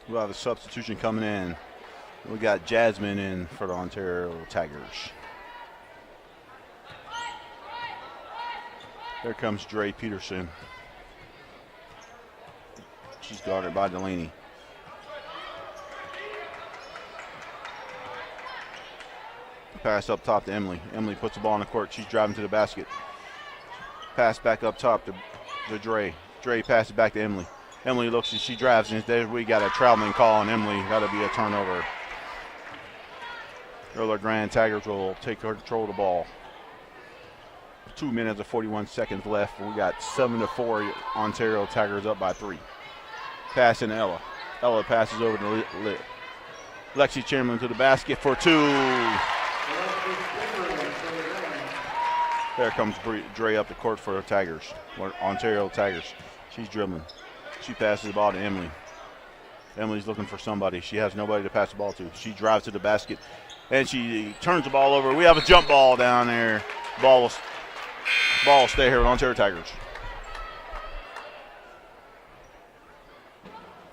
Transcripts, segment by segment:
We'll have a substitution coming in. We got Jasmine in for the Ontario Tigers. Here comes Dre Peterson. She's guarded by Delaney. Pass up top to Emily. Emily puts the ball on the court. She's driving to the basket. Pass back up top to Dre. Dre passes back to Emily. Emily looks and she drives, and there we got a traveling call on Emily. That'll be a turnover. The Grand Tigers will take control of the ball. 2 minutes and 41 seconds left. We got 7-4. Ontario Tigers up by 3. Pass in Ella. Ella passes over to Lexi Chamberlain to the basket for 2. There comes Dre up the court for the Tigers, Ontario Tigers. She's dribbling. She passes the ball to Emily. Emily's looking for somebody. She has nobody to pass the ball to. She drives to the basket, and she turns the ball over. We have a jump ball down there. Ball will stay here with Ontario Tigers.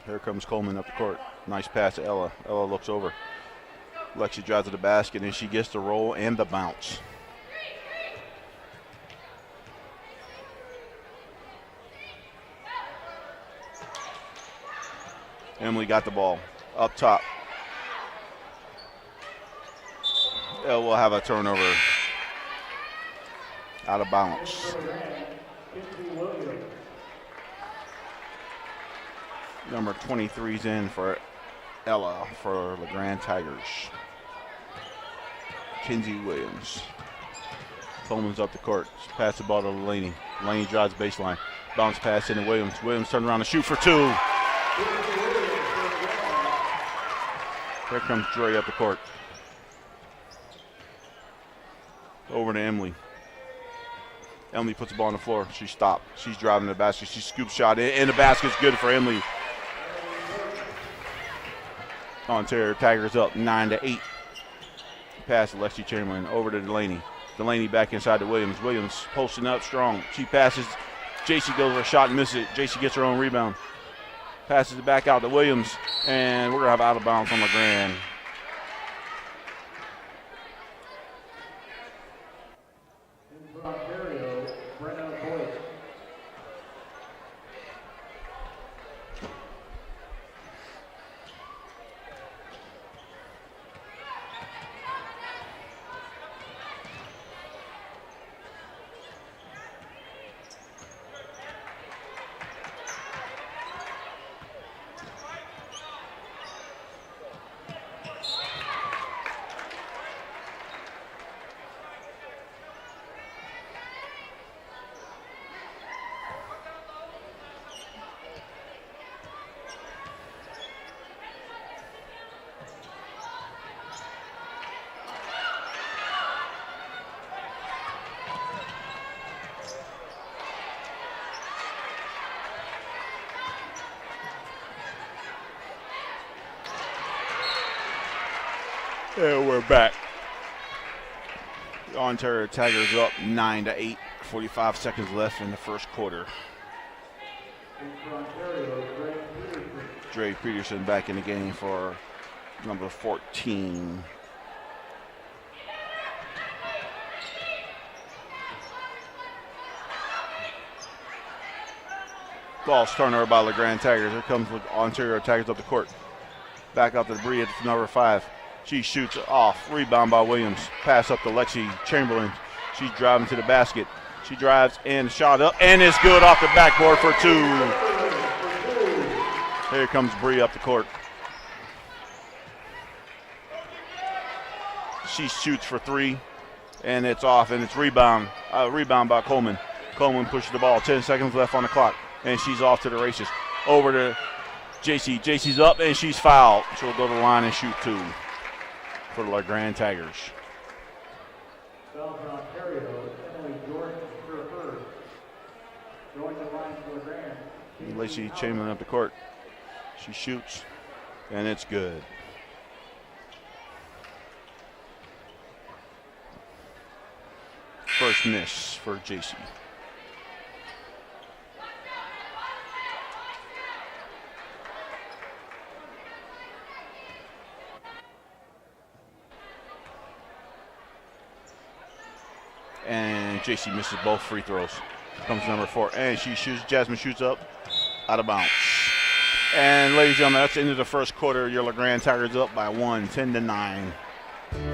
Here comes Coleman up the court. Nice pass to Ella. Ella looks over. Lexi drives to the basket, and she gets the roll and the bounce. Emily got the ball up top. We'll have a turnover out of bounds. Number 23's in for Ella for the Grand Tigers. Kinsey Williams. Coleman's up the court. Pass the ball to Delaney. Delaney drives baseline. Bounce pass into Williams. Williams turns around to shoot for 2. Here comes Dre up the court. Over to Emily. Emily puts the ball on the floor. She stopped. She's driving to the basket. She scoops shot in, and the basket's good for Emily. Ontario Tigers up 9-8. Pass to Lexi Chamberlain over to Delaney. Delaney back inside to Williams. Williams posting up strong. She passes. JC goes for a shot and misses it. JC gets her own rebound. Passes it back out to Williams, and we're going to have out of bounds on LeGrand. And we're back. The Ontario Tigers up 9-8. 45 seconds left in the first quarter. Dre Peterson back in the game for number 14. Ball's turnover by LeGrand Tigers. Here comes Ontario Tigers up the court. Back out to the Bree at number 5. She shoots off. Rebound by Williams. Pass up to Lexi Chamberlain. She's driving to the basket. She drives and shot up, and it's good off the backboard for 2. Here comes Bree up the court. She shoots for 3, and it's off, and it's rebound. Rebound by Coleman. Coleman pushes the ball. 10 seconds left on the clock, and she's off to the races. Over to JC. JC's up, and she's fouled. She'll go to the line and shoot 2. For the LeGrand Tigers. Lacey Chamberlain up the court. She shoots, and it's good. First miss for JC. JC misses both free throws. Comes number 4, and she shoots. Jasmine shoots up, out of bounds. And ladies and gentlemen, that's the end of the first quarter. Your LeGrand Tigers up by 1, 10-9.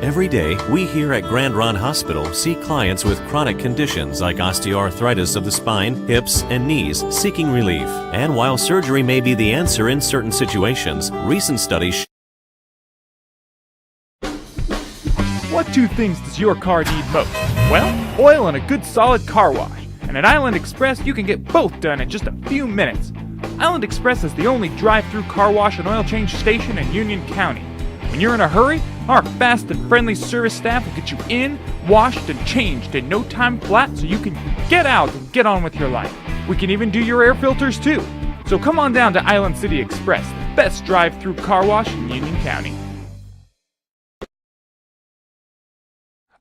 Every day, we here at Grand Ron Hospital see clients with chronic conditions like osteoarthritis of the spine, hips, and knees seeking relief. And while surgery may be the answer in certain situations, recent studies What two things does your car need most? Well, oil and a good solid car wash. And at Island Express, you can get both done in just a few minutes. Island Express is the only drive-through car wash and oil change station in Union County. When you're in a hurry, our fast and friendly service staff will get you in, washed, and changed in no time flat so you can get out and get on with your life. We can even do your air filters too. So come on down to Island City Express, the best drive-through car wash in Union County.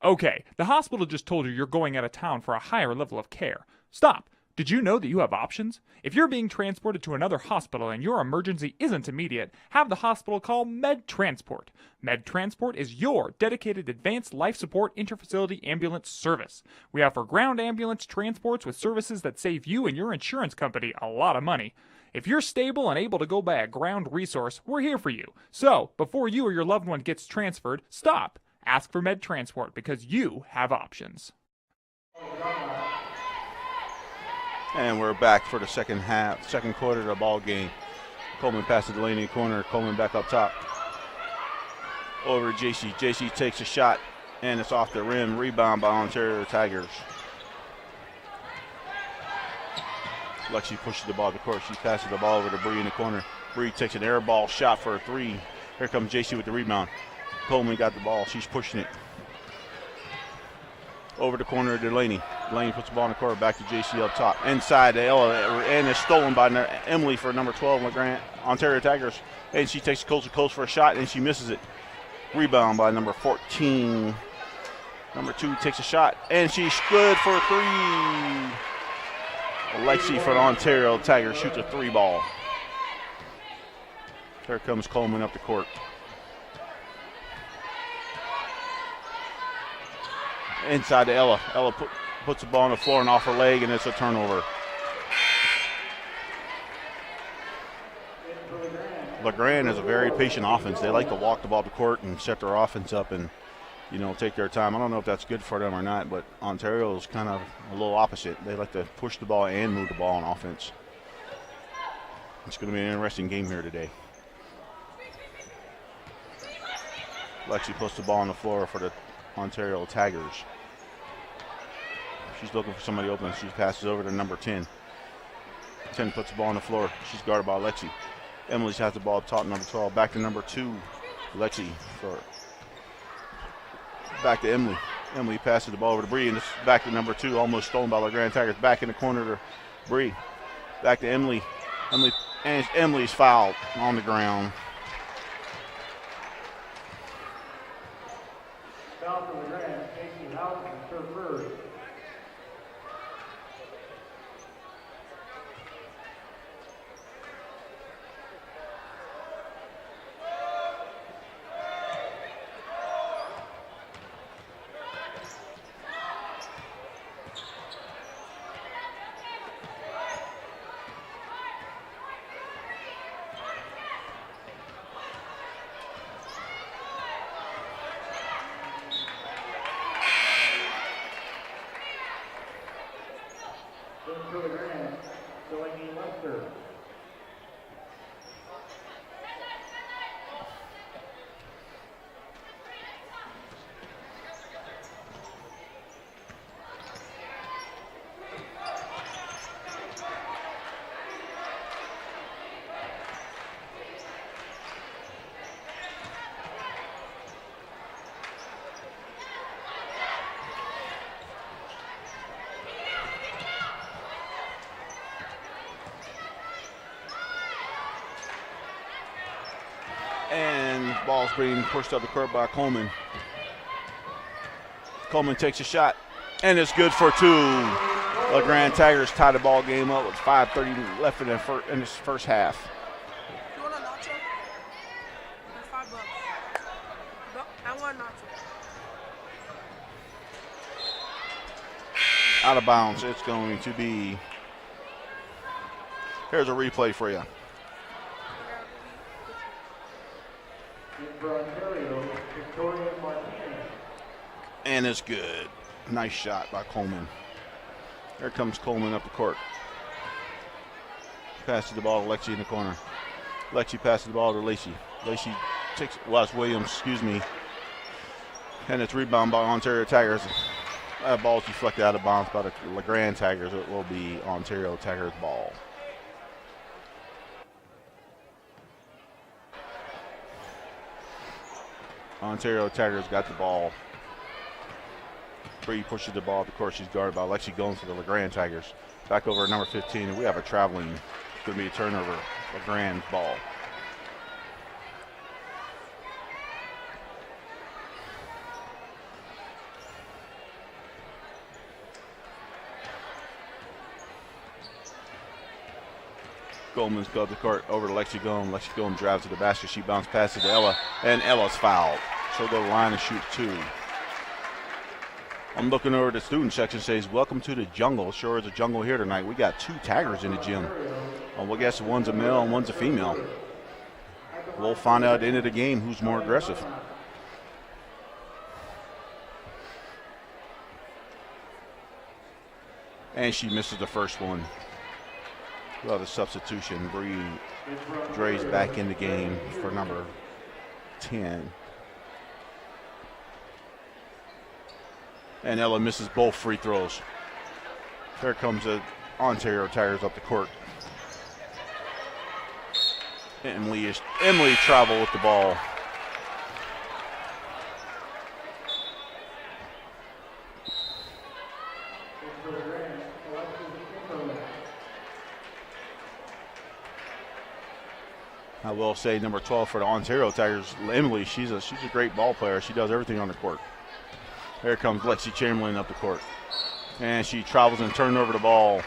Okay, the hospital just told you you're going out of town for a higher level of care. Stop! Did you know that you have options? If you're being transported to another hospital and your emergency isn't immediate, have the hospital call Med Transport. Med Transport is your dedicated advanced life support interfacility ambulance service. We offer ground ambulance transports with services that save you and your insurance company a lot of money. If you're stable and able to go by a ground resource, we're here for you. So, before you or your loved one gets transferred, stop. Ask for Med Transport because you have options. And we're back for the second quarter of the ball game. Coleman passes Delaney corner. Coleman back up top. Over to JC. JC takes a shot, and it's off the rim. Rebound by Ontario Tigers. Lexi pushes the ball to the court. She passes the ball over to Bree in the corner. Bree takes an air ball shot for a 3. Here comes JC with the rebound. Coleman got the ball. She's pushing it. Over the corner of Delaney. Delaney puts the ball in the court, back to JC up top. Inside to Ella, and it's stolen by Emily for number 12, LeGrand, Ontario Tigers. And she takes coast to coast for a shot, and she misses it. Rebound by number 14. Number 2 takes a shot, and she's good for a 3. Alexi for the Ontario Tigers shoots a 3 ball. Here comes Coleman up the court. Inside to Ella. Ella puts the ball on the floor and off her leg, and it's a turnover. LeGrand is a very patient offense. They like to walk the ball to court and set their offense up and, take their time. I don't know if that's good for them or not, but Ontario is kind of a little opposite. They like to push the ball and move the ball on offense. It's going to be an interesting game here today. Lexi puts the ball on the floor for the Ontario Tigers. She's looking for somebody open. She passes over to number 10. 10 puts the ball on the floor. She's guarded by Lexi. Emily has the ball up top, number 12. Back to number 2. Lexi back to Emily. Emily passes the ball over to Bree, and it's back to number 2, almost stolen by LeGrand Tigers. Back in the corner to Bree. Back to Emily. Emily's fouled on the ground. Foul for LeGrand, taking out and serve first. And ball's being pushed up the court by Coleman. Coleman takes a shot, and it's good for 2. LeGrand Tigers tie the ball game up with 5:30 left in this first half. You want a nacho? That's $5. I want a nacho. Out of bounds. It's going to be. Here's a replay for you. For Ontario, Victoria Martinez. And it's good. Nice shot by Coleman. Here comes Coleman up the court. Passes the ball to Lexi in the corner. Lexi passes the ball to Lacey. Lacey takes Williams, excuse me. And it's rebound by Ontario Tigers. That ball's deflected out of bounds by the LeGrand Tigers. It will be Ontario Tigers ball. Ontario Tigers got the ball. Bree pushes the ball up the court. She's guarded by Lexi Gomes for the LeGrand Tigers. Back over at number 15, and we have a traveling. It's going to be a turnover. LeGrand ball. Goldman's got the court over to Lexi Gomes. Lexi Gomes drives to the basket. She bounces passes to Ella, and Ella's fouled. She'll go to the line and shoot 2. I'm looking over at the student section. Says, "Welcome to the jungle." Sure is a jungle here tonight. We got 2 taggers in the gym. Well, guess one's a male and one's a female. We'll find out at the end of the game who's more aggressive. And she misses the first one. Well, the substitution. Bree Dre's back in the game for number 10. And Ella misses both free throws. Here comes the Ontario Tigers up the court. Emily travel with the ball. I will say number 12 for the Ontario Tigers, Emily, she's a great ball player. She does everything on the court. Here comes Lexi Chamberlain up the court. And she travels and turns over the ball.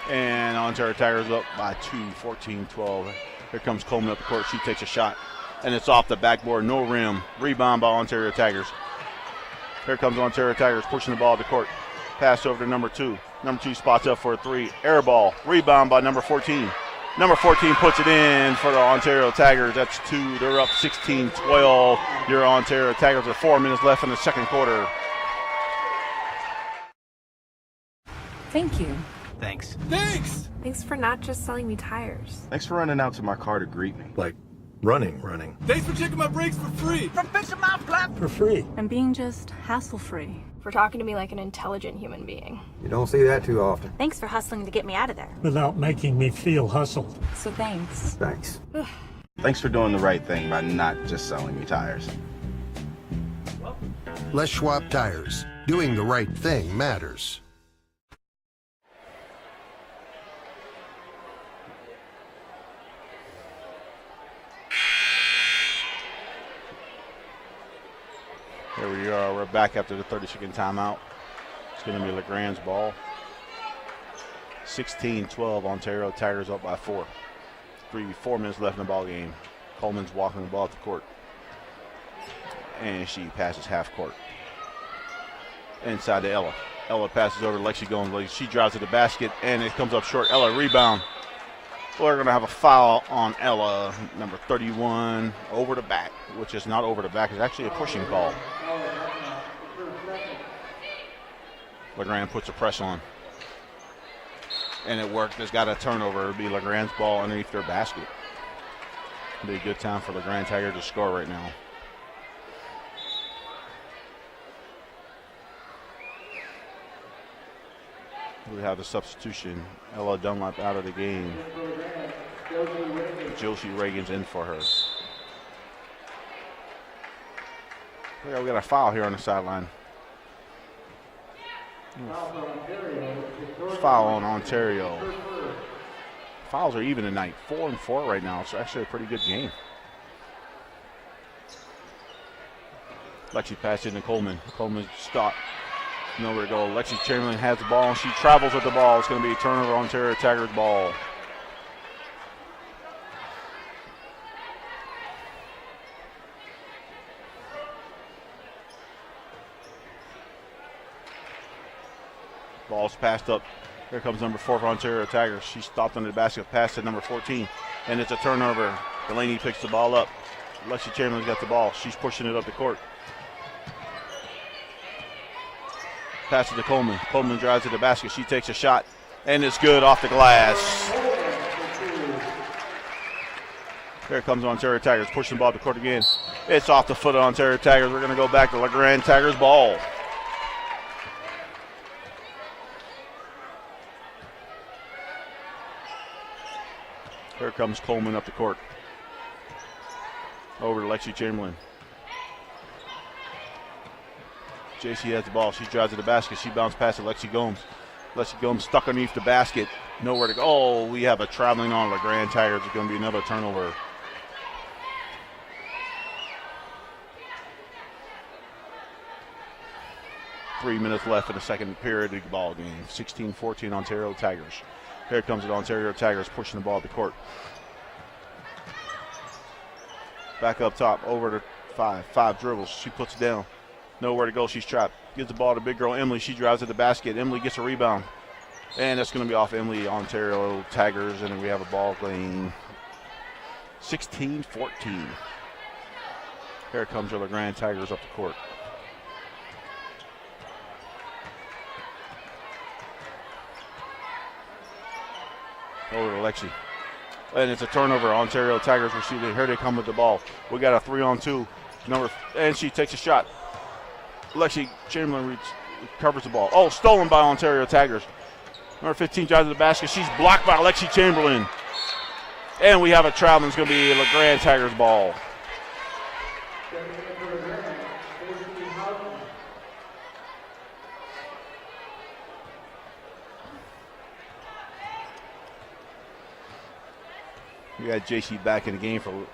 And Ontario Tigers up by 2, 14-12. Here comes Coleman up the court. She takes a shot, and it's off the backboard. No rim. Rebound by Ontario Tigers. Here comes Ontario Tigers pushing the ball to the court. Pass over to number 2. Number 2 spots up for a 3. Air ball. Rebound by number 14. Number 14 puts it in for the Ontario Tigers. That's 2. They're up 16-12. Your Ontario Tigers with 4 minutes left in the second quarter. Thank you. Thanks. Thanks for not just selling me tires. Thanks for running out to my car to greet me. Like running. Thanks for checking my brakes for free. For fixing my flat. For free. And being just hassle-free. For talking to me like an intelligent human being. You don't see that too often. Thanks for hustling to get me out of there. Without making me feel hustled. So thanks. Thanks. Thanks for doing the right thing by not just selling me tires. Les Schwab Tires. Doing the right thing matters. Here we are. We're back after the 30-second timeout. It's going to be LeGrand's ball. 16-12. Ontario Tigers up by 4. 4 minutes left in the ball game. Coleman's walking the ball at the court. And she passes half court. Inside to Ella. Ella passes over to Lexi Gomes. She drives to the basket, and it comes up short. Ella rebound. We're going to have a foul on Ella, number 31, over the back, which is not over the back. It's actually a pushing call. LeGrand puts a press on. And it worked. It's got a turnover. It'll be LeGrand's ball underneath their basket. It'll be a good time for LeGrand Tiger to score right now. We have a substitution. Ella Dunlap out of the game. Josie Reagan's in for her. We got a foul here on the sideline. Foul on Ontario. Fouls are even tonight. 4-4 right now. It's actually a pretty good game. Lexi passed it to Coleman. Coleman stop. Nowhere to go. Lexi Chamberlain has the ball. She travels with the ball. It's going to be a turnover, Ontario Tigers ball. Ball's passed up. Here comes number 4 for Ontario Tigers. She stopped under the basket, passed to number 14, and it's a turnover. Delaney picks the ball up. Lexi Chamberlain's got the ball. She's pushing it up the court. Passes to Coleman. Coleman drives to the basket. She takes a shot, and it's good off the glass. Here comes Ontario Tigers, pushing the ball up the court again. It's off the foot of Ontario Tigers. We're going to go back to LeGrand Tigers ball. Here comes Coleman up the court. Over to Lexi Chamberlain. JC has the ball. She drives to the basket. She bounced past to Lexi Gomes. Lexi Gomes stuck underneath the basket. Nowhere to go. Oh, we have a traveling on LeGrand Tigers. It's going to be another turnover. Three minutes left in the second period of the ball game. 16-14 Ontario Tigers. Here comes the Ontario Tigers pushing the ball up the court. Back up top, over to 5. 5 dribbles. She puts it down. Nowhere to go. She's trapped. Gives the ball to big girl Emily. She drives to the basket. Emily gets a rebound. And that's going to be off Emily, Ontario Tigers. And then we have a ball game. 16-14. Here comes the LeGrand Tigers up the court. Over to Lexi. And it's a turnover. Ontario Tigers receiving. Here they come with the ball. We got a 3-on-2. And she takes a shot. Lexi Chamberlain recovers the ball. Oh, stolen by Ontario Tigers. Number 15 drives to the basket. She's blocked by Lexi Chamberlain. And we have a traveling. It's going to be LeGrand Tigers ball. We got JC back in the game for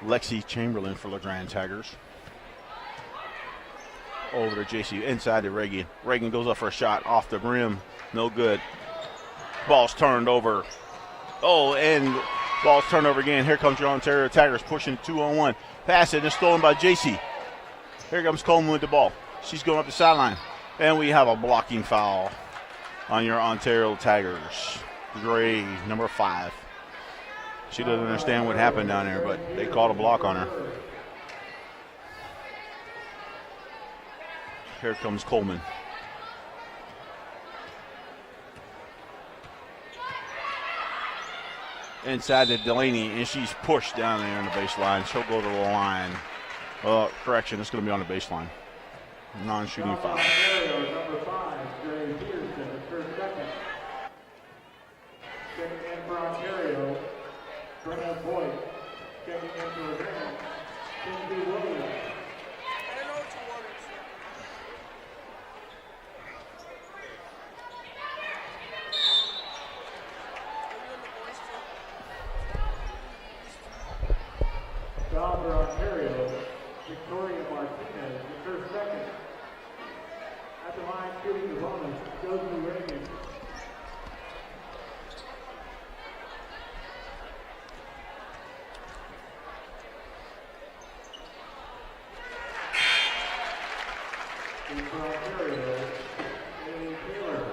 Lexi Chamberlain for LeGrand Tigers. Over to JC, inside to Reagan. Reagan goes up for a shot, off the rim, no good. Ball's turned over. Oh, and ball's turned over again. Here comes your Ontario Tigers pushing 2-on-1. Pass it, and stolen by JC. Here comes Coleman with the ball. She's going up the sideline. And we have a blocking foul on your Ontario Tigers. Gray, number 5. She doesn't understand what happened down there, but they called a block on her. Here comes Coleman. Inside to Delaney, and she's pushed down there on the baseline. She'll go to the line. Correction, it's going to be on the baseline. Non-shooting foul. Number 5, Gray Peterson, her second. Checking in for Ontario, Brenna Boyd. Checking in for LeGrand, Cindy Williams. I don't know what you want to say. Foul for Ontario, Victoria Martinez, her second. At the line, shooting the bonus, goes to Reagan. And for Ontario, Amy Taylor.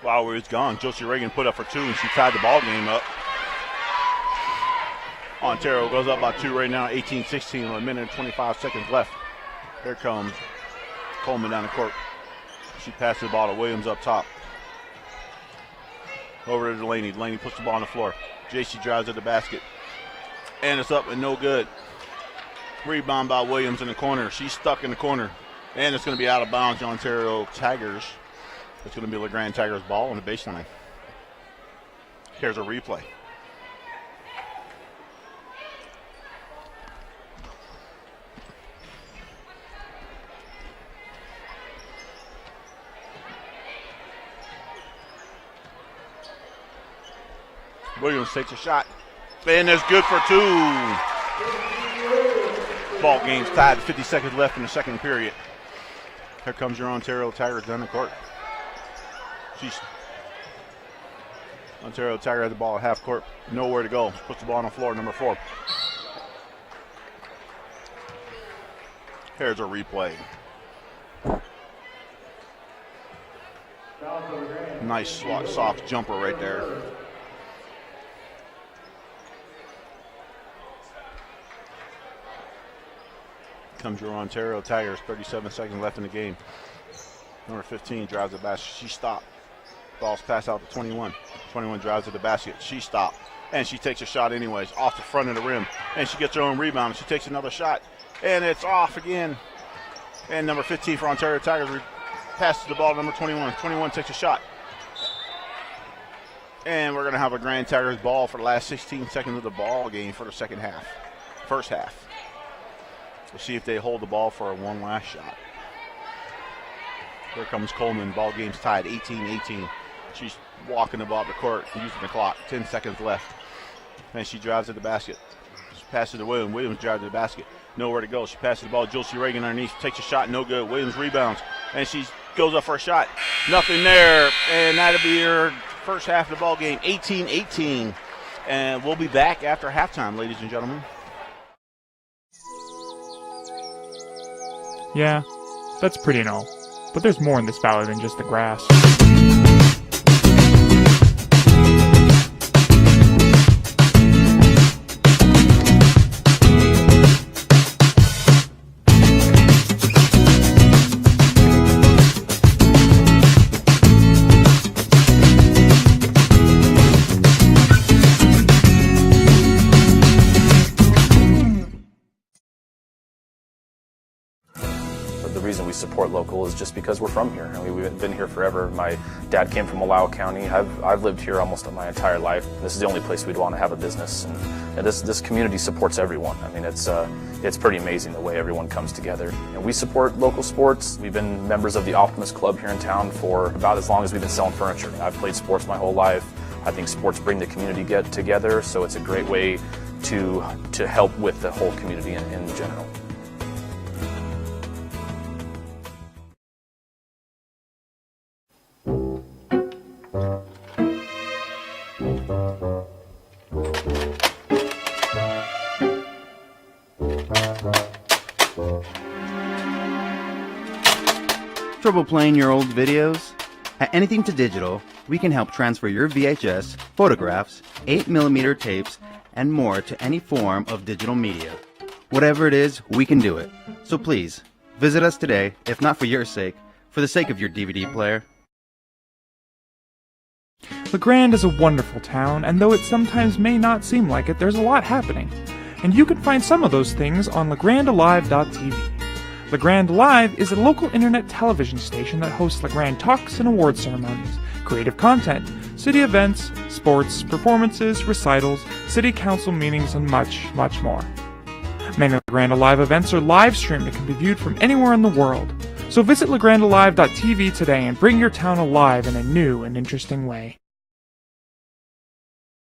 Wow, it's gone. Josie Reagan put up for 2, and she tied the ball game up. Ontario goes up by 2 right now, 18-16, with a minute and 25 seconds left. Here comes Coleman down the court. She passes the ball to Williams up top. Over to Delaney. Delaney puts the ball on the floor. JC drives to the basket. And it's up and no good. Rebound by Williams in the corner. She's stuck in the corner. And it's going to be out of bounds, Ontario Tigers. It's going to be LeGrand Tigers ball on the baseline. Here's a replay. Williams takes a shot, and it's good for 2. Ball game's tied, 50 seconds left in the second period. Here comes your Ontario Tigers down the court. Ontario Tiger has the ball at half court, nowhere to go. Puts the ball on the floor, number 4. Here's a replay. Nice soft jumper right there. Comes your Ontario Tigers, 37 seconds left in the game. Number 15 drives the basket. She stopped. Ball's passed out to 21. 21 drives to the basket. She stopped. And she takes a shot anyways, off the front of the rim. And she gets her own rebound. She takes another shot. And it's off again. And number 15 for Ontario Tigers passes the ball to number 21. 21 takes a shot. And we're going to have a Grand Tigers ball for the last 16 seconds of the ball game for the first half. We'll see if they hold the ball for one last shot. Here comes Coleman. Ball game's tied 18-18. She's walking about the court using the clock. 10 seconds left. And she drives to the basket. She passes to Williams. Williams drives to the basket. Nowhere to go. She passes the ball to Josie Reagan underneath. Takes a shot. No good. Williams rebounds. And she goes up for a shot. Nothing there. And that'll be her first half of the ball game. 18-18. And we'll be back after halftime, ladies and gentlemen. Yeah, that's pretty and all. But there's more in this valley than just the grass. We support local is just because we're from here. I mean, we've been here forever. My dad came from Malao County. I've lived here almost my entire life. This is the only place we'd want to have a business, and this community supports everyone. I mean, it's pretty amazing the way everyone comes together. And we support local sports. We've been members of the Optimist Club here in town for about as long as we've been selling furniture. I've played sports my whole life. I think sports bring the community together, so it's a great way to help with the whole community in general. Trouble playing your old videos? At Anything to Digital, we can help transfer your VHS, photographs, 8mm tapes, and more to any form of digital media. Whatever it is, we can do it. So please, visit us today, if not for your sake, for the sake of your DVD player. LeGrand is a wonderful town, and though it sometimes may not seem like it, there's a lot happening. And you can find some of those things on legrandalive.tv. LeGrand Live is a local internet television station that hosts LeGrand talks and award ceremonies, creative content, city events, sports, performances, recitals, city council meetings, and much, much more. Many LeGrand Alive events are live streamed and can be viewed from anywhere in the world. So visit legrandalive.tv today and bring your town alive in a new and interesting way.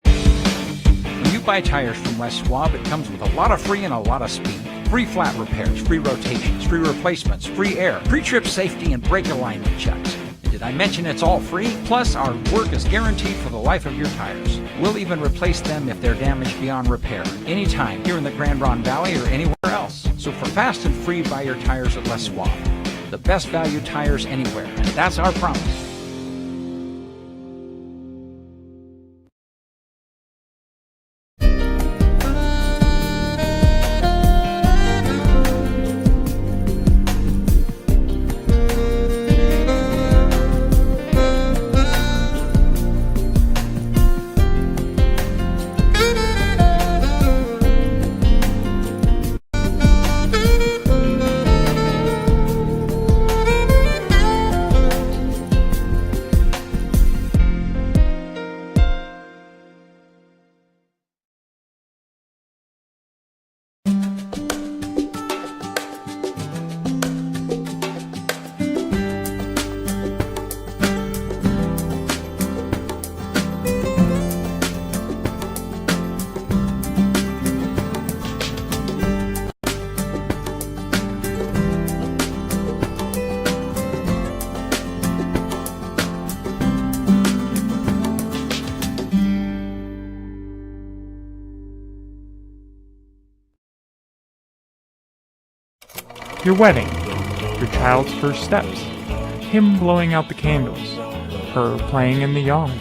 When you buy tires from West Schwab, it comes with a lot of free and a lot of speed. Free flat repairs, free rotations, free replacements, free air, pre-trip safety, and brake alignment checks. And did I mention it's all free? Plus, our work is guaranteed for the life of your tires. We'll even replace them if they're damaged beyond repair, anytime here in the Grand Ronde Valley or anywhere else. So for fast and free, buy your tires at Les Schwab. The best value tires anywhere, and that's our promise. your wedding, your child's first steps, him blowing out the candles, her playing in the yard.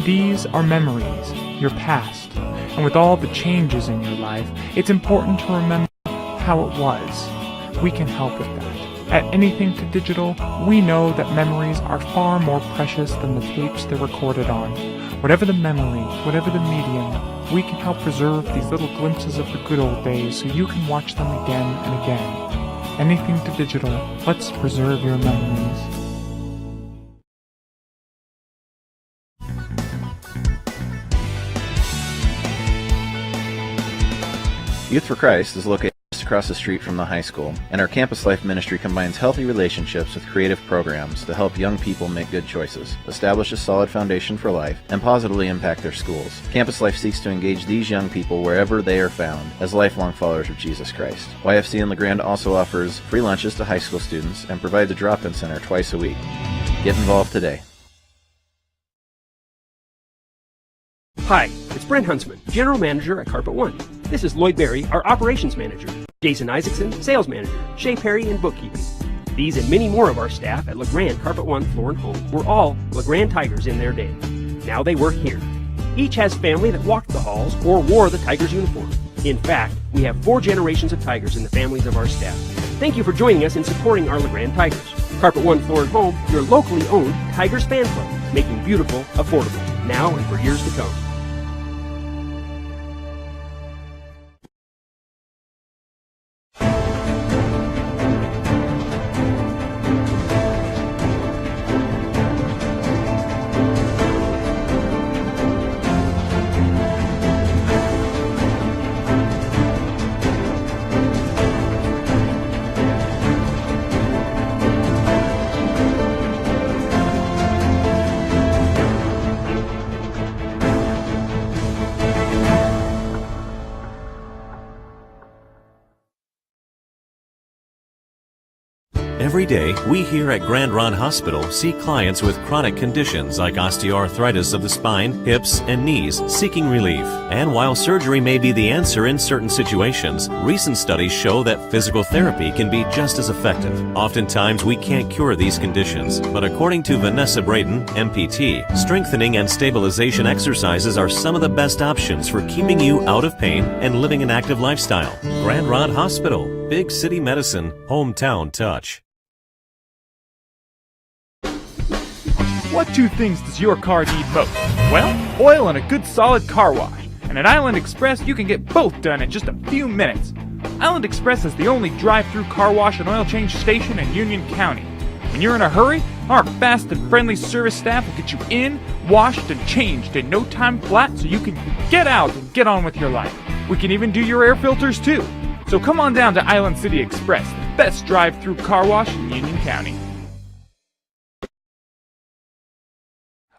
These are memories, your past, and with all the changes in your life, it's important to remember how it was. We can help with that. At Anything to Digital, we know that memories are far more precious than the tapes they're recorded on. Whatever the memory, whatever the medium, we can help preserve these little glimpses of the good old days so you can watch them again and again. Anything to Digital, let's preserve your memories. Youth for Christ is located just across the street from the high school, and our Campus Life ministry combines healthy relationships with creative programs to help young people make good choices, establish a solid foundation for life, and positively impact their schools. Campus Life seeks to engage these young people wherever they are found as lifelong followers of Jesus Christ. YFC in LeGrand also offers free lunches to high school students and provides a drop-in center twice a week. Get involved today. Hi, it's Brent Huntsman, General Manager at Carpet One. This is Lloyd Berry, our Operations Manager, Jason Isaacson, Sales Manager, Shay Perry in Bookkeeping. These and many more of our staff at LeGrand Carpet One Floor and Home were all LeGrand Tigers in their day. Now they work here. Each has family that walked the halls or wore the Tigers uniform. In fact, we have 4 generations of Tigers in the families of our staff. Thank you for joining us in supporting our LeGrand Tigers. Carpet One Floor and Home, your locally owned Tigers fan club, making beautiful affordable, now and for years to come. Every day, we here at Grand Ron Hospital see clients with chronic conditions like osteoarthritis of the spine, hips, and knees seeking relief. And while surgery may be the answer in certain situations, recent studies show that physical therapy can be just as effective. Oftentimes, we can't cure these conditions, but according to Vanessa Brayton, MPT, strengthening and stabilization exercises are some of the best options for keeping you out of pain and living an active lifestyle. Grand Ron Hospital, big city medicine, hometown touch. What 2 things does your car need most? Well, oil and a good solid car wash. And at Island Express, you can get both done in just a few minutes. Island Express is the only drive-through car wash and oil change station in Union County. When you're in a hurry, our fast and friendly service staff will get you in, washed, and changed in no time flat so you can get out and get on with your life. We can even do your air filters too. So come on down to Island City Express, the best drive-through car wash in Union County.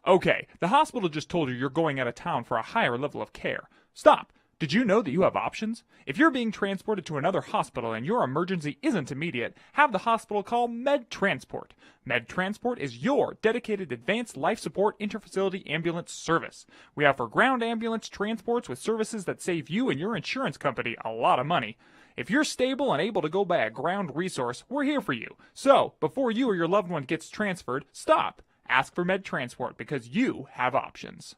Okay, the hospital just told you you're going out of town for a higher level of care. Stop! Did you know that you have options? If you're being transported to another hospital and your emergency isn't immediate, have the hospital call Med Transport. Med Transport is your dedicated advanced life support interfacility ambulance service. We offer ground ambulance transports with services that save you and your insurance company a lot of money. If you're stable and able to go by a ground resource, we're here for you. So, before you or your loved one gets transferred, stop. Ask for Med Transport because you have options.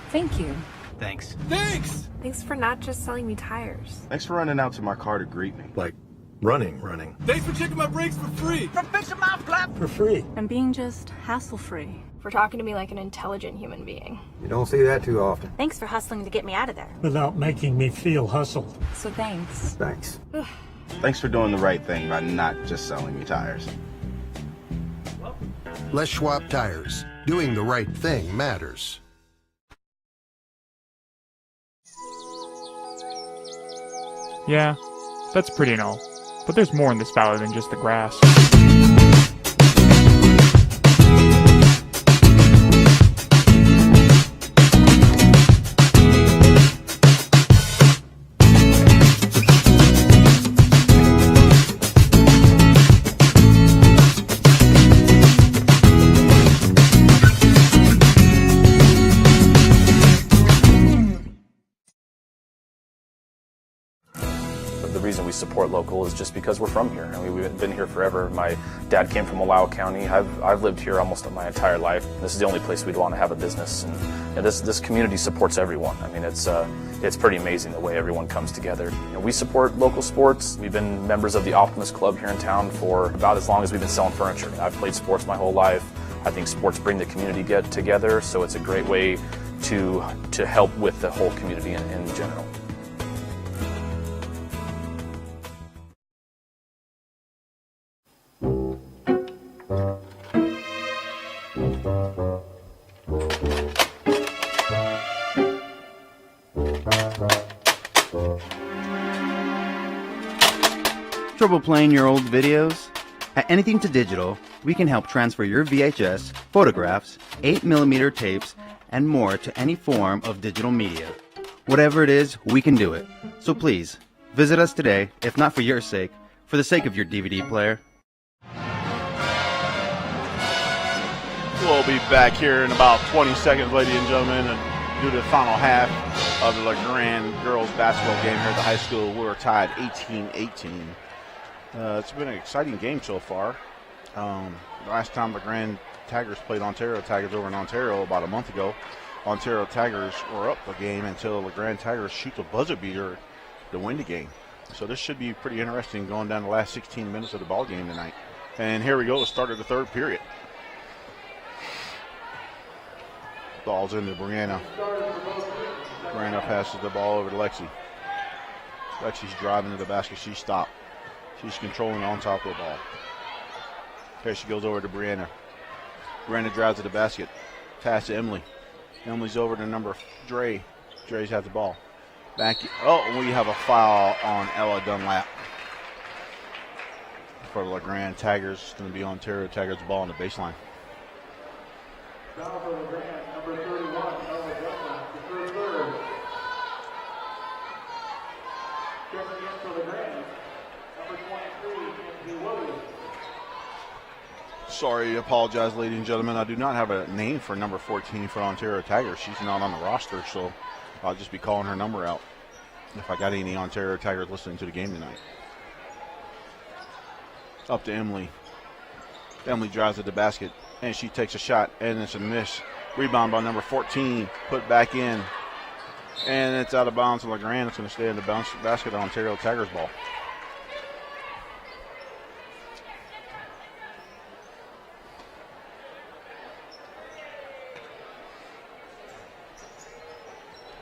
Thank you. Thanks. Thanks! Thanks for not just selling me tires. Thanks for running out to my car to greet me. Like running. Thanks for checking my brakes for free. For fixing my flap. For free. And being just hassle-free. For talking to me like an intelligent human being. You don't see that too often. Thanks for hustling to get me out of there. Without making me feel hustled. So thanks. Thanks. Thanks for doing the right thing by not just selling me tires. Les Schwab Tires. Doing the right thing matters. Yeah, that's pretty and all. But there's more in this valley than just the grass. The reason we support local is just because we're from here. I mean, we've been here forever. My dad came from Olau County. I've lived here almost my entire life. This is the only place we'd want to have a business, and this community supports everyone. I mean, it's pretty amazing the way everyone comes together. We support local sports. We've been members of the Optimist Club here in town for about as long as we've been selling furniture. I've played sports my whole life. I think sports bring the community together, so it's a great way to help with the whole community in general. Trouble playing your old videos? At Anything to Digital, we can help transfer your VHS, photographs, 8mm tapes, and more to any form of digital media. Whatever it is, we can do it. So please, visit us today, if not for your sake, for the sake of your DVD player. We'll be back here in about 20 seconds, ladies and gentlemen, and do the final half of the LeGrand girls basketball game here at the high school. We're tied 18-18. It's been an exciting game so far. Last time LeGrand Tigers played Ontario Tigers over in Ontario about a month ago, Ontario Tigers were up a game until LeGrand Tigers shoot the buzzer beater to win the game. So this should be pretty interesting going down the last 16 minutes of the ball game tonight. And here we go, the start of the third period. Ball's into Brianna. Brianna passes the ball over to Lexi. Lexi's driving to the basket. She stopped. She's controlling on top of the ball. There she goes over to Brianna. Brianna drives to the basket. Pass to Emily. Emily's over to number Dre. Dre's has the ball. Back. Oh, we have a foul on Ella Dunlap. For the LeGrand Tigers. It's going to be Ontario Tigers ball on the baseline. Foul for LeGrand, number 31, Ella Dunlap, the first third. Checking in for LeGrand, number 23, Anthony Williams. Sorry, apologize, ladies and gentlemen. I do not have a name for number 14 for Ontario Tigers. She's not on the roster, so I'll just be calling her number out if I got any Ontario Tigers listening to the game tonight. Up to Emily. Emily drives to the basket, and she takes a shot, and it's a miss. Rebound by number 14, put back in, and it's out of bounds to LeGrand. It's going to stay in the bounce basket on Ontario Tigers ball.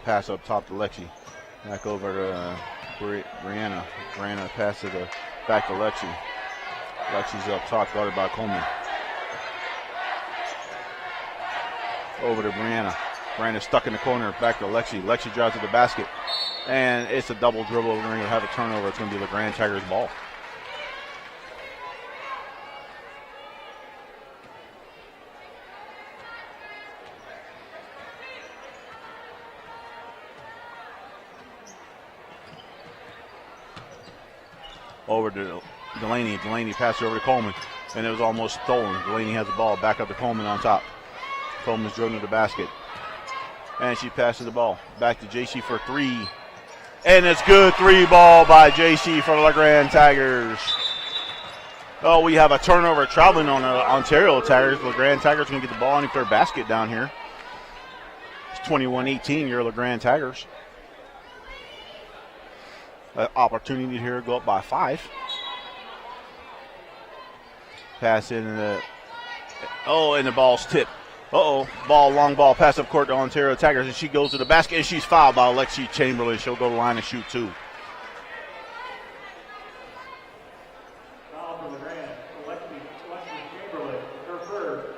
Pass up top to Lexi. Back over to Brianna. Brianna passes it back to Lexi. Lexi's up top, guarded by Coleman. Over to Brianna. Brianna's stuck in the corner, back to Lexi. Lexi drives to the basket, and it's a double dribble. We're going to have a turnover. It's going to be LeGrand Tigers ball. Over to Delaney. Delaney passes over to Coleman, and it was almost stolen. Delaney has the ball back up to Coleman on top. Coleman's dribbling to the basket, and she passes the ball back to JC for three, and it's good. Three ball by JC for the LeGrand Tigers. Oh, we have a turnover traveling on the Ontario Tigers. LeGrand Tigers going to get the ball underneath their basket down here. It's 21-18, your LeGrand Tigers. Opportunity here to go up by 5. Pass in the, and the ball's tipped. Long ball, pass up court to Ontario Tigers, and she goes to the basket, and she's fouled by Alexi Chamberlain. She'll go to the line and shoot 2. Foul for LeGrand, Alexi Chamberlain, her third.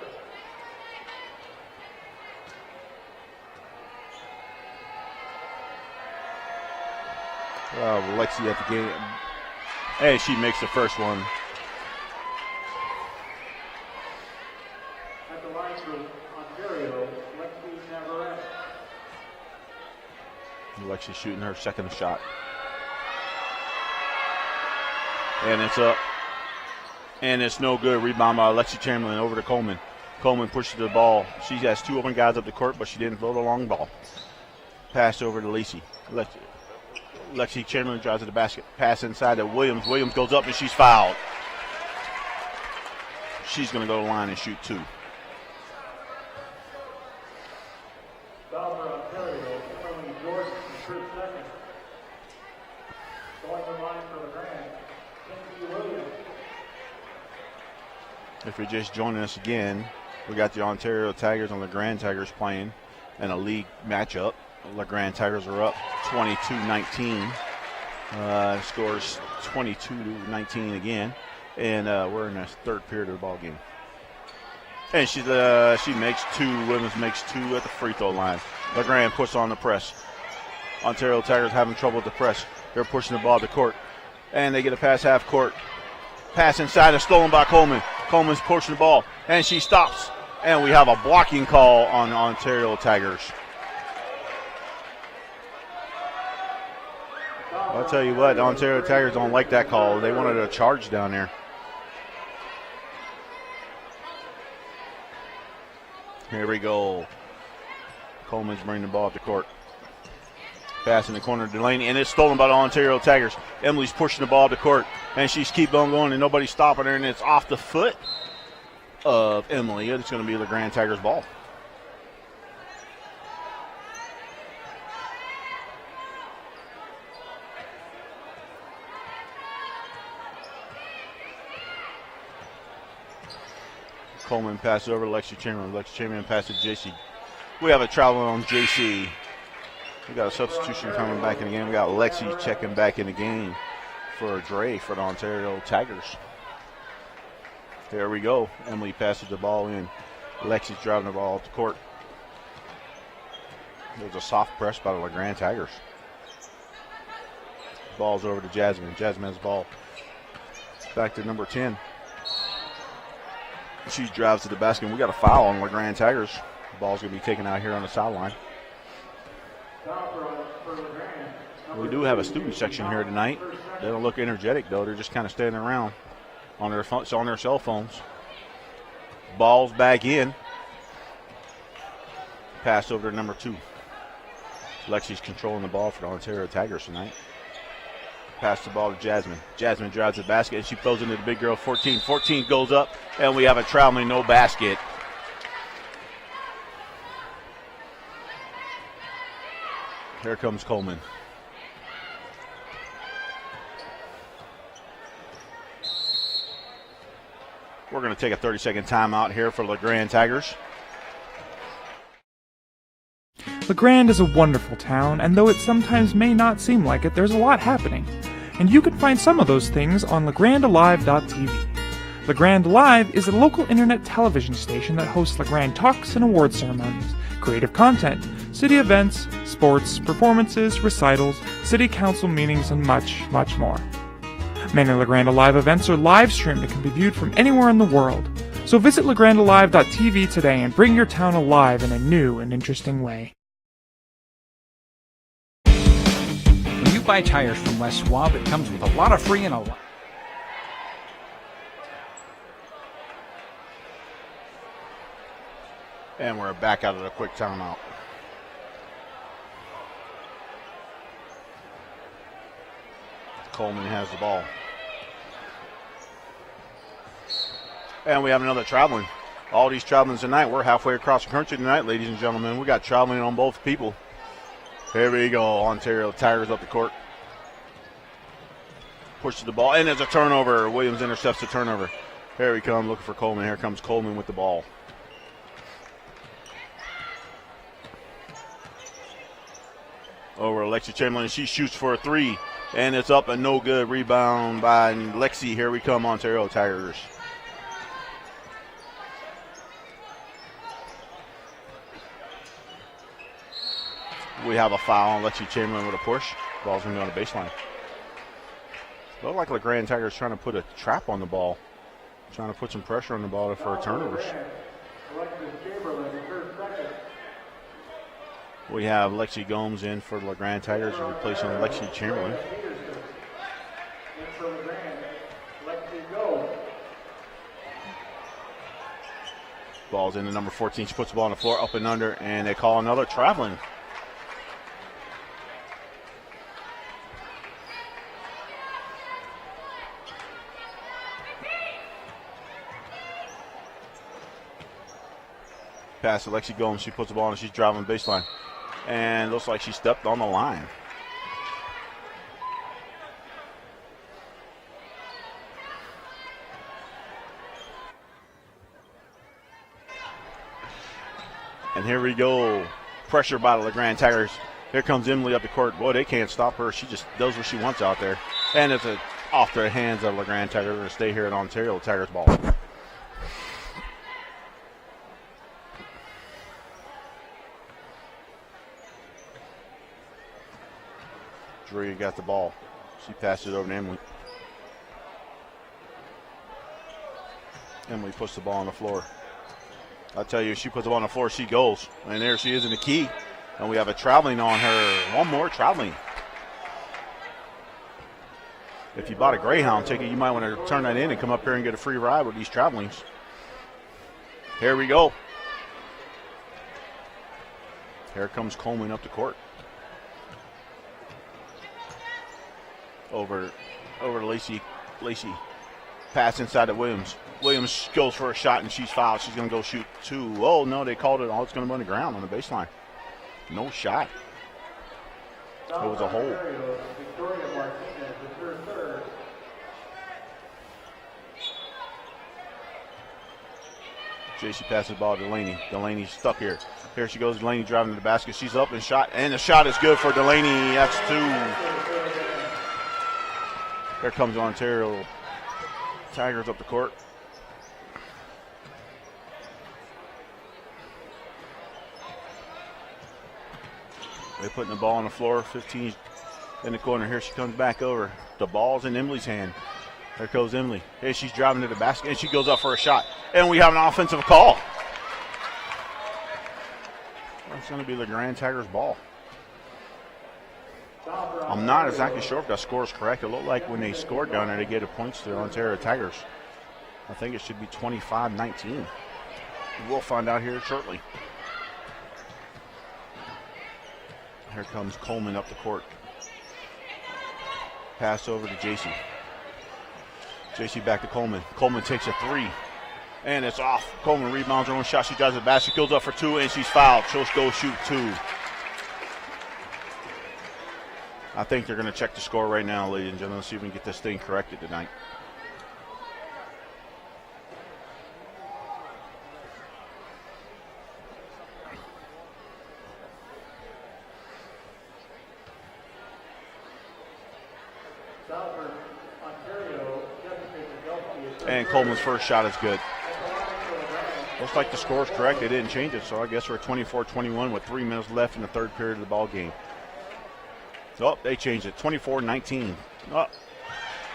Lexi at the game, and she makes the first one. At the line for Ontario, Lexi Navarrete. Lexi shooting her second shot. And it's up. And it's no good. Rebound by Lexi Chamberlain over to Coleman. Coleman pushes the ball. She has 2 open guys up the court, but she didn't throw the long ball. Pass over to Lacey. Lexi Chamberlain drives to the basket. Pass inside to Williams. Williams goes up and she's fouled. She's going to go to the line and shoot 2. Foul for Ontario, Kimberly Jordan, first second. Going to the line for the Grand, Kinsey Williams. If you're just joining us again, we got the Ontario Tigers and LeGrand Tigers playing in a league matchup. LeGrand Tigers are up 22-19. Scores 22-19 again. And we're in the third period of the ball game. And she makes 2. Williams makes 2 at the free throw line. LeGrand puts on the press. Ontario Tigers having trouble with the press. They're pushing the ball to court. And they get a pass half court. Pass inside is stolen by Coleman. Coleman's pushing the ball. And she stops. And we have a blocking call on Ontario Tigers. I'll tell you what, the Ontario Tigers don't like that call. They wanted a charge down there. Here we go. Coleman's bringing the ball up the court. Pass in the corner to Delaney, and it's stolen by the Ontario Tigers. Emily's pushing the ball up the court, and she's keep on going, and nobody's stopping her, and it's off the foot of Emily. It's going to be the Grand Tigers ball. Coleman passes over to Lexi Chamberlain. Lexi Chamberlain passes to JC. We have a travel on JC. We got a substitution coming back in the game. We got Lexi checking back in the game for Dre for the Ontario Tigers. There we go. Emily passes the ball in. Lexi's driving the ball off the court. There's a soft press by the LeGrand Tigers. Ball's over to Jasmine. Jasmine has the ball. Back to number 10. She drives to the basket. We got a foul on LeGrand Tigers. The ball's going to be taken out here on the sideline. We do have a student section here tonight. They don't look energetic, though. They're just kind of standing around on their cell phones. Ball's back in. Pass over to number 2. Lexi's controlling the ball for the Ontario Tigers tonight. Pass the ball to Jasmine. Jasmine drives the basket, and she throws into the big girl, 14. 14 goes up, and we have a traveling no basket. Here comes Coleman. We're going to take a 30-second timeout here for LeGrand Tigers. LeGrand is a wonderful town, and though it sometimes may not seem like it, there's a lot happening. And you can find some of those things on legrandalive.tv. LeGrand Live is a local internet television station that hosts LeGrand talks and award ceremonies, creative content, city events, sports, performances, recitals, city council meetings, and much, much more. Many LeGrand Alive events are live streamed and can be viewed from anywhere in the world. So visit legrandalive.tv today and bring your town alive in a new and interesting way. When you buy tires from Les Schwab, it comes with a lot of free and a lot. And we're back out of the quick timeout. Coleman has the ball. And we have another traveling. All these traveling tonight. We're halfway across the country tonight, ladies and gentlemen. We got traveling on both people. Here we go. Ontario Tigers up the court. Pushes the ball. And there's a turnover. Williams intercepts the turnover. Here we come looking for Coleman. Here comes Coleman with the ball. Over to Lexi Chamberlain. She shoots for a 3. And it's up and no good. Rebound by Lexi. Here we come, Ontario Tigers. We have a foul on Lexi Chamberlain with a push. Ball's going to go on the baseline. Look like LeGrand Tigers trying to put a trap on the ball. Trying to put some pressure on the ball for turnovers. We have Lexi Gomes in for the LeGrand Tigers, replacing Lexi Chamberlain. Ball's into number 14. She puts the ball on the floor, up and under, and they call another traveling. passes to Lexi Gomes. She puts the ball on and she's driving the baseline. And looks like she stepped on the line. And here we go. Pressure by the LeGrand Tigers. Here comes Emily up the court. Boy, they can't stop her. She just does what she wants out there. And it's off the hands of LeGrand Tigers. We're going to stay here at Ontario Tigers ball. Drea got the ball. She passed it over to Emily. Emily puts the ball on the floor. I tell you, if she puts the ball on the floor, she goes. And there she is in the key. And we have a traveling on her. One more traveling. If you bought a Greyhound ticket, you might want to turn that in and come up here and get a free ride with these travelings. Here we go. Here comes Coleman up the court. Over to Lacey. Lacey. Pass inside to Williams. Williams goes for a shot and she's fouled. She's going to go shoot two. Oh, no, they called it. All it's going to be on the ground on the baseline. No shot. It was a hole. JC passes the ball to Delaney. Delaney's stuck here. Here she goes. Delaney driving to the basket. She's up and shot. And the shot is good for Delaney. That's two. Here comes Ontario Tigers up the court. They're putting the ball on the floor. 15 in the corner. Here she comes back over. The ball's in Emily's hand. There goes Emily. Hey, she's driving to the basket, and she goes up for a shot. And we have an offensive call. That's going to be the Grand Tigers ball. I'm not exactly sure if that score is correct. It looked like when they scored down there, they gave the points to the Ontario Tigers. I think it should be 25-19. We'll find out here shortly. Here comes Coleman up the court. Pass over to JC. JC back to Coleman. Coleman takes a three. And it's off. Coleman rebounds her own shot. She drives the basket, goes up for two, and she's fouled. She'll go shoot two. I think they're going to check the score right now, ladies and gentlemen. Let's see if we can get this thing corrected tonight. And Coleman's first shot is good. Looks like the score is correct. They didn't change it, so I guess we're 24-21 with 3 minutes left in the third period of the ball game. Oh, they changed it. 24-19. Oh,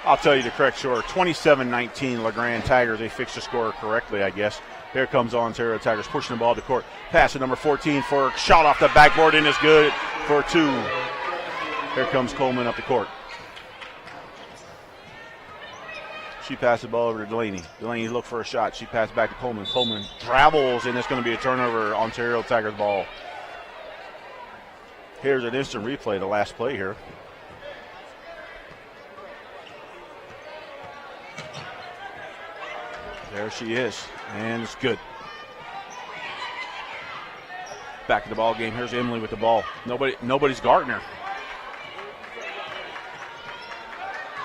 I'll tell you the correct score. 27-19, LeGrand Tigers. They fixed the score correctly, I guess. Here comes Ontario Tigers pushing the ball to court. Pass to number 14 for a shot off the backboard, and it's good for two. Here comes Coleman up the court. She passed the ball over to Delaney. Delaney looked for a shot. She passed back to Coleman. Coleman travels, and it's going to be a turnover. Ontario Tigers ball. Here's an instant replay, the last play here. There she is, and it's good. Back to the ball game. Here's Emily with the ball. Nobody's guarding her.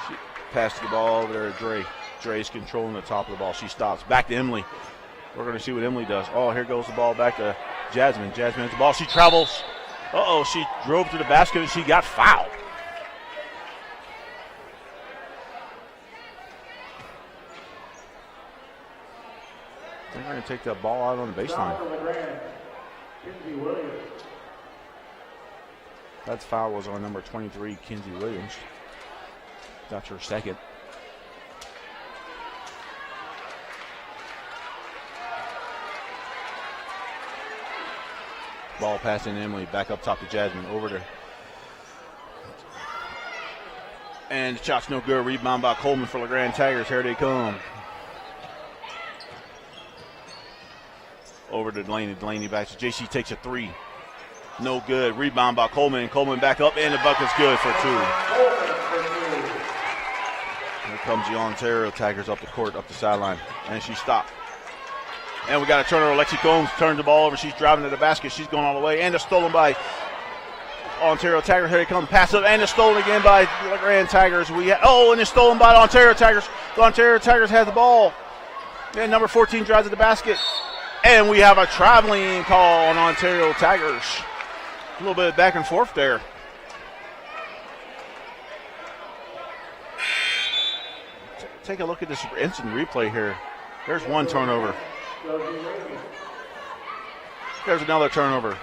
She passed the ball over there to Dre. Dre's controlling the top of the ball. She stops. Back to Emily. We're going to see what Emily does. Oh, here goes the ball back to Jasmine. Jasmine has the ball. She travels. Uh-oh, she drove to the basket and she got fouled. They're going to take that ball out on the baseline. That foul was on number 23, Kinsey Williams. That's her second. Ball passing Emily, back up top to Jasmine, over to. And the shot's no good. Rebound by Coleman for LeGrand Tigers. Here they come. Over to Delaney. Delaney back to JC, takes a three. No good. Rebound by Coleman. Coleman back up, and the bucket's good for two. Here comes the Ontario Tigers up the court, up the sideline. And she stopped. And we got a turnover. Lexi Combs turns the ball over. She's driving to the basket. She's going all the way. And it's stolen by Ontario Tigers. Here it comes. Pass up. And it's stolen again by the Grand Tigers. And it's stolen by the Ontario Tigers. The Ontario Tigers has the ball. And number 14 drives to the basket. And we have a traveling call on Ontario Tigers. A little bit of back and forth there. Take a look at this instant replay here. There's one turnover. There's another turnover.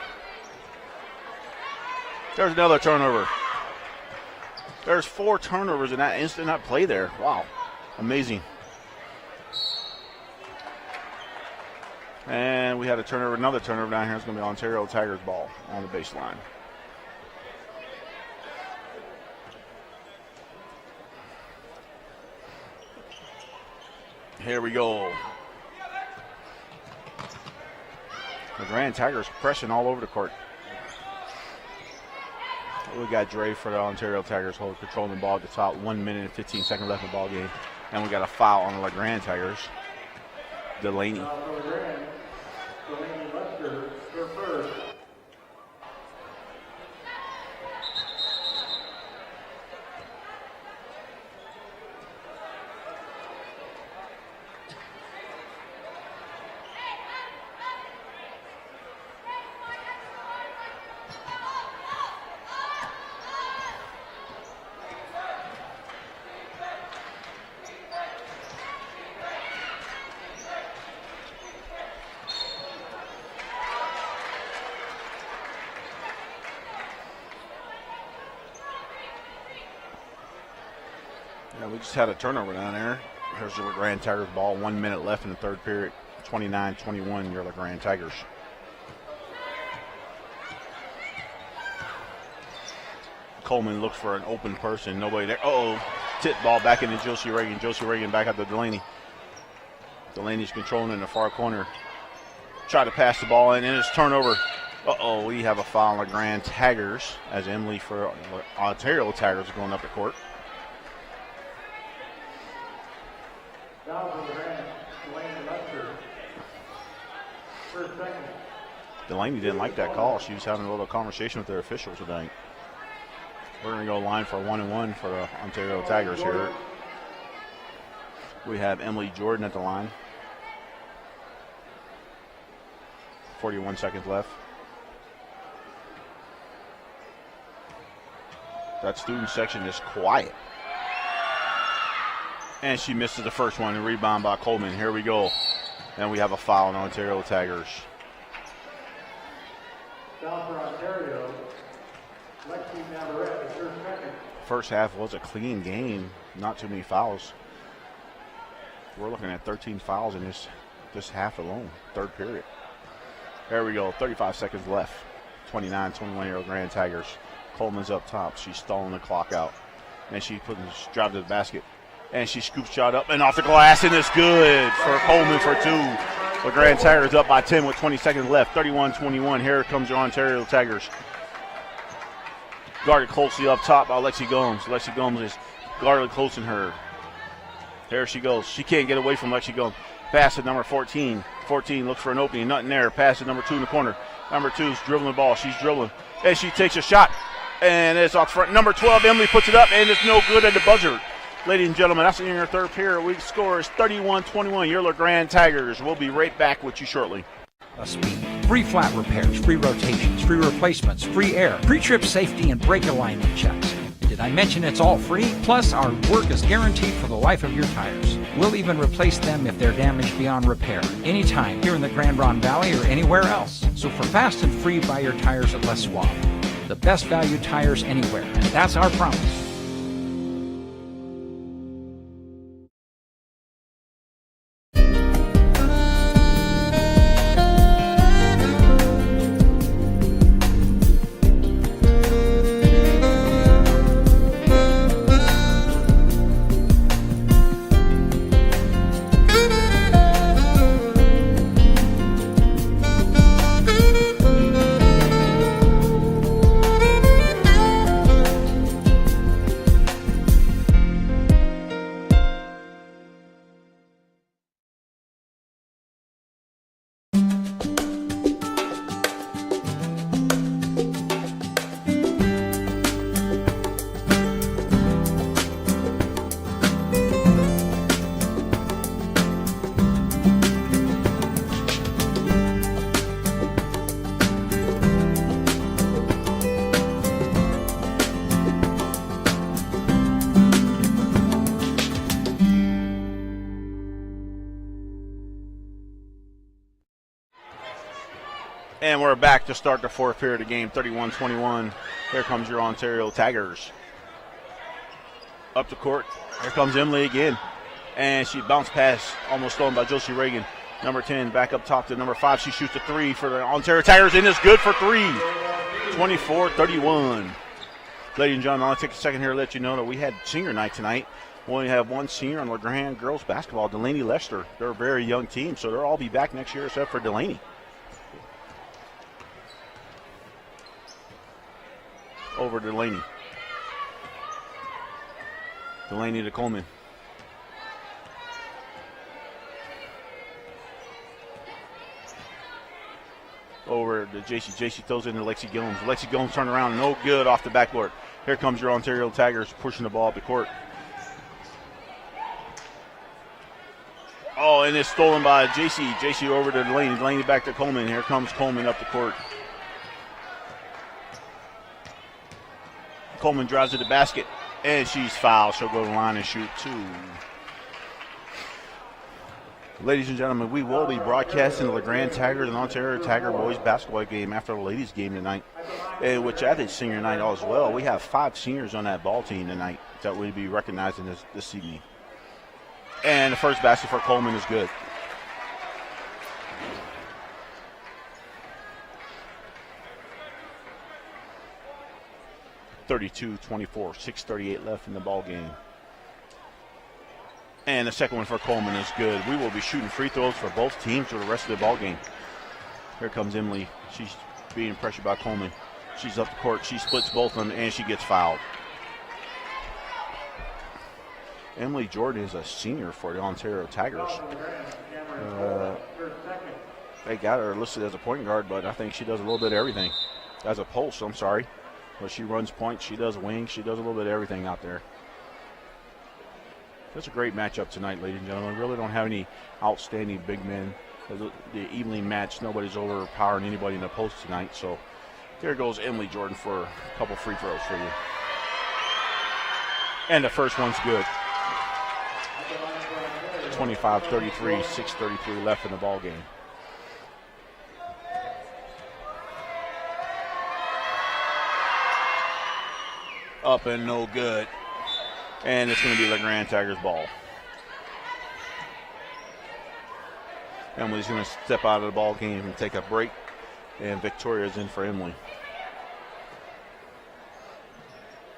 There's another turnover. There's 4 turnovers in that instant that play there. Wow. Amazing. And we had a turnover, another turnover down here. It's going to be Ontario Tigers ball on the baseline. Here we go. The Grand Tigers pressing all over the court. We got Dre for the Ontario Tigers controlling the ball at the top. 1 minute and 15 seconds left in the ball game. And we got a foul on the Grand Tigers. Delaney. Delaney Lester, their first. We just had a turnover down there. Here's the Grand Tigers ball. 1 minute left in the third period. 29-21, you're the Grand Tigers. Coleman looks for an open person. Nobody there. Tip ball back into Josie Reagan. Josie Reagan back out to Delaney. Delaney's controlling in the far corner. Try to pass the ball in, and it's turnover. We have a foul on the Grand Tigers as Emily for Ontario Tigers is going up the court. Delaney didn't like that call. She was having a little conversation with their officials tonight. We're going to go line for 1-1 for the Ontario Tigers here. We have Emily Jordan at the line. 41 seconds left. That student section is quiet. And she misses the first one. And rebound by Coleman. Here we go. And we have a foul on Ontario Tigers. Foul for Ontario. Lexi Navarrete is her second. First half was a clean game. Not too many fouls. We're looking at 13 fouls in this half alone. Third period. There we go. 35 seconds left. 29-21-year-old Grand Tigers. Coleman's up top. She's stalling the clock out. And she drives to the basket. And she scoops shot up and off the glass, and it's good for Coleman for 2. The Grand Tigers up by 10 with 20 seconds left. 31-21. Here comes the Ontario Tigers. Guarded closely up top by Lexi Gomes. Lexi Gomes is guarded close in her. There she goes. She can't get away from Lexi Gomes. Pass to number 14. 14 looks for an opening. Nothing there. Pass to number 2 in the corner. Number 2's dribbling the ball. She's dribbling. And she takes a shot. And it's off front. Number 12, Emily puts it up, and it's no good at the buzzer. Ladies and gentlemen, that's in your third period. We score is 31-21. You're the Grand Tigers. We'll be right back with you shortly. Free flat repairs, free rotations, free replacements, free air, pre-trip safety and brake alignment checks. Did I mention it's all free? Plus, our work is guaranteed for the life of your tires. We'll even replace them if they're damaged beyond repair, anytime here in the Grand Ronde Valley or anywhere else. So for fast and free, buy your tires at Les Schwab. The best value tires anywhere, and that's our promise. And we're back to start the fourth period of the game, 31-21. Here comes your Ontario Tigers. Up the court. Here comes Emily again. And she bounced pass, almost stolen by Josie Reagan. Number 10 back up top to number 5. She shoots a 3 for the Ontario Tigers, and it's good for 3. 24-31. Ladies and gentlemen, I'll take a second here to let you know that we had senior night tonight. We only have one senior on LeGrand girls basketball, Delaney Lester. They're a very young team, so they'll all be back next year except for Delaney. Over to Delaney. Delaney to Coleman. Over to JC. JC throws it into Lexi Gillums. Lexi Gillums turn around, no good off the backboard. Here comes your Ontario Tigers pushing the ball up the court. Oh, and it's stolen by JC. JC over to Delaney. Delaney back to Coleman. Here comes Coleman up the court. Coleman drives to the basket, and she's fouled. She'll go to the line and shoot 2. Ladies and gentlemen, we will be broadcasting the LeGrand Tigers and Ontario Tiger boys basketball game after the ladies game tonight, which I did senior night as well. We have 5 seniors on that ball team tonight that we'll be recognizing this evening. And the first basket for Coleman is good. (32-24), 6:38 left in the ball game. And the second one for Coleman is good. We will be shooting free throws for both teams for the rest of the ball game. Here comes Emily. She's being pressured by Coleman. She's up the court. She splits both of them, and she gets fouled. Emily Jordan is a senior for the Ontario Tigers. They got her listed as a point guard, but I think she does a little bit of everything. As a post, I'm sorry. But she runs points. She does wings. She does a little bit of everything out there. That's a great matchup tonight, ladies and gentlemen. We really don't have any outstanding big men. The evenly matched. Nobody's overpowering anybody in the post tonight. So there goes Emily Jordan for a couple free throws for you. And the first one's good. 25-33, 6:33 left in the ball game. Up and no good. And it's going to be LeGrand Tigers ball. Emily's going to step out of the ball game and take a break. And Victoria's in for Emily.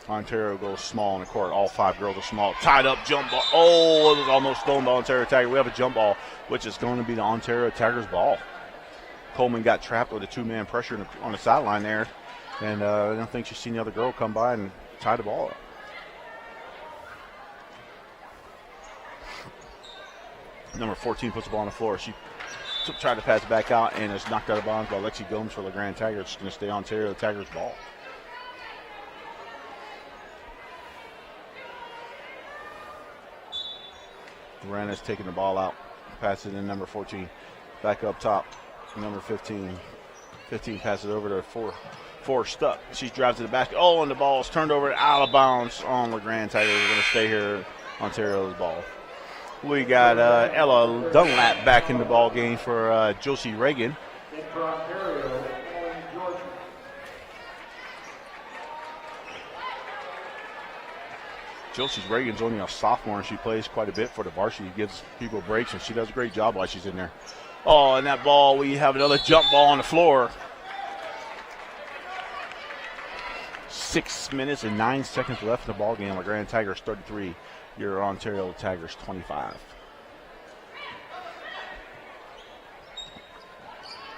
Ontario goes small on the court. All 5 girls are small. Tied up jump ball. Oh, it was almost stolen by Ontario Tiger. We have a jump ball, which is going to be the Ontario Tigers ball. Coleman got trapped with a 2-man pressure on the sideline there. And I don't think she's seen the other girl come by and tie the ball up. Number 14 puts the ball on the floor. She tried to pass it back out and is knocked out of bounds by Lexi Gomes for LeGrand Tigers. It's going to stay Ontario Tigers ball. Miranda's taking the ball out. Passes in number 14. Back up top. Number 15. 15 passes over to 4 stuck. She drives to the basket. Oh, and the ball is turned over out of bounds on LeGrand Tigers. We're going to stay here. Ontario's ball. We got Ella Dunlap back in the ball game for Josie Reagan. Josie Reagan's only a sophomore, and she plays quite a bit for the varsity. Gives people breaks, and she does a great job while she's in there. Oh, and that ball, we have another jump ball on the floor. 6 minutes and 9 seconds left in the ball game. LeGrand Tigers 33. Your Ontario Tigers 25.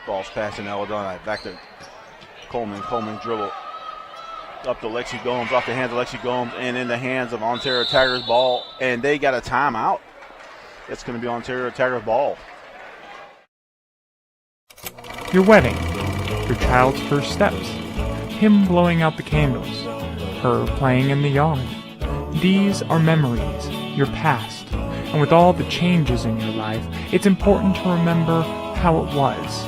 Ball's passing Ella back to Coleman. Coleman dribble up to Lexi Gomes, off the hands of Lexi Gomes, and in the hands of Ontario Tigers ball. And they got a timeout. It's going to be Ontario Tigers ball. Your wedding, your child's first steps, him blowing out the candles, her playing in the yard. These are memories, your past, and with all the changes in your life, it's important to remember how it was.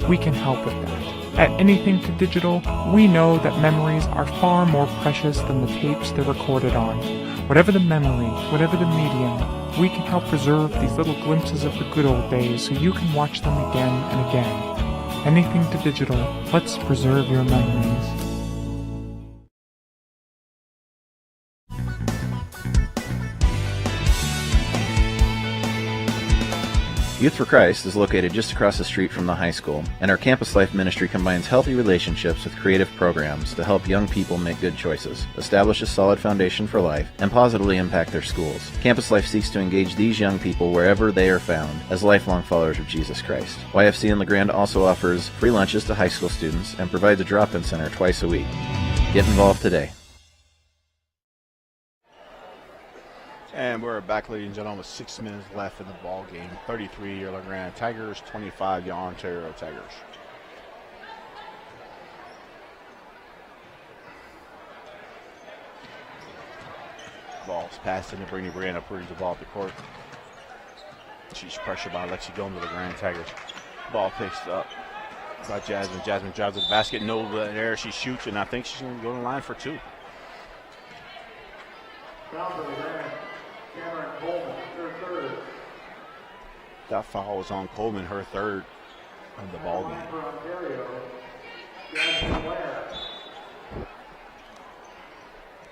We can help with that. At Anything to Digital, we know that memories are far more precious than the tapes they're recorded on. Whatever the memory, whatever the medium, we can help preserve these little glimpses of the good old days so you can watch them again and again. Anything to digital. Let's preserve your memories. Youth for Christ is located just across the street from the high school, and our Campus Life ministry combines healthy relationships with creative programs to help young people make good choices, establish a solid foundation for life, and positively impact their schools. Campus Life seeks to engage these young people wherever they are found as lifelong followers of Jesus Christ. YFC in LeGrand also offers free lunches to high school students and provides a drop-in center twice a week. Get involved today. And we're back, ladies and gentlemen, with 6 minutes left in the ball game. 33 your LeGrand Tigers, 25 your Ontario Tigers. Ball's passed into Brittany Brianna, brings the ball up the court. She's pressured by Lexi Gomes of the LeGrand Tigers. Ball picked up by Jasmine. Jasmine drives to the basket, no there. She shoots, and I think she's going to go to the line for two. That foul was on Coleman, her third of the ball game.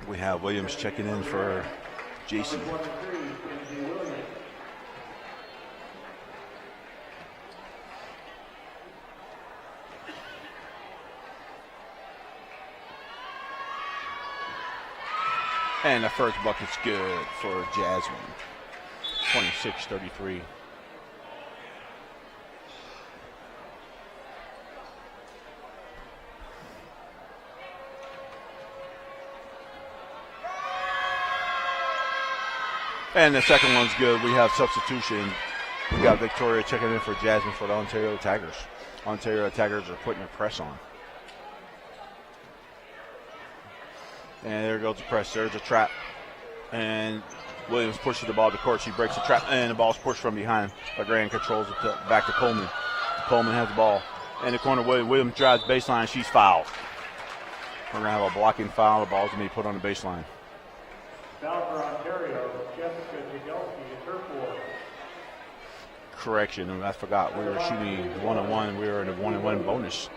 We have Williams checking in for Jason. And the first bucket's good for Jasmine. 26-33. And the second one's good. We have substitution. We got Victoria checking in for Jasmine for the Ontario Tigers. Ontario Tigers are putting a press on. And there goes the press. There's a trap. And Williams pushes the ball to the court. She breaks the trap, and the ball's pushed from behind. LeGrand controls it back to Coleman. Coleman has the ball. In the corner, Williams drives baseline. She's fouled. We're going to have a blocking foul. The ball's going to be put on the baseline. Foul for Ontario, Jessica Jagelski is her fourth. Correction, I forgot. We were shooting one-on-one. We were in a one-on-one bonus.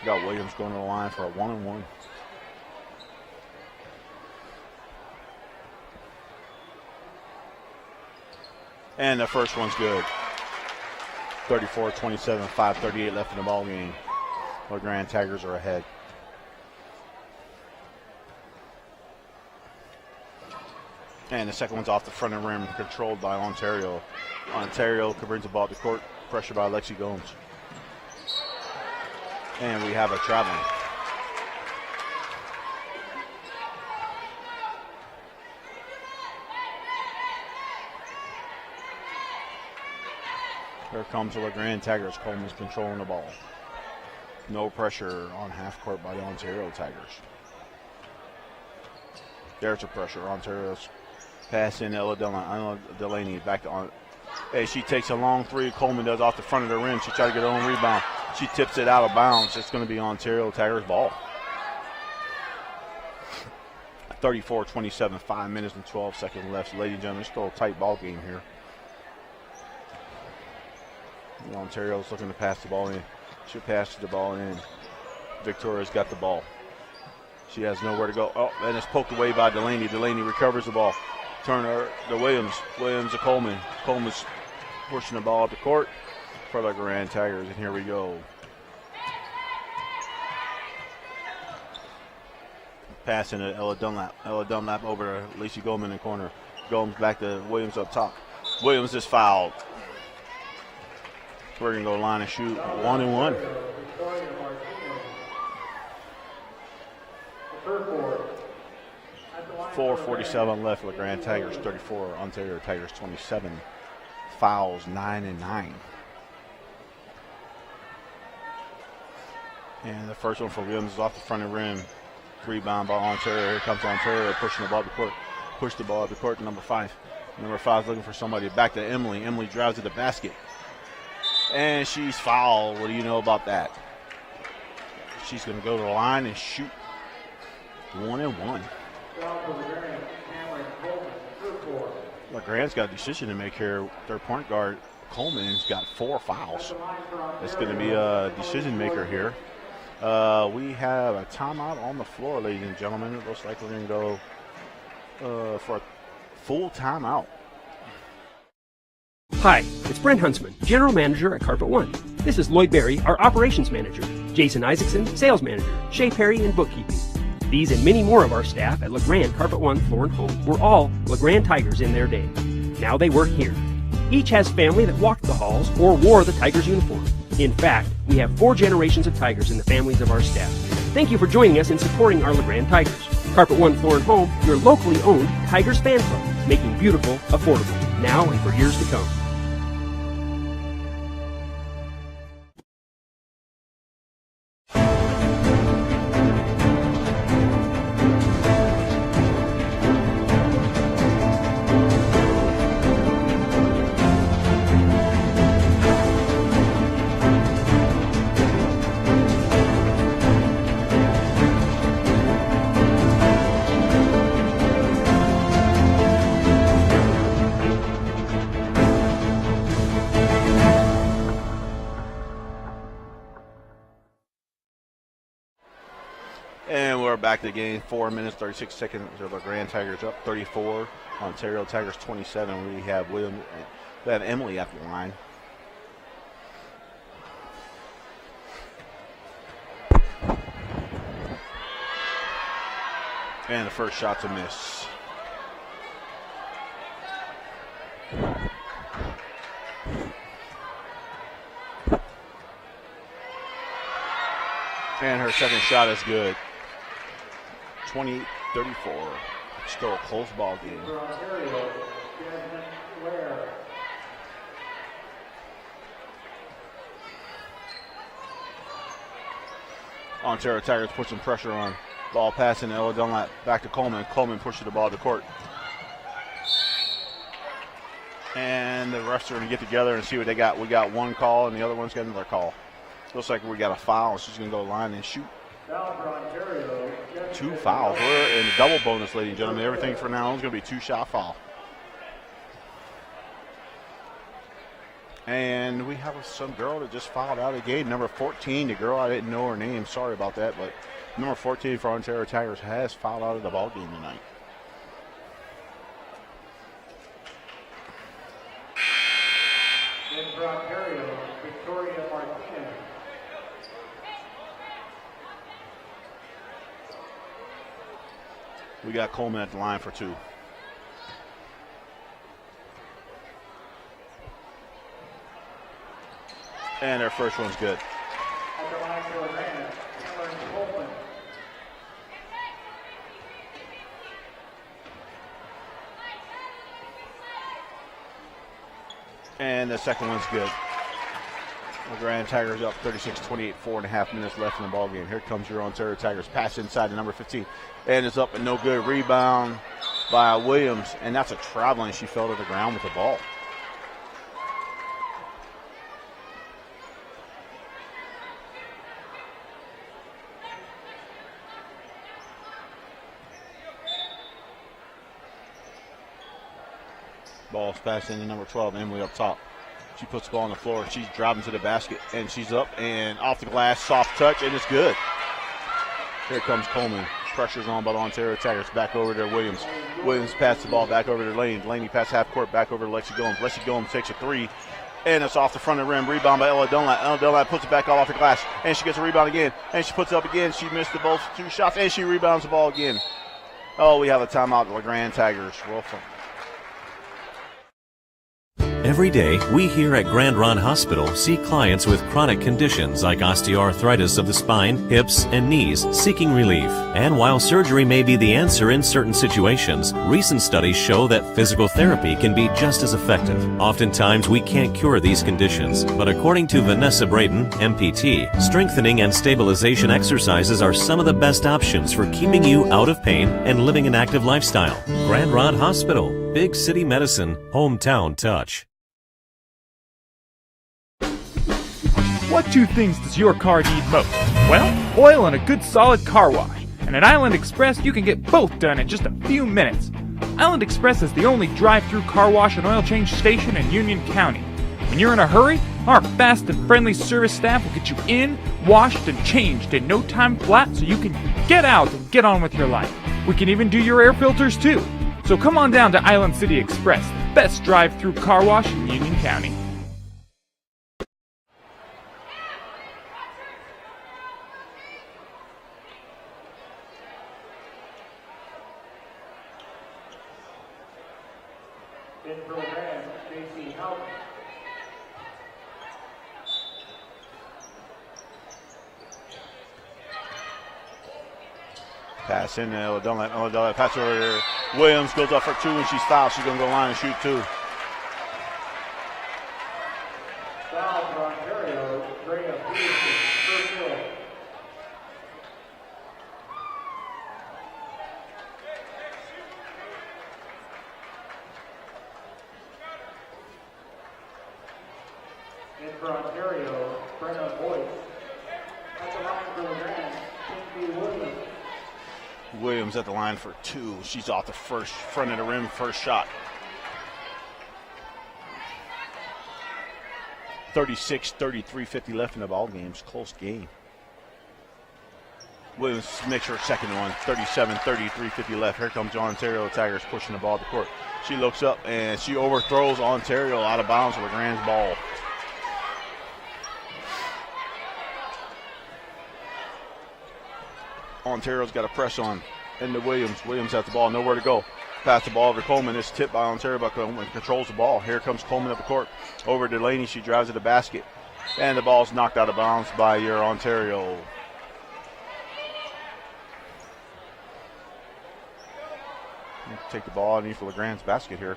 We got Williams going to the line for a one-on-one. And the first one's good. 34-27, 5:38 left in the ball game. LeGrand Tigers are ahead. And the second one's off the front of the rim, controlled by Ontario. Ontario brings the ball to court, pressure by Lexi Gomes. And we have a traveling. Here comes the LeGrand Tigers. Coleman's controlling the ball. No pressure on half court by the Ontario Tigers. There's a pressure. Ontario's pass in Ella Delaney back to on. Hey, she takes a long three. Coleman does off the front of the rim. She tried to get her own rebound. She tips it out of bounds. It's going to be Ontario Tigers ball. 34-27, 5 minutes and 12 seconds left. So, ladies and gentlemen, it's still a tight ball game here. Ontario's looking to pass the ball in. She passes the ball in. Victoria's got the ball. She has nowhere to go. Oh, and it's poked away by Delaney. Delaney recovers the ball. Turner to Williams. Williams to Coleman. Coleman's pushing the ball up the court for the LeGrand Tigers. And here we go. Passing to Ella Dunlap. Ella Dunlap over to Lacey Goldman in the corner. Gomes back to Williams up top. Williams is fouled. We're going to go line and shoot 1-1. 4:47 left. LeGrand Tigers 34, Ontario Tigers 27. Fouls 9-9. And the first one for Williams is off the front of the rim. Rebound by Ontario. Here comes Ontario pushing the ball up the court. Push the ball up the court to number 5. Number 5 is looking for somebody. Back to Emily. Emily drives to the basket. And she's fouled. What do you know about that? She's going to go to the line and shoot 1-1. LeGrand's got a decision to make here. Their point guard, Coleman's got 4 fouls. It's going to be a decision maker here. We have a timeout on the floor, ladies and gentlemen. It looks like we're going to go for a full timeout. Hi, it's Brent Huntsman, General Manager at Carpet One. This is Lloyd Berry, our Operations Manager, Jason Isaacson, Sales Manager, Shay Perry, and Bookkeeping. These and many more of our staff at LeGrand Carpet One Floor and Home were all LeGrand Tigers in their day. Now they work here. Each has family that walked the halls or wore the Tigers uniform. In fact, we have 4 generations of Tigers in the families of our staff. Thank you for joining us in supporting our LeGrand Tigers. Carpet One Floor and Home, your locally owned Tigers fan club, making beautiful affordable, now and for years to come. And we're back to the game. 4 minutes, 36 seconds. The Grand Tigers up 34. Ontario Tigers 27. We have Emily at the line. And the first shot's a miss. And her second shot is good. 28-34. Still a close ball game. Ontario Tigers put some pressure on. Ball passing Ella Dunlap back to Coleman. Coleman pushes the ball to court. And the refs are going to get together and see what they got. We got one call and the other one's got another call. Looks like we got a foul. She's going to go to the line and shoot. 2 fouls. We're in a double bonus, ladies and gentlemen. Everything for now is going to be 2-shot foul. And we have some girl that just fouled out of the game. Number 14, the girl, I didn't know her name. Sorry about that. But number 14 for Ontario Tigers has fouled out of the ball game tonight. In for Ontario, Victoria Martinez. We got Coleman at the line for 2. And their first one's good. At the line for LeGrand, Cameron Coleman. And the second one's good. The Grand Tigers up 36-28, 4.5 minutes left in the ball game. Here comes your Ontario Tigers. Pass inside to number 15. And it's up and no good. Rebound by Williams. And that's a traveling. She fell to the ground with the ball. Ball's passed into number 12, Emily up top. She puts the ball on the floor. She's driving to the basket, and she's up and off the glass, soft touch, and it's good. Here comes Coleman. Pressure's on by the Ontario Tigers. Back over to Williams. Williams passes the ball back over to Lane. Laney passes half court back over to Lexi Gomes. Lexi Gomes takes a 3, and it's off the front of the rim. Rebound by Ella Dunlap. Ella Dunlap puts it back off the glass, and she gets a rebound again, and she puts it up again. She missed the both 2 shots, and she rebounds the ball again. Oh, we have a timeout. The Grand Tigers. Well, Every day, we here at Grand Ron Hospital see clients with chronic conditions like osteoarthritis of the spine, hips, and knees seeking relief. And while surgery may be the answer in certain situations, recent studies show that physical therapy can be just as effective. Oftentimes, we can't cure these conditions, but according to Vanessa Braden, MPT, strengthening and stabilization exercises are some of the best options for keeping you out of pain and living an active lifestyle. Grand Ron Hospital, big city medicine, hometown touch. What 2 things does your car need most? Well, oil and a good solid car wash. And at Island Express, you can get both done in just a few minutes. Island Express is the only drive-through car wash and oil change station in Union County. When you're in a hurry, our fast and friendly service staff will get you in, washed, and changed in no time flat so you can get out and get on with your life. We can even do your air filters too. So come on down to Island City Express, the best drive-through car wash in Union County. In for the Rams, J.C. Houghton. Pass in there, Dunlap, pass over there. Williams goes up for 2 and she's fouled. She's going to go line and shoot 2. Foul for Ontario, Drea Peterson, first field. In for Ontario, Brenna Boyce. At the line for the Rams, Cynthia Williams. Williams at the line for 2. She's off the front of the rim, first shot. 36-33, 50 left in the ball game. It's a close game. Williams makes her second one. 37-33, 50 left. Here comes Ontario Tigers pushing the ball to court. She looks up and she overthrows Ontario out of bounds with LeGrand's ball. Ontario's got a press on into Williams. Williams has the ball, nowhere to go. Pass the ball over to Coleman. It's tipped by Ontario, but Coleman controls the ball. Here comes Coleman up the court. Over to Delaney. She drives to the basket. And the ball's knocked out of bounds by your Ontario. Take the ball underneath LeGrand's basket here.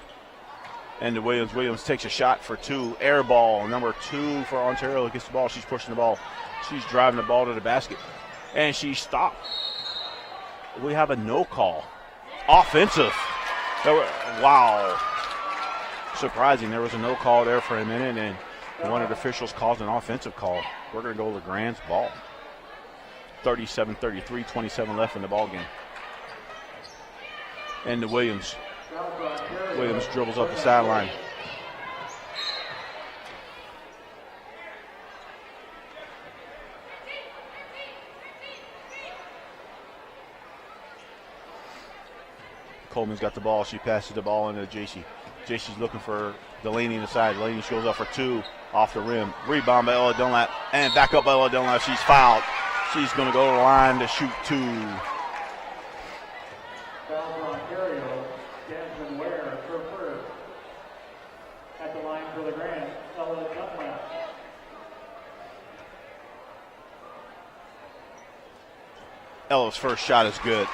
And to Williams. Williams takes a shot for 2. Air ball. Number 2 for Ontario gets the ball. She's pushing the ball. She's driving the ball to the basket. And she stopped. We have a no call. Offensive. Wow. Surprising. There was a no call there for a minute, and one of the officials calls an offensive call. We're going to go LeGrand's ball. 37-33, 27 left in the ball game. And to Williams. Williams dribbles up the sideline. Coleman's got the ball. She passes the ball into JC. JC's looking for Delaney in the side. Delaney goes up for 2 off the rim. Rebound by Ella Dunlap. And back up by Ella Dunlap. She's fouled. She's going to go to the line to shoot 2. Foul for Ontario, Jasmine Ware, her first. At the line for the Grand, Ella Dunlap. Ella's first shot is good.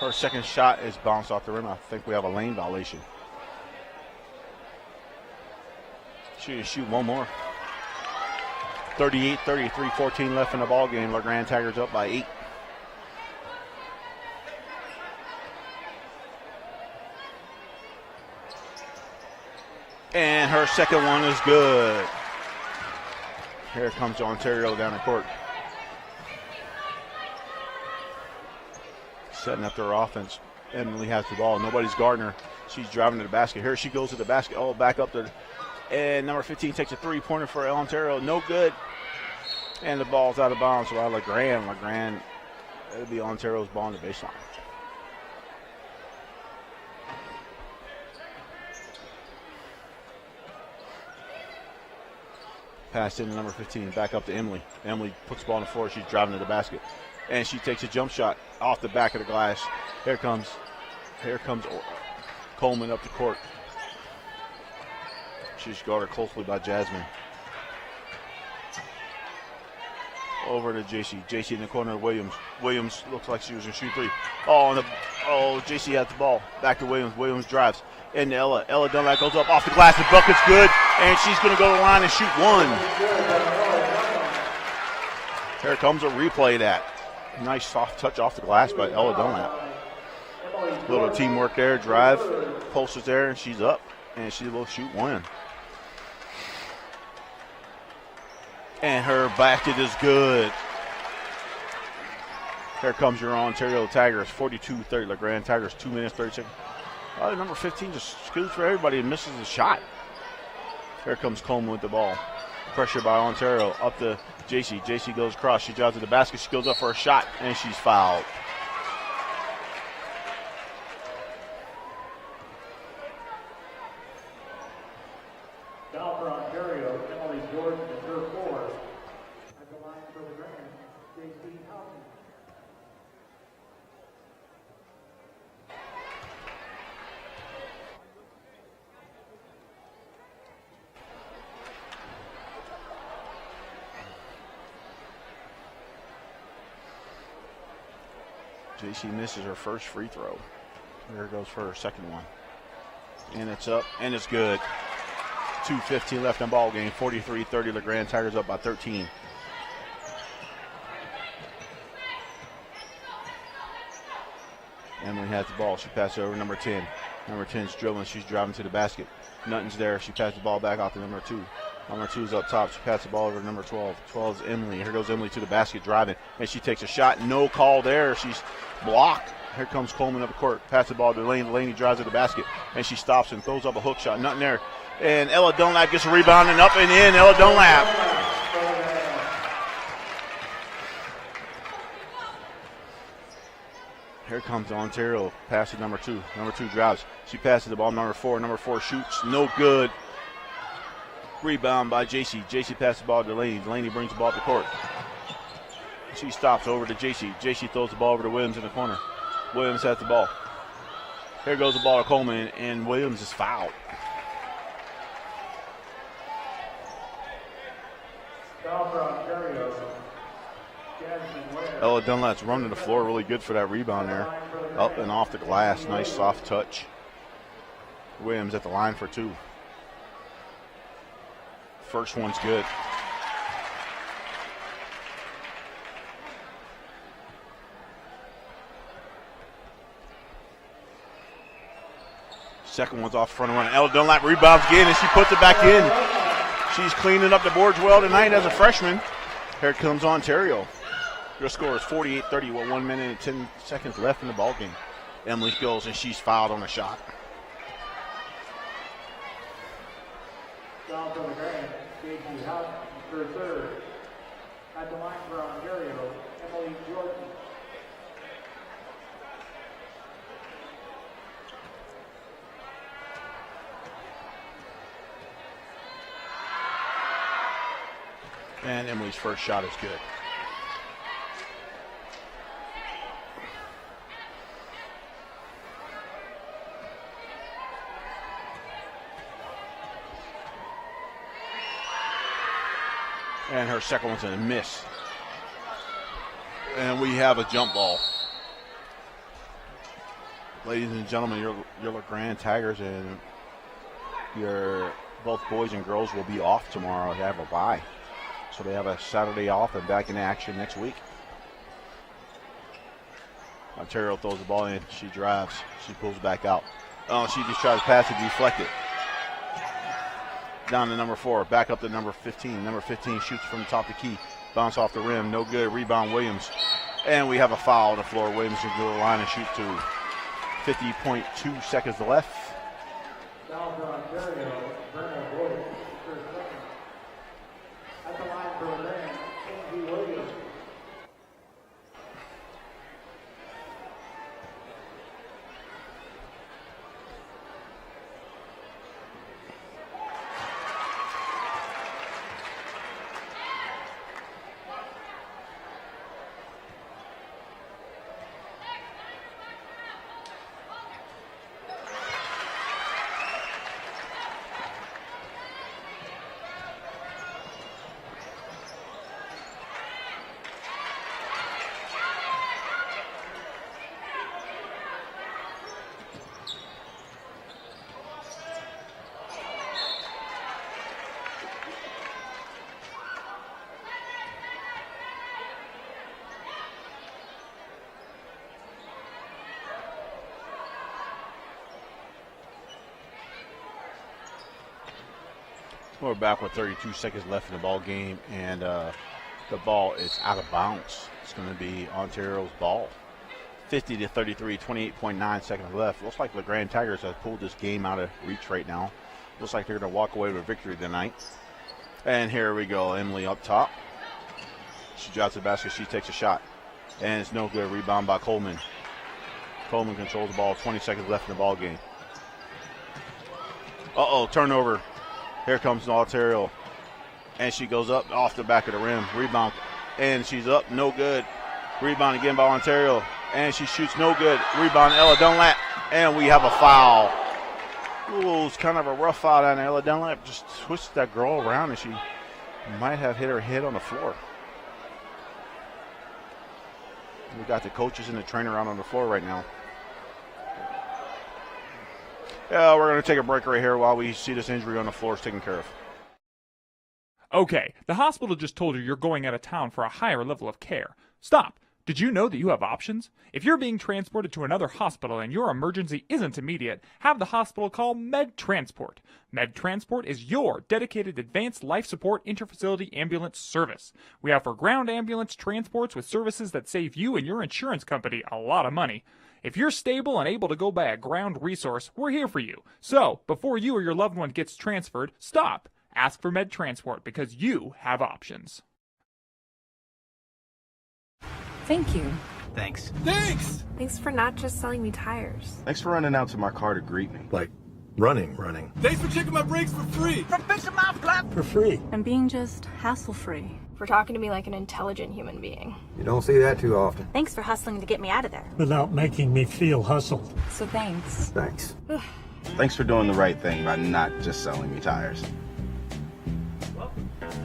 Her second shot is bounced off the rim. I think we have a lane violation. She can shoot one more. 38-33, 14 left in the ball game. LeGrand Tigers up by 8. And her second one is good. Here comes Ontario down the court. Setting up their offense. Emily has the ball. Nobody's guarding her. She's driving to the basket. Here she goes to the basket. Oh, back up there. And number 15 takes a 3-pointer for Ontario. No good. And the ball's out of bounds. So LeGrand, it'll be Ontario's ball on the baseline. Pass in to number 15. Back up to Emily. Emily puts the ball on the floor. She's driving to the basket. And she takes a jump shot off the back of the glass. Here comes Coleman up the court. She's guarded closely by Jasmine. Over to JC. JC in the corner of Williams. Williams looks like she was going to shoot 3. JC has the ball. Back to Williams. Williams drives. Into Ella. Ella Dunlap goes up off the glass. The bucket's good. And she's going to go to the line and shoot 1. Here comes a replay of that. Nice soft touch off the glass by Ella Dunlap. Little teamwork there. Drive. Post is there, and she's up. And she will shoot 1. And her basket is good. Here comes your Ontario Tigers, 42-30. LeGrand Tigers, 2 minutes, 30 seconds. Number 15 just scoots for everybody and misses the shot. Here comes Coleman with the ball. Pressure by Ontario. Up to JC. JC goes across. She drives to the basket. She goes up for a shot, and she's fouled. Foul for Ontario. Emily Jordan is her 4. At the line for the Grand, JC Houghton. JC misses her first free throw. There goes for her second one. And it's up, and it's good. 2:15 left in ball game. 43-30. LeGrand Tigers up by 13. Emily has the ball. She passes it over to number 10. Number 10's dribbling. She's driving to the basket. Nothing's there. She passes the ball back out to number 2. Number 2 is up top. She passes the ball over to number 12. 12 is Emily. Here goes Emily to the basket driving. And she takes a shot. No call there. She's blocked. Here comes Coleman up the court. Pass the ball to Delaney. Delaney drives to the basket. And she stops and throws up a hook shot. Nothing there. And Ella Dunlap gets a rebound and up and in. Ella Dunlap. Here comes Ontario. Pass to number 2. Number 2 drives. She passes the ball to number 4. Number 4 shoots. No good. Rebound by JC. JC passes the ball to Delaney. Delaney brings the ball up the court. She stops over to JC. JC throws the ball over to Williams in the corner. Williams has the ball. Here goes the ball to Coleman, and Williams is fouled. Foul for Ontario. Jasmine Ware. Ella Dunlap's running the floor really good for that rebound there. Up and off the glass. Nice soft touch. Williams at the line for 2. First one's good. Second one's off front run. Ella Dunlap rebounds again, and she puts it back in. She's cleaning up the boards well tonight as a freshman. Here comes Ontario. Your score is 48-30 with 1 minute and 10 seconds left in the ballgame. Emily goes, and she's fouled on the shot. Foul for the Grand, JC Houghton for 3rd. At the line for Ontario, Emily Jordan. And Emily's first shot is good. And her second one's a miss. And we have a jump ball. Ladies and gentlemen, your LeGrand Tigers and your both boys and girls will be off tomorrow. They have a bye. So they have a Saturday off and back in action next week. Ontario throws the ball in. She drives. She pulls back out. Oh, she just tries to pass it, deflect it. Down to number 4. Back up to number 15. Number 15 shoots from the top of the key. Bounce off the rim. No good. Rebound Williams. And we have a foul on the floor. Williams can go to the line and shoot 2. 50.2 seconds left. Foul for Ontario, Brenna Boyd for 2nd. At the line for the Grand, Angie Williams. We're back with 32 seconds left in the ball game, and the The ball is out of bounds. It's going to be Ontario's ball. 50-33, 28.9 seconds left. Looks like LeGrand Tigers have pulled this game out of reach right now. Looks like they're going to walk away with victory tonight. And here we go, Emily up top. She drops the basket, she takes a shot. And it's no good, rebound by Coleman. Coleman controls the ball, 20 seconds left in the ball game. Uh-oh, turnover. Here comes Ontario. And she goes up off the back of the rim. Rebound. And she's up. No good. Rebound again by Ontario. And she shoots no good. Rebound, Ella Dunlap. And we have a foul. Ooh, it's kind of a rough foul down there. Ella Dunlap just twisted that girl around and she might have hit her head on the floor. We got the coaches and the trainer out on the floor right now. Yeah, we're going to take a break right here while we see this injury on the floor is taken care of. Okay, the hospital just told you you're going out of town for a higher level of care. Stop! Did you know that you have options? If you're being transported to another hospital and your emergency isn't immediate, have the hospital call MedTransport. MedTransport is your dedicated advanced life support interfacility ambulance service. We offer ground ambulance transports with services that save you and your insurance company a lot of money. If you're stable and able to go by a ground resource, we're here for you. So, before you or your loved one gets transferred, stop. Ask for MedTransport because you have options. Thank you. Thanks. Thanks! Thanks for not just selling me tires. Thanks for running out to my car to greet me. Like running. Thanks for checking my brakes for free. For fixing my flat. For free. And being just hassle-free. For talking to me like an intelligent human being. You don't see that too often. Thanks for hustling to get me out of there. Without making me feel hustled. So thanks. Thanks. Thanks for doing the right thing by not just selling me tires.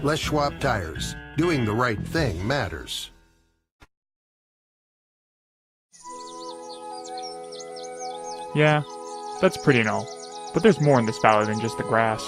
Les Schwab Tires. Doing the right thing matters. Yeah, that's pretty and all. But there's more in this valley than just the grass.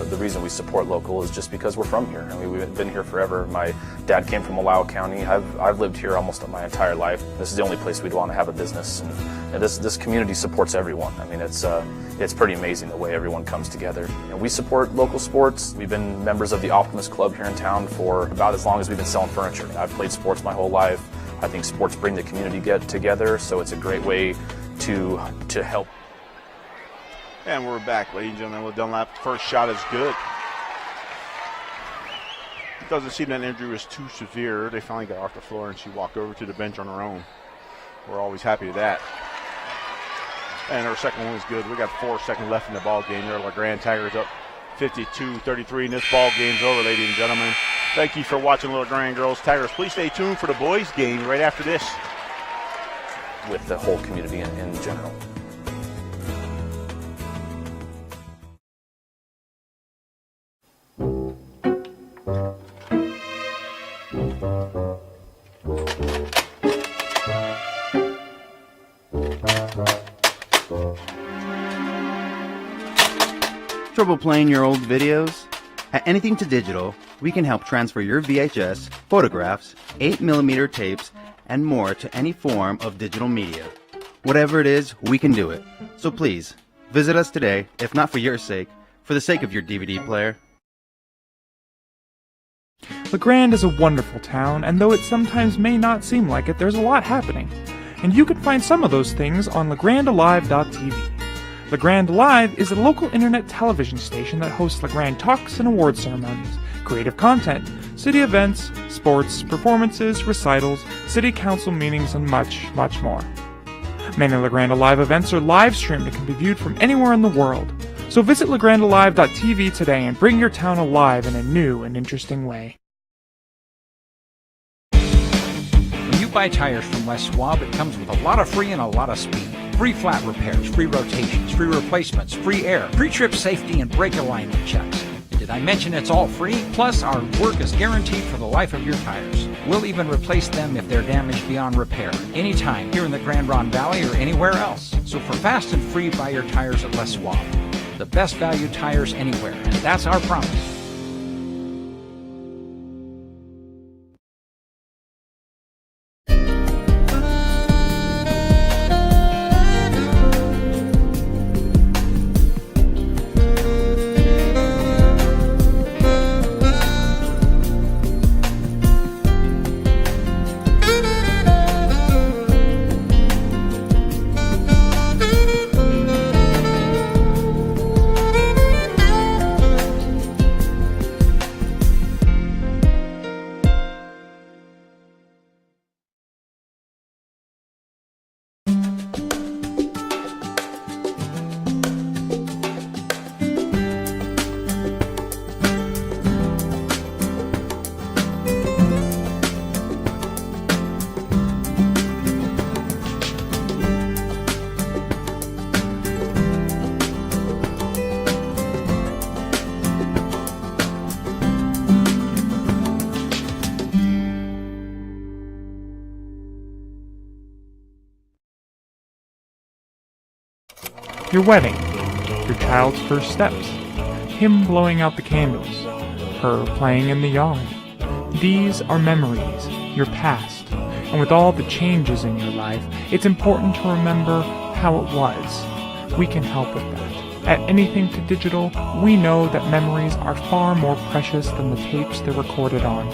The reason we support local is just because we're from here. I mean, we've been here forever. My dad came from Lao County. I've lived here almost my entire life. This is the only place we'd want to have a business, and this community supports everyone. I mean, it's pretty amazing the way everyone comes together. And we support local sports. We've been members of the Optimist Club here in town for about as long as we've been selling furniture. I've played sports my whole life. I think sports bring the community together, so it's a great way to help. And we're back, ladies and gentlemen, with Dunlap. First shot is good. It doesn't seem that injury was too severe. They finally got off the floor and she walked over to the bench on her own. We're always happy with that. And her second one was good. We got 4 seconds left in the ball game. There, LeGrand Tigers up 52-33, and this ball game's over, ladies and gentlemen. Thank you for watching LeGrand Girls Tigers. Please stay tuned for the boys game right after this. With the whole community in general. Trouble playing your old videos? At Anything to Digital, we can help transfer your VHS, photographs, 8mm tapes, and more to any form of digital media. Whatever it is, we can do it. So please, visit us today, if not for your sake, for the sake of your DVD player. LeGrand is a wonderful town, and though it sometimes may not seem like it, there's a lot happening. And you can find some of those things on legrandalive.tv. LeGrand Live is a local internet television station that hosts LeGrand talks and award ceremonies, creative content, city events, sports, performances, recitals, city council meetings, and much, much more. Many LeGrand Live events are live streamed and can be viewed from anywhere in the world. So visit legrandalive.tv today and bring your town alive in a new and interesting way. When you buy tires from Les Schwab, it comes with a lot of free and a lot of speed. Free flat repairs, free rotations, free replacements, free air, pre-trip safety and brake alignment checks. And did I mention it's all free? Plus, our work is guaranteed for the life of your tires. We'll even replace them if they're damaged beyond repair, anytime here in the Grand Ronde Valley or anywhere else. So for fast and free, buy your tires at Les Schwab. The best value tires anywhere, and that's our promise. Your wedding, your child's first steps, him blowing out the candles, her playing in the yard. These are memories, your past, and with all the changes in your life, it's important to remember how it was. We can help with that. At Anything to Digital, we know that memories are far more precious than the tapes they're recorded on.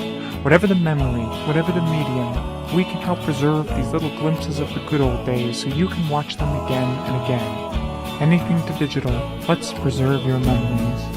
Whatever the memory, whatever the medium, we can help preserve these little glimpses of the good old days so you can watch them again and again. Anything to Digital, let's preserve your memories.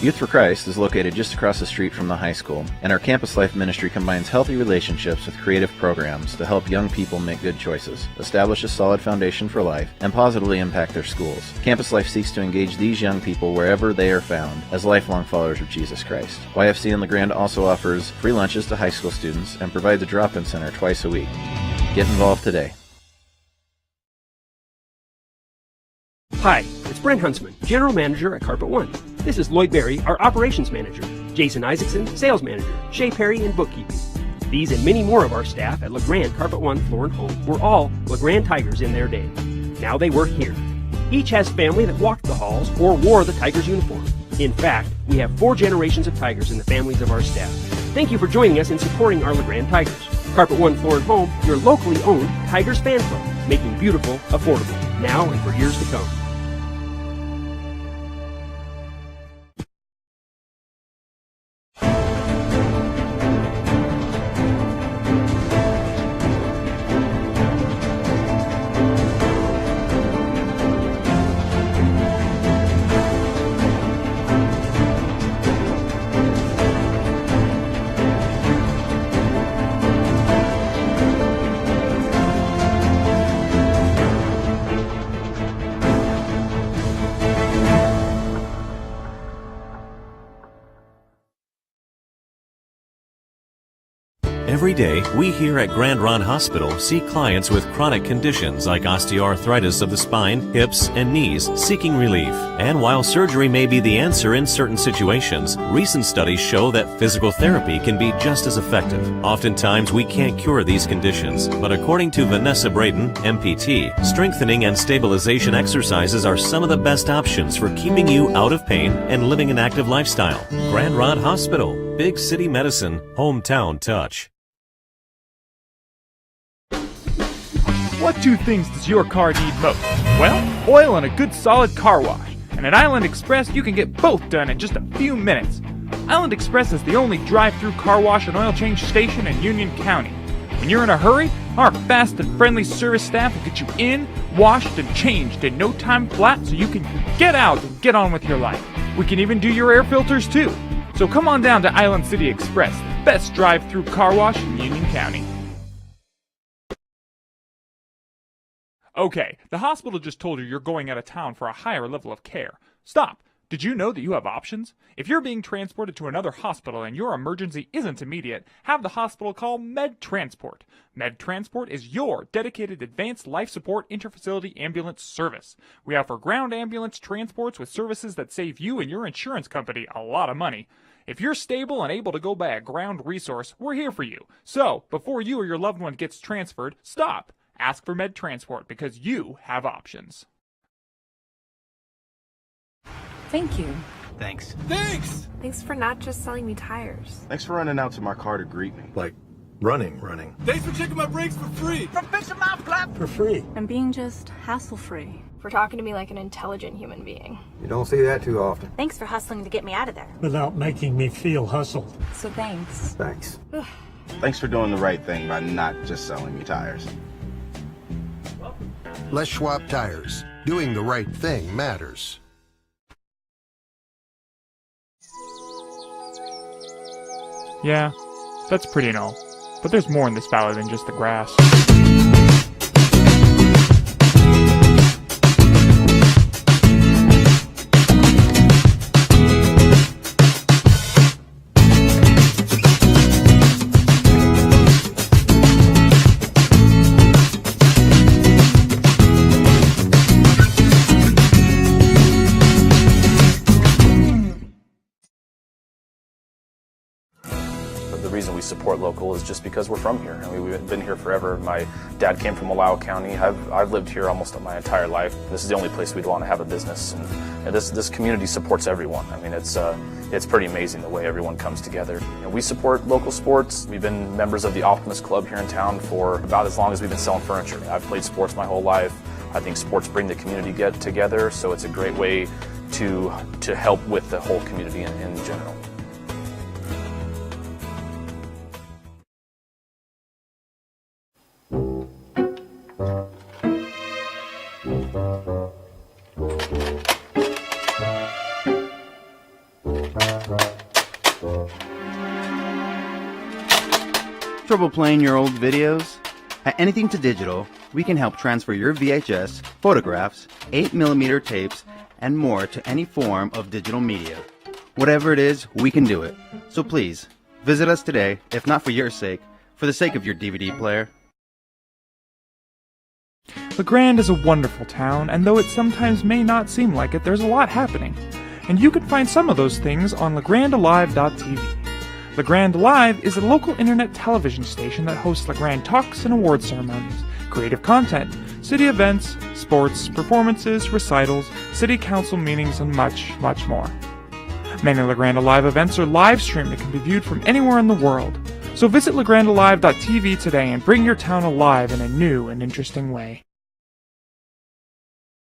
Youth for Christ is located just across the street from the high school, and our Campus Life ministry combines healthy relationships with creative programs to help young people make good choices, establish a solid foundation for life, and positively impact their schools. Campus Life seeks to engage these young people wherever they are found as lifelong followers of Jesus Christ. YFC in LeGrand also offers free lunches to high school students and provides a drop-in center twice a week. Get involved today. Hi, it's Brent Huntsman, General Manager at Carpet One. This is Lloyd Berry, our Operations Manager, Jason Isaacson, Sales Manager, Shay Perry in Bookkeeping. These and many more of our staff at LeGrand Carpet One Floor and Home were all LeGrand Tigers in their day. Now they work here. Each has family that walked the halls or wore the Tigers uniform. In fact, we have 4 generations of Tigers in the families of our staff. Thank you for joining us in supporting our LeGrand Tigers. Carpet One Floor and Home, your locally owned Tigers fan club, making beautiful affordable, now and for years to come. Every day, we here at Grand Ronde Hospital see clients with chronic conditions like osteoarthritis of the spine, hips, and knees seeking relief. And while surgery may be the answer in certain situations, recent studies show that physical therapy can be just as effective. Oftentimes, we can't cure these conditions, but according to Vanessa Braden, MPT, strengthening and stabilization exercises are some of the best options for keeping you out of pain and living an active lifestyle. Grand Ronde Hospital, big city medicine, hometown touch. What 2 things does your car need most? Well, oil and a good solid car wash. And at Island Express, you can get both done in just a few minutes. Island Express is the only drive-through car wash and oil change station in Union County. When you're in a hurry, our fast and friendly service staff will get you in, washed, and changed in no time flat so you can get out and get on with your life. We can even do your air filters too. So come on down to Island City Express, the best drive-through car wash in Union County. Okay, the hospital just told you you're going out of town for a higher level of care. Stop. Did you know that you have options? If you're being transported to another hospital and your emergency isn't immediate, have the hospital call MedTransport. MedTransport is your dedicated advanced life support interfacility ambulance service. We offer ground ambulance transports with services that save you and your insurance company a lot of money. If you're stable and able to go by a ground resource, we're here for you. So, before you or your loved one gets transferred, stop. Ask for MedTransport because you have options. Thank you. Thanks. Thanks! Thanks for not just selling me tires. Thanks for running out to my car to greet me. Like running. Thanks for checking my brakes for free. For fixing my flap. For free. And being just hassle-free. For talking to me like an intelligent human being. You don't see that too often. Thanks for hustling to get me out of there. Without making me feel hustled. So thanks. Thanks. Thanks for doing the right thing by not just selling me tires. Les Schwab Tires. Doing the right thing matters. Yeah, that's pretty and all. But there's more in this valley than just the grass. The reason we support local is just because we're from here. I mean, we've been here forever. My dad came from Malao County. I've lived here almost my entire life. This is the only place we'd want to have a business, and this community supports everyone. I mean, it's pretty amazing the way everyone comes together. And we support local sports. We've been members of the Optimist Club here in town for about as long as we've been selling furniture. I've played sports my whole life. I think sports bring the community together, so it's a great way to help with the whole community in general. Trouble playing your old videos? At Anything to Digital, we can help transfer your VHS, photographs, 8mm tapes, and more to any form of digital media. Whatever it is, we can do it. So please, visit us today, if not for your sake, for the sake of your DVD player. LeGrand is a wonderful town, and though it sometimes may not seem like it, there's a lot happening. And you can find some of those things on legrandalive.tv. LeGrand Live is a local internet television station that hosts LeGrand talks and award ceremonies, creative content, city events, sports, performances, recitals, city council meetings, and much, much more. Many LeGrand Alive events are live streamed and can be viewed from anywhere in the world. So visit legrandalive.tv today and bring your town alive in a new and interesting way.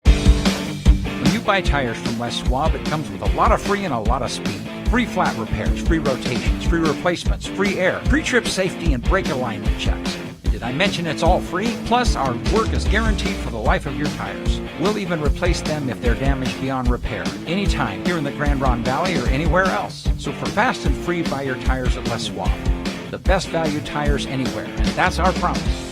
When you buy tires from Les Schwab, it comes with a lot of free and a lot of speed. Free flat repairs, free rotations, free replacements, free air, pre-trip safety and brake alignment checks. And did I mention it's all free? Plus, our work is guaranteed for the life of your tires. We'll even replace them if they're damaged beyond repair, anytime here in the Grand Ronde Valley or anywhere else. So for fast and free, buy your tires at Les Schwab. The best value tires anywhere, and that's our promise.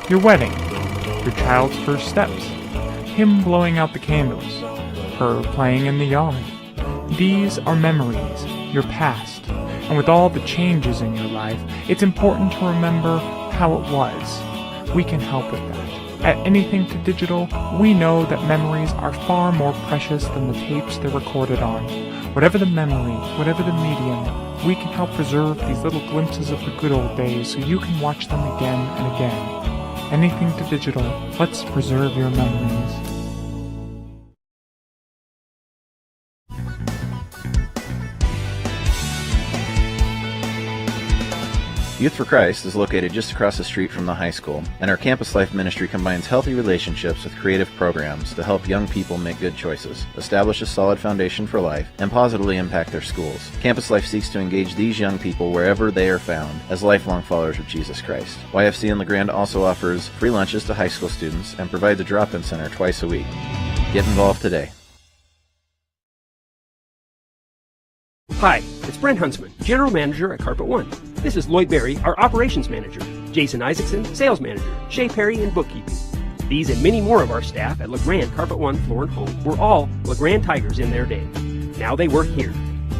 Your wedding, your child's first steps, him blowing out the candles, her playing in the yard. These are memories, your past. And with all the changes in your life, it's important to remember how it was. We can help with that. At Anything to Digital, we know that memories are far more precious than the tapes they're recorded on. Whatever the memory, whatever the medium, we can help preserve these little glimpses of the good old days so you can watch them again and again. Anything to Digital, let's preserve your memories. Youth for Christ is located just across the street from the high school, and our campus life ministry combines healthy relationships with creative programs to help young people make good choices, establish a solid foundation for life, and positively impact their schools. Campus Life seeks to engage these young people wherever they are found as lifelong followers of Jesus Christ. YFC in LeGrand also offers free lunches to high school students and provides a drop-in center twice a week. Get involved today. Hi, it's Brent Huntsman, General Manager at Carpet One. This is Lloyd Berry, our Operations Manager, Jason Isaacson, Sales Manager, Shay Perry in Bookkeeping. These and many more of our staff at LeGrand Carpet One Floor and Home were all LeGrand Tigers in their day. Now they work here.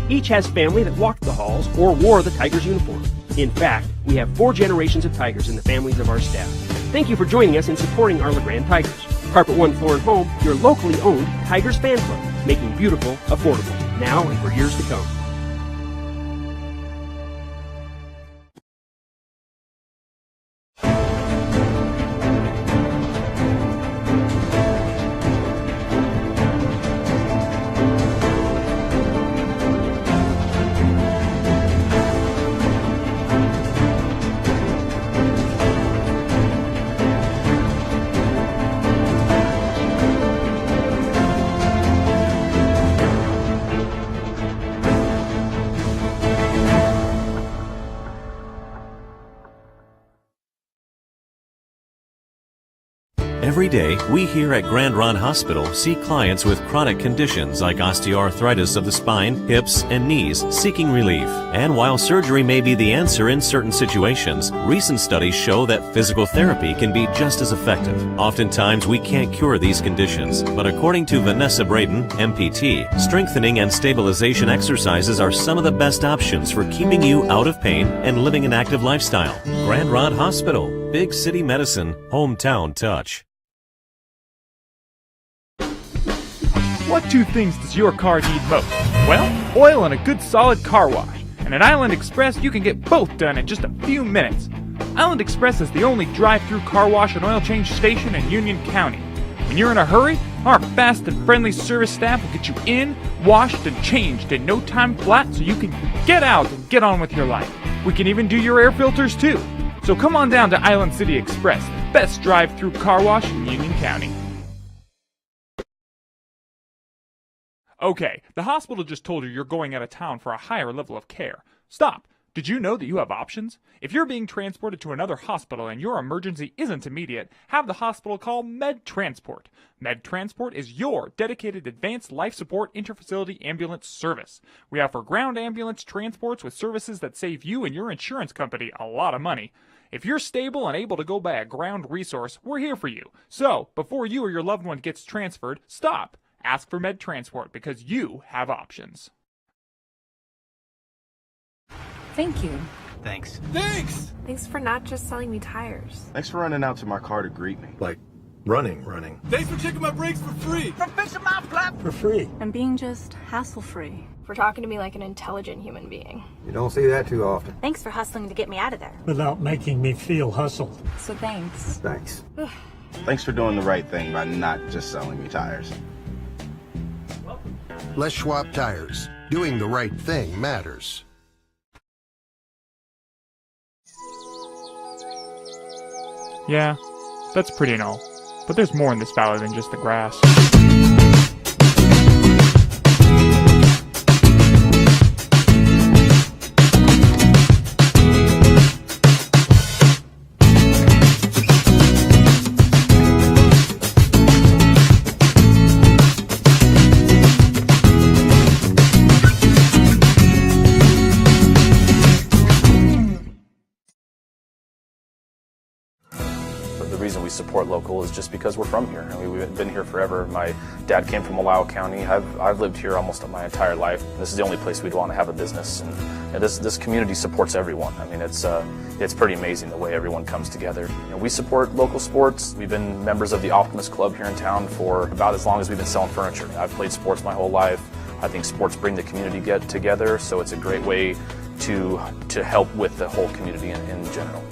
Each has family that walked the halls or wore the Tigers uniform. In fact, we have 4 generations of Tigers in the families of our staff. Thank you for joining us in supporting our LeGrand Tigers. Carpet One Floor and Home, your locally owned Tigers fan club, making beautiful affordable, now and for years to come. Every day, we here at Grand Ron Hospital see clients with chronic conditions like osteoarthritis of the spine, hips, and knees seeking relief. And while surgery may be the answer in certain situations, recent studies show that physical therapy can be just as effective. Oftentimes, we can't cure these conditions, but according to Vanessa Braden, MPT, strengthening and stabilization exercises are some of the best options for keeping you out of pain and living an active lifestyle. Grand Ron Hospital, big city medicine, hometown touch. What 2 things does your car need most? Well, oil and a good solid car wash. And at Island Express, you can get both done in just a few minutes. Island Express is the only drive-through car wash and oil change station in Union County. When you're in a hurry, our fast and friendly service staff will get you in, washed, and changed in no time flat so you can get out and get on with your life. We can even do your air filters too. So come on down to Island City Express, the best drive-through car wash in Union County. Okay, the hospital just told you you're going out of town for a higher level of care. Stop! Did you know that you have options? If you're being transported to another hospital and your emergency isn't immediate, have the hospital call Med Transport. Med Transport is your dedicated advanced life support interfacility ambulance service. We offer ground ambulance transports with services that save you and your insurance company a lot of money. If you're stable and able to go by a ground resource, we're here for you. So, before you or your loved one gets transferred, stop. Ask for Med Transport because you have options. Thank you. Thanks. Thanks! Thanks for not just selling me tires. Thanks for running out to my car to greet me. Like running. Thanks for checking my brakes for free! For fixing my flat. For free. And being just hassle-free. For talking to me like an intelligent human being. You don't see that too often. Thanks for hustling to get me out of there. Without making me feel hustled. So thanks. Thanks. Thanks for doing the right thing by not just selling me tires. Les Schwab Tires. Doing the right thing matters. Yeah, that's pretty and all. But there's more in this valley than just the grass. reason we support local is just because we're from here. I mean, we've been here forever. My dad came from County. I've lived here almost my entire life. This is the only place we'd want to have a business, and this community supports everyone. I mean, it's pretty amazing the way everyone comes together. You know, we support local sports. We've been members of the Optimist Club here in town for about as long as we've been selling furniture. I've played sports my whole life. I think sports bring the community together, so it's a great way to help with the whole community in general.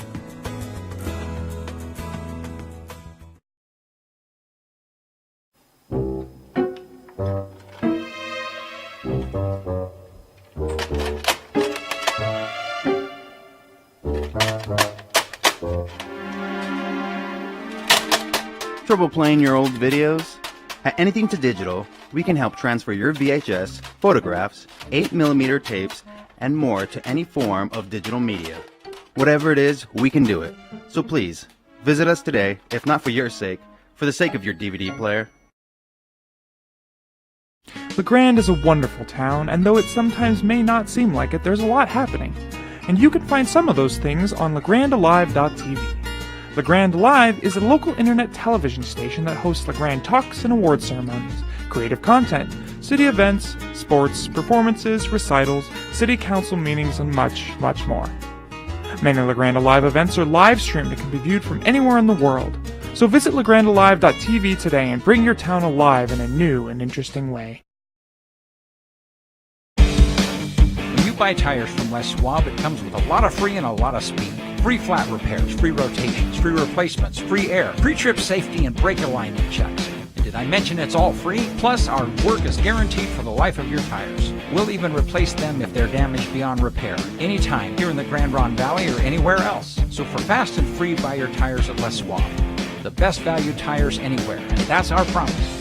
Trouble playing your old videos? At Anything to Digital, we can help transfer your VHS, photographs, 8mm tapes, and more to any form of digital media. Whatever it is, we can do it. So please, visit us today, if not for your sake, for the sake of your DVD player. LeGrand is a wonderful town, and though it sometimes may not seem like it, there's a lot happening. And you can find some of those things on legrandalive.tv. LeGrand Live is a local internet television station that hosts LeGrand talks and award ceremonies, creative content, city events, sports, performances, recitals, city council meetings, and much, much more. Many LeGrand Live events are live streamed and can be viewed from anywhere in the world. So visit legrandalive.tv today and bring your town alive in a new and interesting way. When you buy tires from Les Schwab, it comes with a lot of free and a lot of speed. Free flat repairs, free rotations, free replacements, free air, pre-trip safety and brake alignment checks. And did I mention it's all free? Plus, our work is guaranteed for the life of your tires. We'll even replace them if they're damaged beyond repair, anytime here in the Grand Ronde Valley or anywhere else. So for fast and free, buy your tires at Les Schwab. The best value tires anywhere, and that's our promise.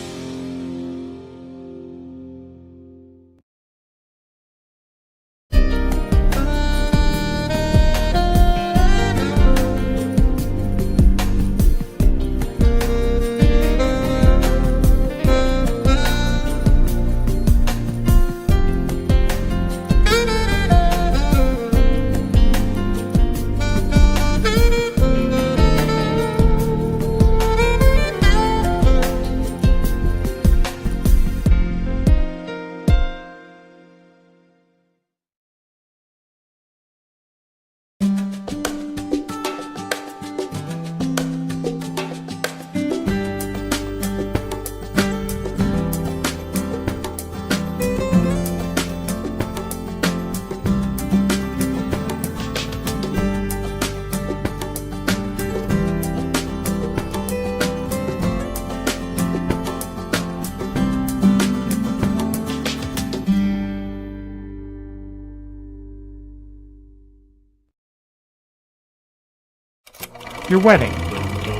Your wedding,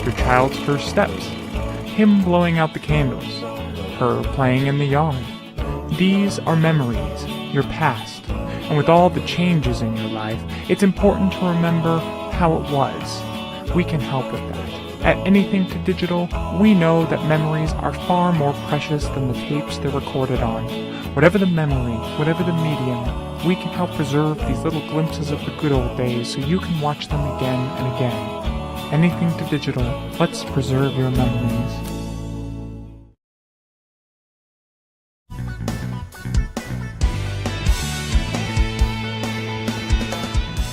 your child's first steps, him blowing out the candles, her playing in the yard. These are memories, your past, and with all the changes in your life, it's important to remember how it was. We can help with that. At Anything to Digital, we know that memories are far more precious than the tapes they're recorded on. Whatever the memory, whatever the medium, we can help preserve these little glimpses of the good old days so you can watch them again and again. Anything to Digital, let's preserve your memories.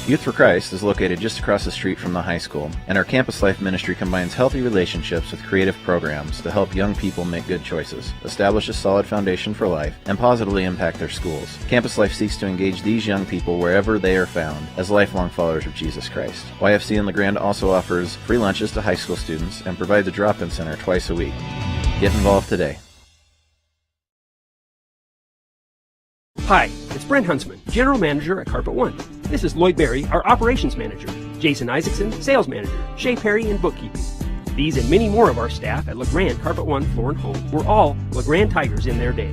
Youth for Christ is located just across the street from the high school, and our Campus Life ministry combines healthy relationships with creative programs to help young people make good choices, establish a solid foundation for life, and positively impact their schools. Campus Life seeks to engage these young people wherever they are found as lifelong followers of Jesus Christ. YFC in LeGrand also offers free lunches to high school students and provides a drop-in center twice a week. Get involved today. Hi, it's Brent Huntsman, General Manager at Carpet One. This is Lloyd Berry, our Operations Manager, Jason Isaacson, Sales Manager, Shay Perry in Bookkeeping. These and many more of our staff at LeGrand Carpet One Floor and Home were all LeGrand Tigers in their day.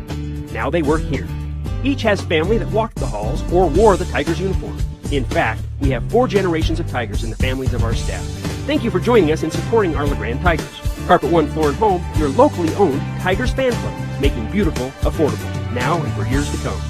Now they work here. Each has family that walked the halls or wore the Tigers uniform. In fact, we have 4 generations of Tigers in the families of our staff. Thank you for joining us in supporting our LeGrand Tigers. Carpet One Floor and Home, your locally owned Tigers fan club, making beautiful affordable, now and for years to come.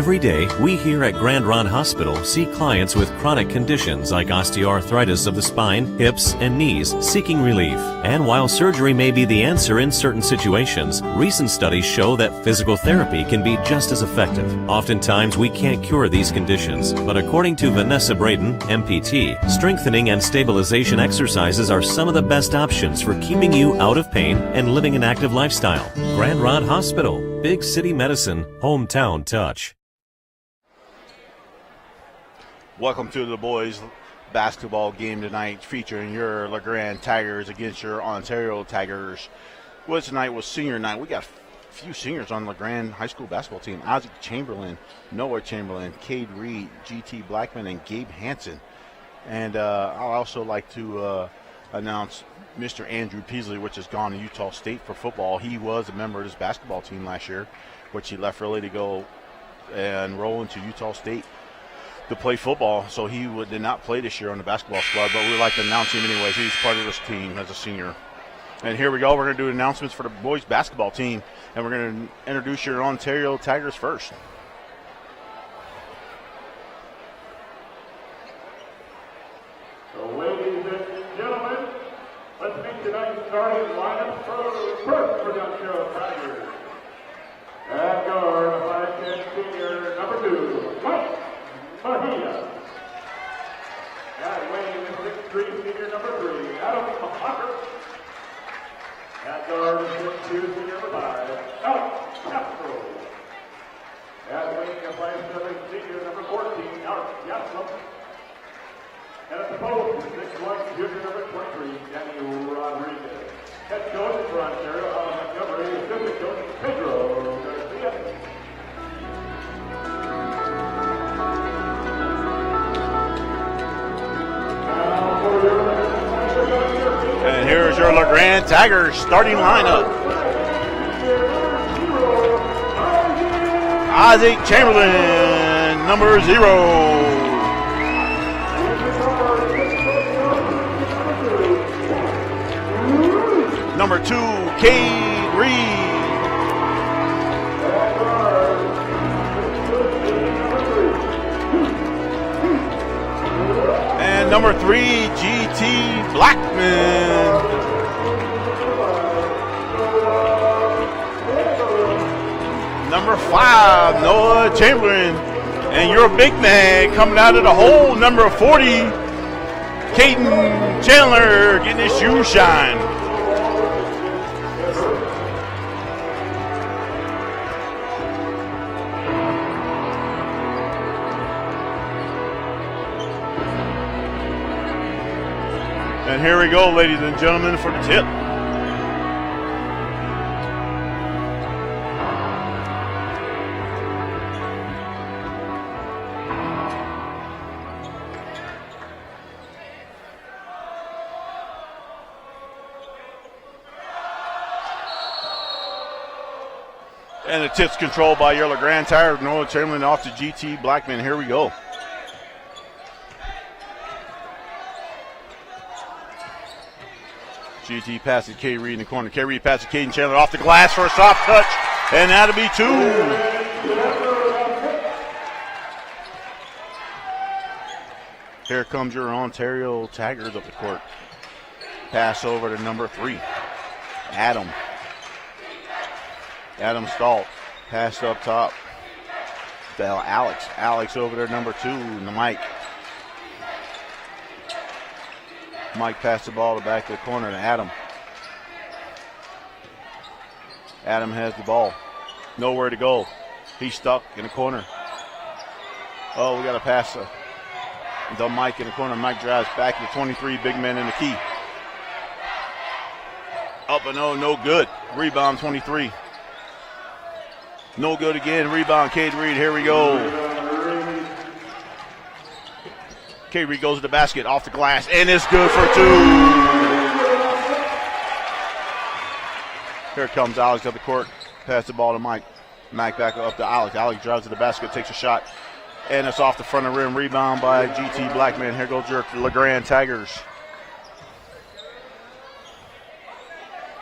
Every day, we here at Grand Ronde Hospital see clients with chronic conditions like osteoarthritis of the spine, hips, and knees seeking relief. And while surgery may be the answer in certain situations, recent studies show that physical therapy can be just as effective. Oftentimes, we can't cure these conditions, but according to Vanessa Braden, MPT, strengthening and stabilization exercises are some of the best options for keeping you out of pain and living an active lifestyle. Grand Ronde Hospital, big city medicine, hometown touch. Welcome to the boys basketball game tonight, featuring your LeGrand Tigers against your Ontario Tigers. Well, tonight was senior night. We got a few seniors on LeGrand High School basketball team. Isaac Chamberlain, Noah Chamberlain, Cade Reed, GT Blackman, and Gabe Hansen. And I'd also like to announce Mr. Andrew Peasley, which has gone to Utah State for football. He was a member of this basketball team last year, which he left early to go and roll into Utah State to play football, so he did not play this year on the basketball squad, but we'd like to announce him anyways. He's part of this team as a senior. And here we go. We're going to do announcements for the boys basketball team, and we're going to introduce your Ontario Tigers first. So, ladies and gentlemen, let's meet tonight's starting lineup for the first for the Ontario Tigers. At guard, 5'10" senior, number 2, Mike Mahia. At wing, 6'3" senior, number 3, Adam Hopper. At guard, 6'2", senior, number 5, Alex Castro. At wing, 5'7", senior, number 14, Alex Yaslum. And at the post, 6'1", junior, number 23, Danny Rodriguez. Head coach for Ontario, Alan Montgomery. Assistant coach, Pedro Garcia. And here's your LeGrand Tigers starting lineup. Isaac Chamberlain, number 0. Number 2, Cade Reed. And number 3, GT Blackman. Number 5, Noah Chamberlain. And your big man coming out of the hole, number 40, Caden Chandler, getting his shoes shine. And here we go, ladies and gentlemen, for the tip. And the tip's controlled by your LeGrand Tiger, Noah Chamberlain off to GT Blackman. Here we go. GT passes K. Reed in the corner. K. Reed passes Caden Chandler off the glass for a soft touch, and that'll be 2. Here comes your Ontario Tigers up the court. Pass over to number 3, Adam. Adam Stahl. Pass up top. Alex. Alex over there, number 2, Mike. Mike passed the ball to back to the corner to Adam. Adam has the ball. Nowhere to go. He's stuck in the corner. Oh, we got a pass to Mike in the corner. Mike drives back to the 23, big man in the key. Up and no good. Rebound 23. No good again. Rebound, Cade Reed. Here we go. Cade Reed goes to the basket, off the glass, and it's good for 2. Here comes Alex up the court. Pass the ball to Mike. Mike back up to Alex. Alex drives to the basket, takes a shot, and it's off the front of the rim. Rebound by GT Blackman. Here goes your LeGrand Tigers.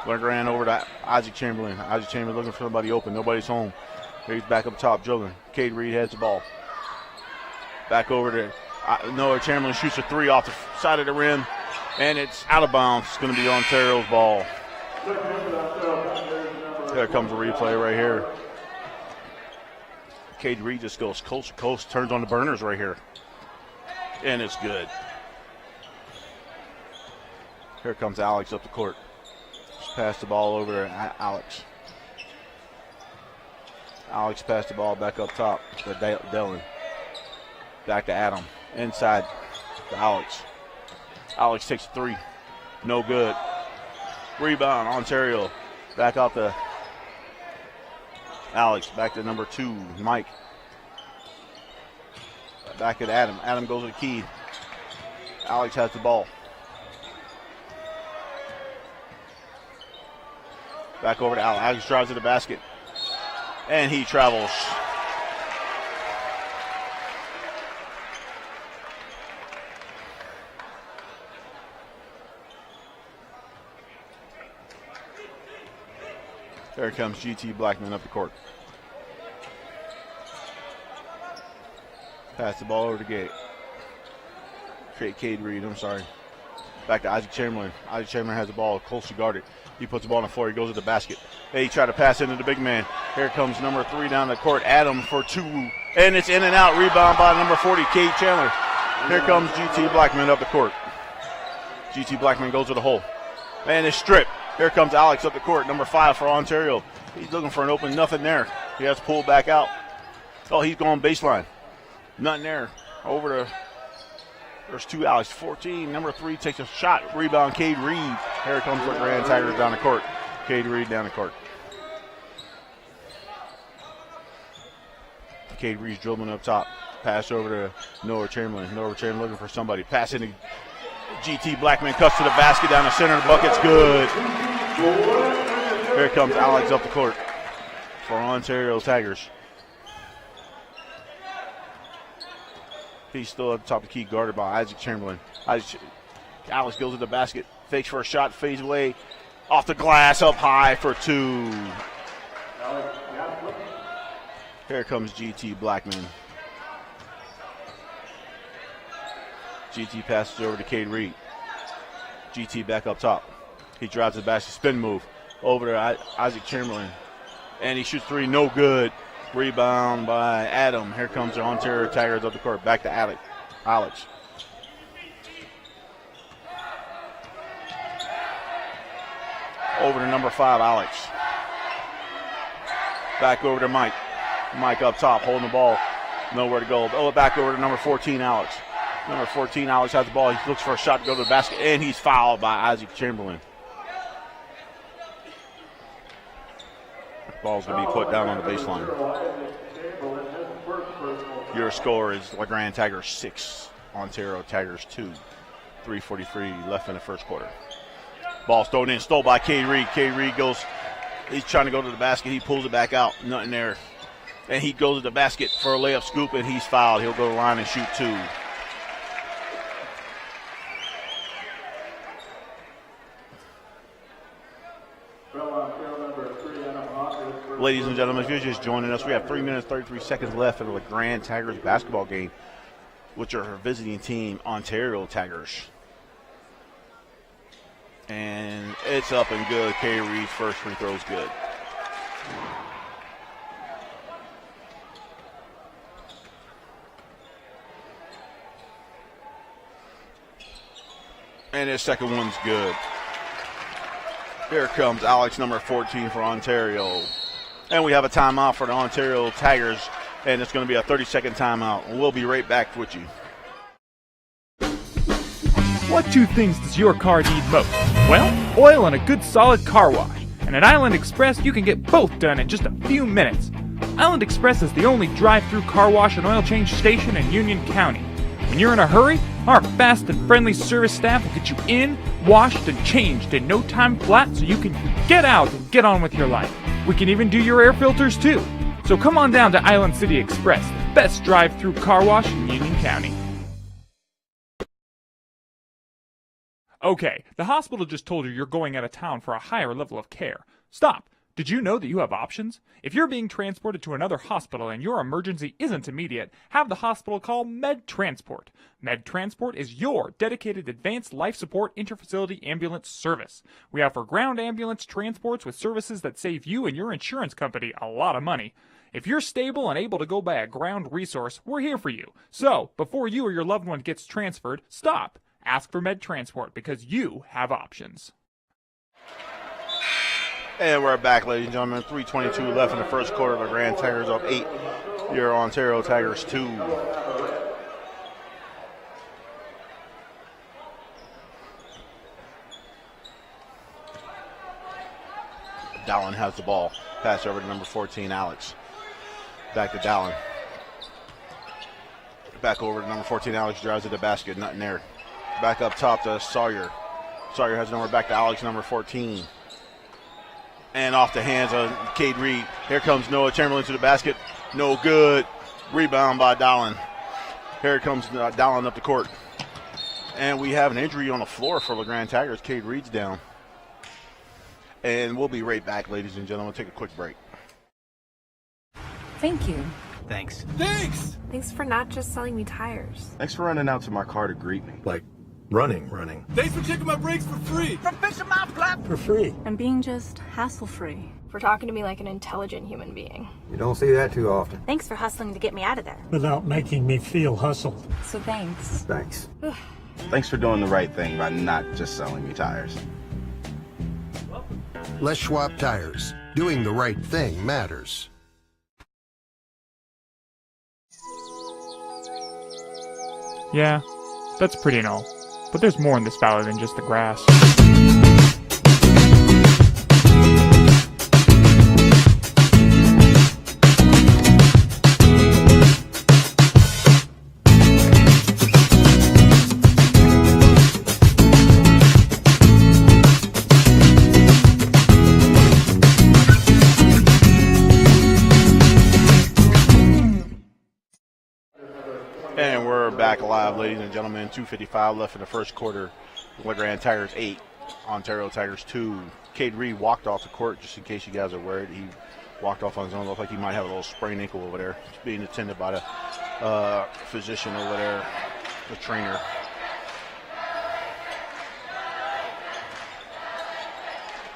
LeGrand over to Isaac Chamberlain. Isaac Chamberlain looking for somebody open. Nobody's home. He's back up top dribbling. Cade Reed has the ball. Back over to Noah Chamberlain, shoots a three off the side of the rim, and it's out of bounds. It's going to be Ontario's ball. There comes a replay right here. Cade Reed just goes coast to coast, turns on the burners right here. And it's good. Here comes Alex up the court. Just pass the ball over to Alex. Alex passed the ball back up top to Dylan. Back to Adam. Inside to Alex. Alex takes a three. No good. Rebound, Ontario. Back out to Alex. Back to number 2, Mike. Back at Adam. Adam goes to the key. Alex has the ball. Back over to Alex. Alex drives to the basket. And he travels. There comes G.T. Blackman up the court. Pass the ball over to Cade Reed, I'm sorry. Back to Isaac Chamberlain. Isaac Chamberlain has the ball closely guarded. He puts the ball on the floor. He goes to the basket. He tried to pass into the big man. Here comes number 3 down the court, Adam for 2. And it's in and out. Rebound by number 40, Cade Chandler. Here comes G.T. Blackman up the court. G.T. Blackman goes to the hole. And it's stripped. Here comes Alex up the court, number 5 for Ontario. He's looking for an open, nothing there. He has to pull back out. Oh, he's going baseline. Nothing there. Over to, there's 2 Alex. 14, number 3 takes a shot. Rebound, Cade Reed. Here comes the Grand Tigers down the court. Cade Reed down the court. Cade Reed's dribbling up top. Pass over to Noah Chamberlain. Noah Chamberlain looking for somebody. Pass into G.T. Blackman, cuts to the basket down the center. The bucket's good. Here comes Alex up the court for Ontario Tigers. He's still at the top of the key, guarded by Isaac Chamberlain. Alex goes to the basket, fakes for a shot, fades away. Off the glass, up high for 2. Here comes G.T. Blackman. G.T. passes over to Cade Reed. G.T. back up top. He drives the basket, spin move over to Isaac Chamberlain. And he shoots 3, no good. Rebound by Adam. Here comes the Ontario Tigers up the court. Back to Alex. Over to number 5, Alex. Back over to Mike. Mike up top, holding the ball. Nowhere to go. Oh, back over to number 14, Alex. Number 14, Alex has the ball. He looks for a shot to go to the basket, and he's fouled by Isaac Chamberlain. Ball's going to be put down on the baseline. Your score is La Grande Tigers 6, Ontario Tigers 2. 3:43 left in the first quarter. Ball's thrown in, stole by Cade Reed. Cade Reed goes, he's trying to go to the basket. He pulls it back out, nothing there. And he goes to the basket for a layup scoop, and he's fouled. He'll go to the line and shoot 2. Ladies and gentlemen, if you're just joining us, we have 3 minutes, 33 seconds left in the La Grande Tigers basketball game, which are her visiting team, Ontario Tigers. And it's up and good. Cade Reed's first free throw is good. And his second one's good. Here comes Alex, number 14 for Ontario. And we have a timeout for the Ontario Tigers, and it's going to be a 30-second timeout. We'll be right back with you. What 2 things does your car need most? Well, oil and a good solid car wash. And at Island Express, you can get both done in just a few minutes. Island Express is the only drive-through car wash and oil change station in Union County. When you're in a hurry, our fast and friendly service staff will get you in, washed, and changed in no time flat so you can get out and get on with your life. We can even do your air filters too. So come on down to Island City Express, the best drive-through car wash in Union County. Okay, the hospital just told you you're going out of town for a higher level of care. Stop. Did you know that you have options? If you're being transported to another hospital and your emergency isn't immediate, have the hospital call Med Transport. Med Transport is your dedicated advanced life support interfacility ambulance service. We offer ground ambulance transports with services that save you and your insurance company a lot of money. If you're stable and able to go by a ground resource, we're here for you. So, before you or your loved one gets transferred, stop. Ask for Med Transport because you have options. And we're back, ladies and gentlemen. 3:22 left in the first quarter. The Grand Tigers up 8. Your Ontario Tigers 2. Dallin has the ball. Pass over to number 14, Alex. Back to Dallin. Back over to number 14, Alex. Drives to the basket. Nothing there. Back up top to Sawyer. Sawyer has the number back to Alex, number 14. And off the hands of Cade Reed. Here comes Noah Chamberlain to the basket. No good. Rebound by Dallin. Here comes Dallin up the court. And we have an injury on the floor for the Grand Tigers. Cade Reed's down. And we'll be right back, ladies and gentlemen. Take a quick break. Thank you. Thanks. Thanks! Thanks for not just selling me tires. Thanks for running out to my car to greet me. Like running. Thanks for checking my brakes for free! For fishing my flap. For free. And being just hassle-free. For talking to me like an intelligent human being. You don't see that too often. Thanks for hustling to get me out of there. Without making me feel hustled. So thanks. Thanks. Thanks for doing the right thing by not just selling me tires. Les Schwab Tires. Doing the right thing matters. Yeah, that's pretty and all. But there's more in this valley than just the grass. And we're back live, ladies and gentlemen. 2:55 left in the first quarter. The Grand Tigers 8, Ontario Tigers 2. Cade Reed walked off the court, just in case you guys are worried. He walked off on his own. Looked like he might have a little sprained ankle over there. He's being attended by the physician over there, the trainer.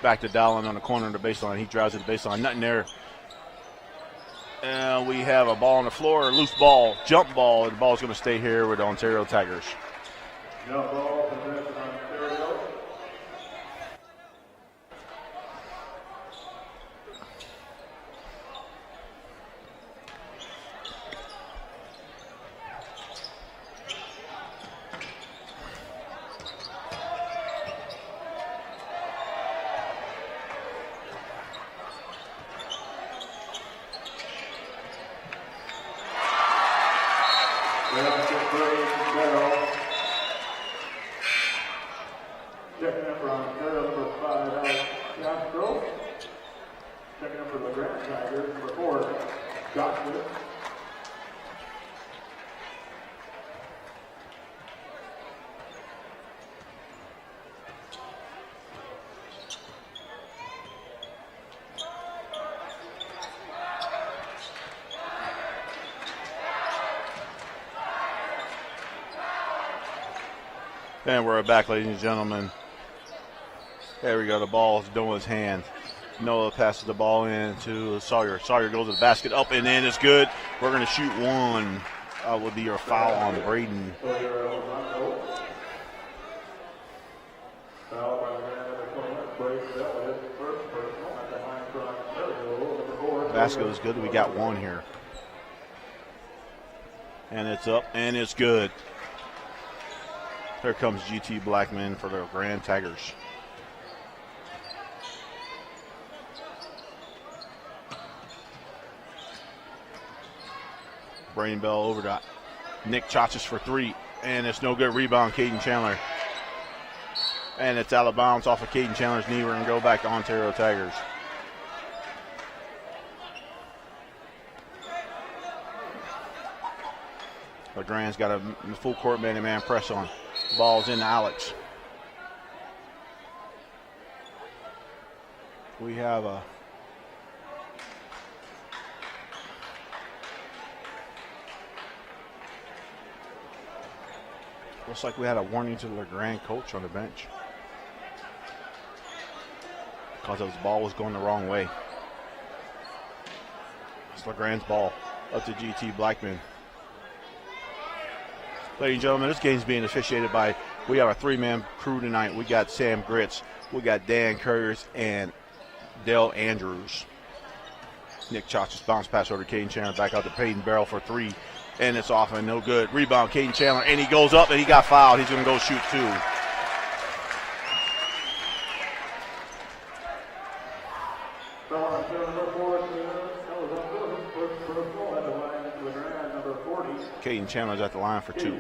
Back to Dallin on the corner of the baseline. He drives to the baseline. Nothing there. And we have a ball on the floor, a loose ball, jump ball, and the ball's going to stay here with the Ontario Tigers. Jump ball, possession Ontario. Checking in for Ontario, number 5, Alex Castro. Checking in for the Grand Tigers, number 4, Joshua. And we're back, ladies and gentlemen. There we go. The ball is Noah's hand. Noah passes the ball in to Sawyer. Sawyer goes to the basket, up and in. It's good. We're going to shoot one. Would be your foul on Braden. Basket is good. We got one here. And it's up and it's good. Here comes GT Blackman for the Grand Tigers. Brain Bell over to Nick Chachas for three. And it's no good. Rebound, Caden Chandler. And it's out of bounds off of Caden Chandler's knee. We're going to go back to Ontario Tigers. LeGrand's got a full court man-to-man press on. Ball's in to Alex. We have a Looks like we had a warning to the LeGrand coach on the bench because the ball was going the wrong way. It's LeGrand's ball up to GT Blackman. Ladies and gentlemen, this game's being officiated by, we have a three-man crew tonight. We got Sam Gritz, we got Dan Curtis, and Dale Andrews. Nick Chachas bounce pass over to Caden Chandler, back out to Peyton Barrel for three, and it's off and no good. Rebound, Caden Chandler, and he goes up and he got fouled. He's going to go shoot two. Caden Chandler's at the line for two.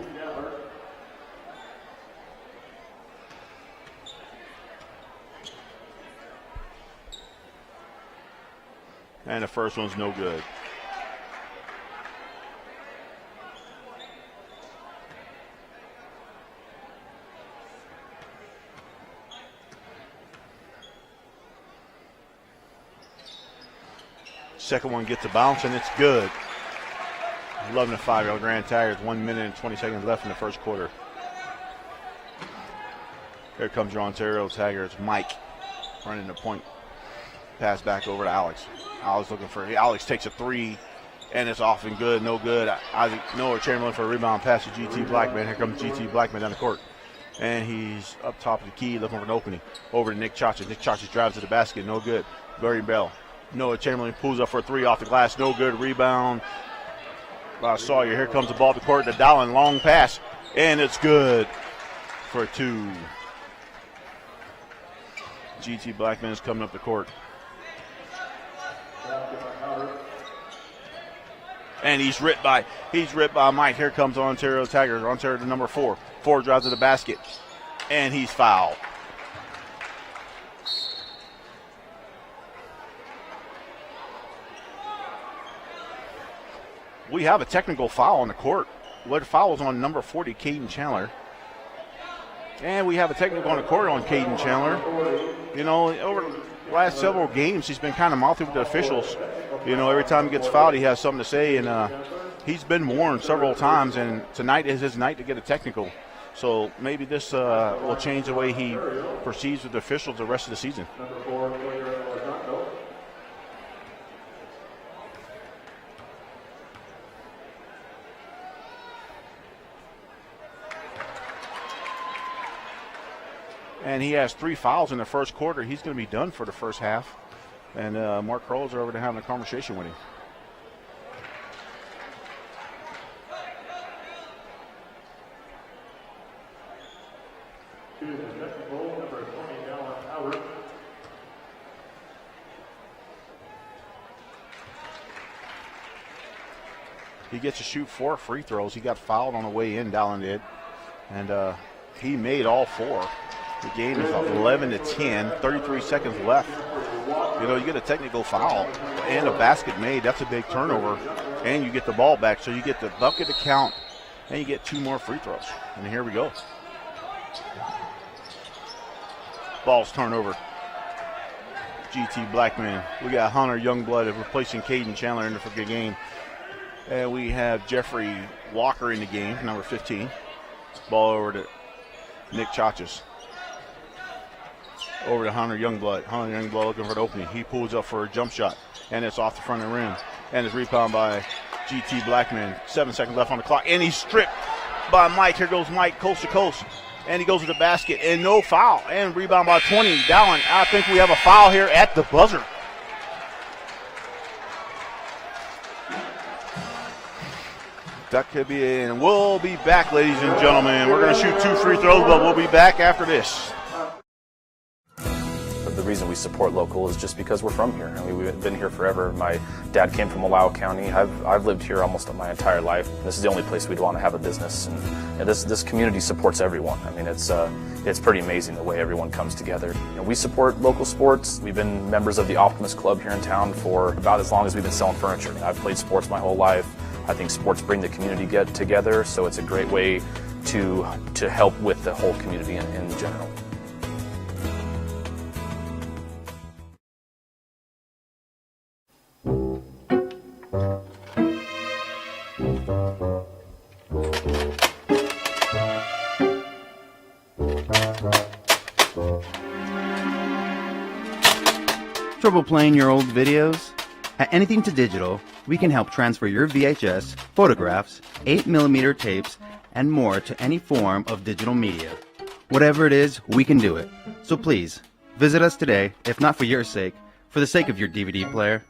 And the first one's no good. Second one gets a bounce and it's good. 11-5, LeGrand Tigers, 1 minute and 20 seconds left in the first quarter. Here comes your Ontario Tigers, Mike, running the point. Pass back over to Alex. Alex takes a three, and it's off and good, no good. Noah Chamberlain for a rebound pass to GT Blackman. Here comes GT Blackman down the court. And he's up top of the key looking for an opening. Over to Nick Chachas. Nick Chachas drives to the basket, no good. Barry Bell. Noah Chamberlain pulls up for a three off the glass, no good. Rebound. Sawyer, here comes the ball to court to Dowling, long pass, and it's good for two. GT Blackman is coming up the court. And he's ripped by Mike. Here comes Ontario Tigers. Ontario to number 4. 4 drives to the basket, and he's fouled. We have a technical foul on the court. What foul is on number 40, Caden Chandler. And we have a technical on the court on Caden Chandler. You know, over the last several games, he's been kind of mouthy with the officials. You know, every time he gets fouled, he has something to say, and he's been warned several times, and tonight is his night to get a technical. So maybe this will change the way he proceeds with the officials the rest of the season. And he has 3 fouls in the first quarter. He's going to be done for the first half. And Mark Kroll's over there having a conversation with him. He gets to shoot 4 free throws. He got fouled on the way in, Dallin did. And he made all 4. The game is 11-10, 33 seconds left. You know, you get a technical foul and a basket made. That's a big turnover. And you get the ball back, so you get the bucket to count, and you get 2 more free throws. And here we go. Ball's turnover. GT Blackman. We got Hunter Youngblood replacing Caden Chandler in the game. And we have Jeffrey Walker in the game, number 15. Ball over to Nick Chachas. Over to Hunter Youngblood. Hunter Youngblood looking for an opening. He pulls up for a jump shot, and it's off the front of the rim. And it's rebounded by GT Blackman. 7 seconds left on the clock, and he's stripped by Mike. Here goes Mike, coast to coast, and he goes to the basket, and no foul. And rebound by 20. Dallin, I think we have a foul here at the buzzer. That could be, and we'll be back, ladies and gentlemen. We're going to shoot 2 free throws, but we'll be back after this. The reason we support local is just because we're from here. I mean, we've been here forever. My dad came from Lau County. I've lived here almost my entire life. This is the only place we'd want to have a business, and this community supports everyone. I mean, it's pretty amazing the way everyone comes together. You know, we support local sports. We've been members of the Optimist Club here in town for about as long as we've been selling furniture. I've played sports my whole life. I think sports bring the community together, so it's a great way to help with the whole community in general. trouble playing your old videos? At Anything to Digital, we can help transfer your VHS, photographs, 8mm tapes, and more to any form of digital media. Whatever it is, we can do it. So please, visit us today, if not for your sake, for the sake of your DVD player.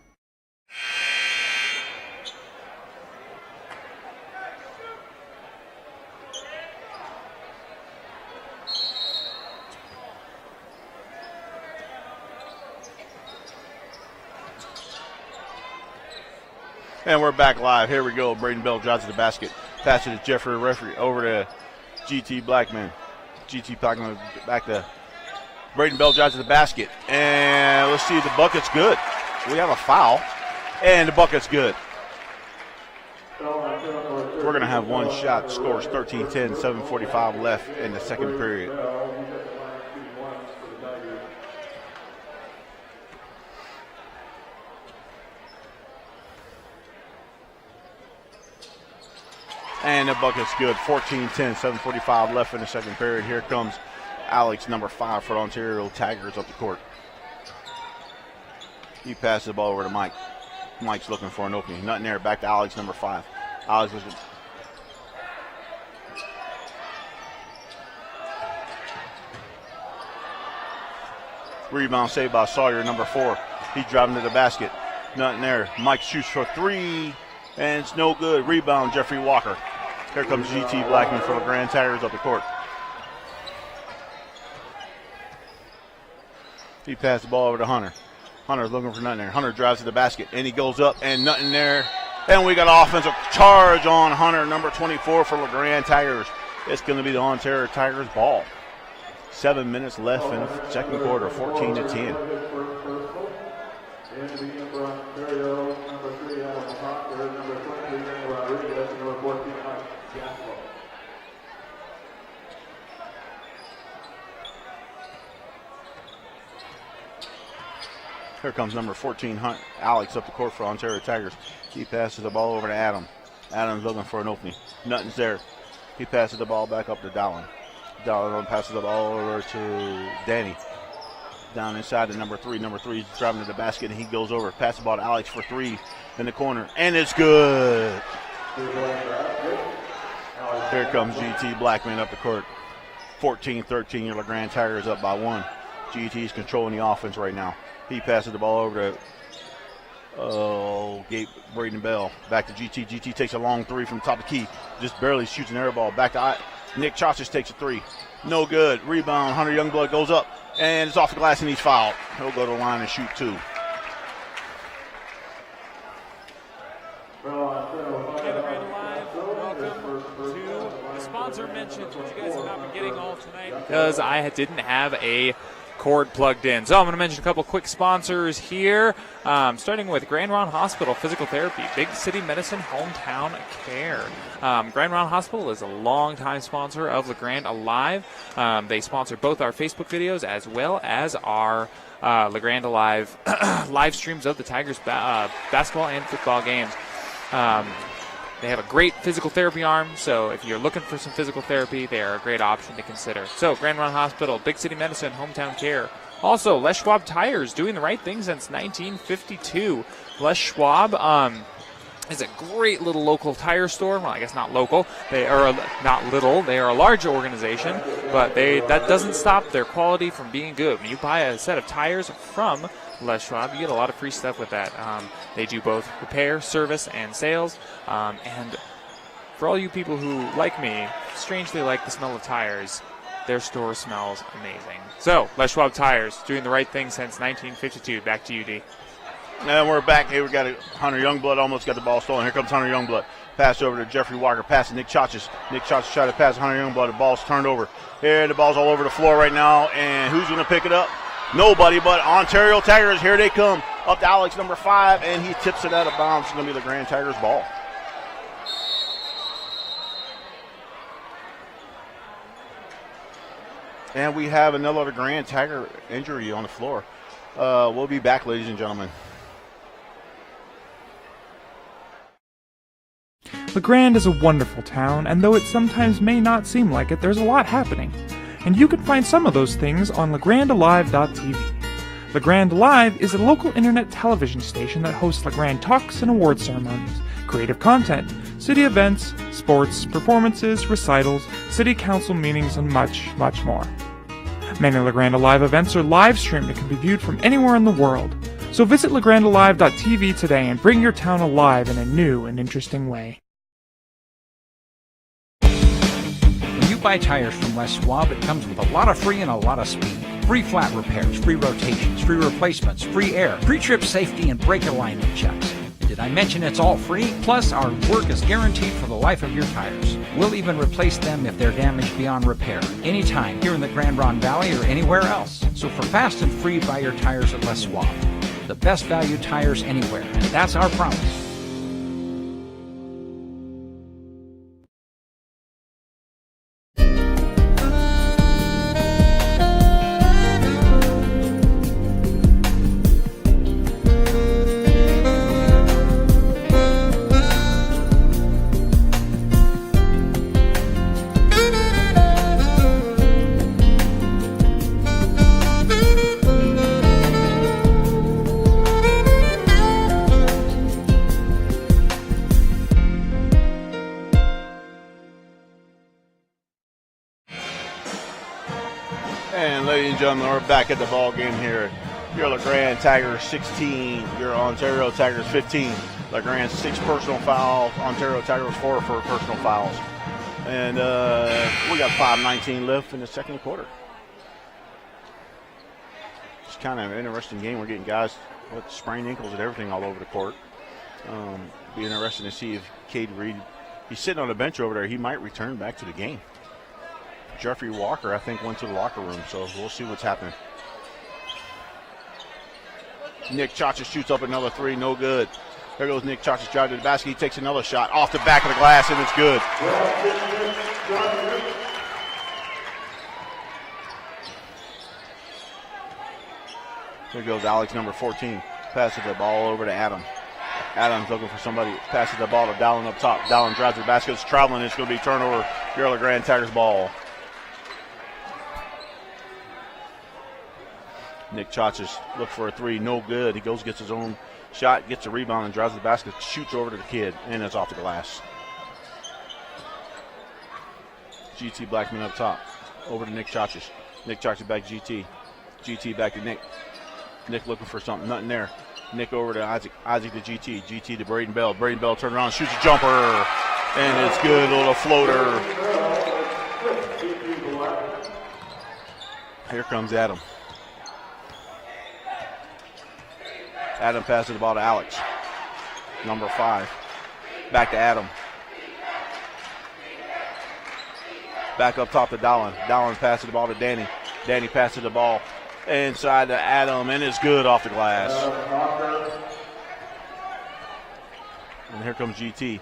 And we're back live. Here we go. Braden Bell drives to the basket. Pass it to Jeffrey Referee over to GT Blackman. GT Blackman back to Braden Bell drives to the basket. And let's see, the bucket's good. We have a foul. And the bucket's good. We're going to have one shot. Scores 13-10, 7:45 left in the second period. And the bucket's good. 14-10, 7:45 left in the second period. Here comes Alex, number 5 for the Ontario Tigers up the court. He passes the ball over to Mike. Mike's looking for an opening. Nothing there. Back to Alex, number 5. Alex is rebound saved by Sawyer, number 4. He's driving to the basket. Nothing there. Mike shoots for 3, and it's no good. Rebound, Jeffrey Walker. Here comes GT Blackman for the Grand Tigers up the court. He passed the ball over to Hunter. Hunter's looking for nothing there. Hunter drives to the basket, and he goes up, and nothing there. And we got an offensive charge on Hunter, number 24 for the Grand Tigers. It's going to be the Ontario Tigers ball. 7 minutes left in the second quarter, 14-10. Here comes number 14, Alex, up the court for Ontario Tigers. He passes the ball over to Adam. Adam's looking for an opening. Nothing's there. He passes the ball back up to Dallin. Dallin passes the ball over to Danny. Down inside to number 3. Number 3 is driving to the basket, and he goes over. Pass the ball to Alex for 3 in the corner, and it's good. Here comes GT Blackman up the court. 14-13, your LeGrand Tigers up by 1. GT's controlling the offense right now. He passes the ball over to Braden Bell. Back to GT. GT takes a long 3 from top of the key. Just barely shoots an air ball. Back to Nick Chachis takes a 3. No good. Rebound. Hunter Youngblood goes up, and it's off the glass, and he's fouled. He'll go to the line and shoot 2. Sponsor mentions what you guys have not been getting all tonight because I didn't have a cord plugged in. So I'm going to mention a couple quick sponsors here, starting with Grand Ronde Hospital Physical Therapy, Big City Medicine, Hometown Care. Grand Ronde Hospital is a longtime sponsor of LeGrand Alive. They sponsor both our Facebook videos as well as our LeGrand Alive live streams of the Tigers basketball and football games. They have a great physical therapy arm, so if you're looking for some physical therapy, they are a great option to consider. So, Grand Ronde Hospital, Big City Medicine, Hometown Care. Also, Les Schwab Tires, doing the right thing since 1952. Les Schwab is a great little local tire store. Well, I guess not local. They are not little. They are a large organization, but that doesn't stop their quality from being good. When you buy a set of tires from Les Schwab, you get a lot of free stuff with that. They do both repair, service, and sales. And for all you people who, like me, strangely like the smell of tires, their store smells amazing. So, Les Schwab Tires, doing the right thing since 1952. Back to you, D. And we're back. Here we got Hunter Youngblood almost got the ball stolen. Here comes Hunter Youngblood. Pass over to Jeffrey Walker. Pass to Nick Chachis. Nick Chachis tried to pass Hunter Youngblood. The ball's turned over. Here, the ball's all over the floor right now. And who's going to pick it up? Nobody but Ontario Tigers. Here they come. Up to Alex, number 5, and he tips it out of bounds. It's going to be the Grand Tigers ball. And we have another Grand Tiger injury on the floor. We'll be back, ladies and gentlemen. LeGrand is a wonderful town, and though it sometimes may not seem like it, there's a lot happening. And you can find some of those things on legrandalive.tv. LeGrand Live is a local internet television station that hosts LeGrand talks and award ceremonies, creative content, city events, sports, performances, recitals, city council meetings, and much, much more. Many LeGrand Alive events are live streamed and can be viewed from anywhere in the world. So visit legrandalive.tv today and bring your town alive in a new and interesting way. When you buy tires from West Schwab, it comes with a lot of free and a lot of speed. Free flat repairs, free rotations, free replacements, free air, pre-trip safety, and brake alignment checks. Did I mention it's all free? Plus, our work is guaranteed for the life of your tires. We'll even replace them if they're damaged beyond repair, anytime here in the Grand Ronde Valley or anywhere else. So for fast and free, buy your tires at Les Schwab. The best value tires anywhere, and that's our promise. And ladies and gentlemen, we're back at the ball game here. Your LeGrand Tigers 16, your Ontario Tigers 15. LeGrand 6 personal fouls, Ontario Tigers 4 for personal fouls. And we got 5:19 left in the second quarter. It's kind of an interesting game. We're getting guys with sprained ankles and everything all over the court. Be interesting to see if Cade Reed, he's sitting on the bench over there, he might return back to the game. Jeffrey Walker, I think, went to the locker room, so we'll see what's happening. Nick Chacha shoots up another three, no good. There goes Nick Chacha's drive to the basket. He takes another shot off the back of the glass, and it's good. There goes Alex, number 14. Passes the ball over to Adam. Adams looking for somebody. Passes the ball to Dallin up top. Dallin drives to the basket. It's traveling. It's going to be turnover. Your LeGrand Tigers ball. Nick Chachas look for a three. No good. He goes, gets his own shot, gets a rebound, and drives the basket. Shoots over to the kid, and it's off the glass. GT Blackman up top. Over to Nick Chachas. Nick Chachas back to GT. GT back to Nick. Nick looking for something. Nothing there. Nick over to Isaac. Isaac to GT. GT to Braden Bell. Braden Bell turns around, shoots a jumper, and it's good. A little floater. Here comes Adam. Adam passes the ball to Alex, number 5. Back to Adam. Back up top to Dallin. Dallin passes the ball to Danny. Danny passes the ball inside to Adam, and it's good off the glass. And here comes GT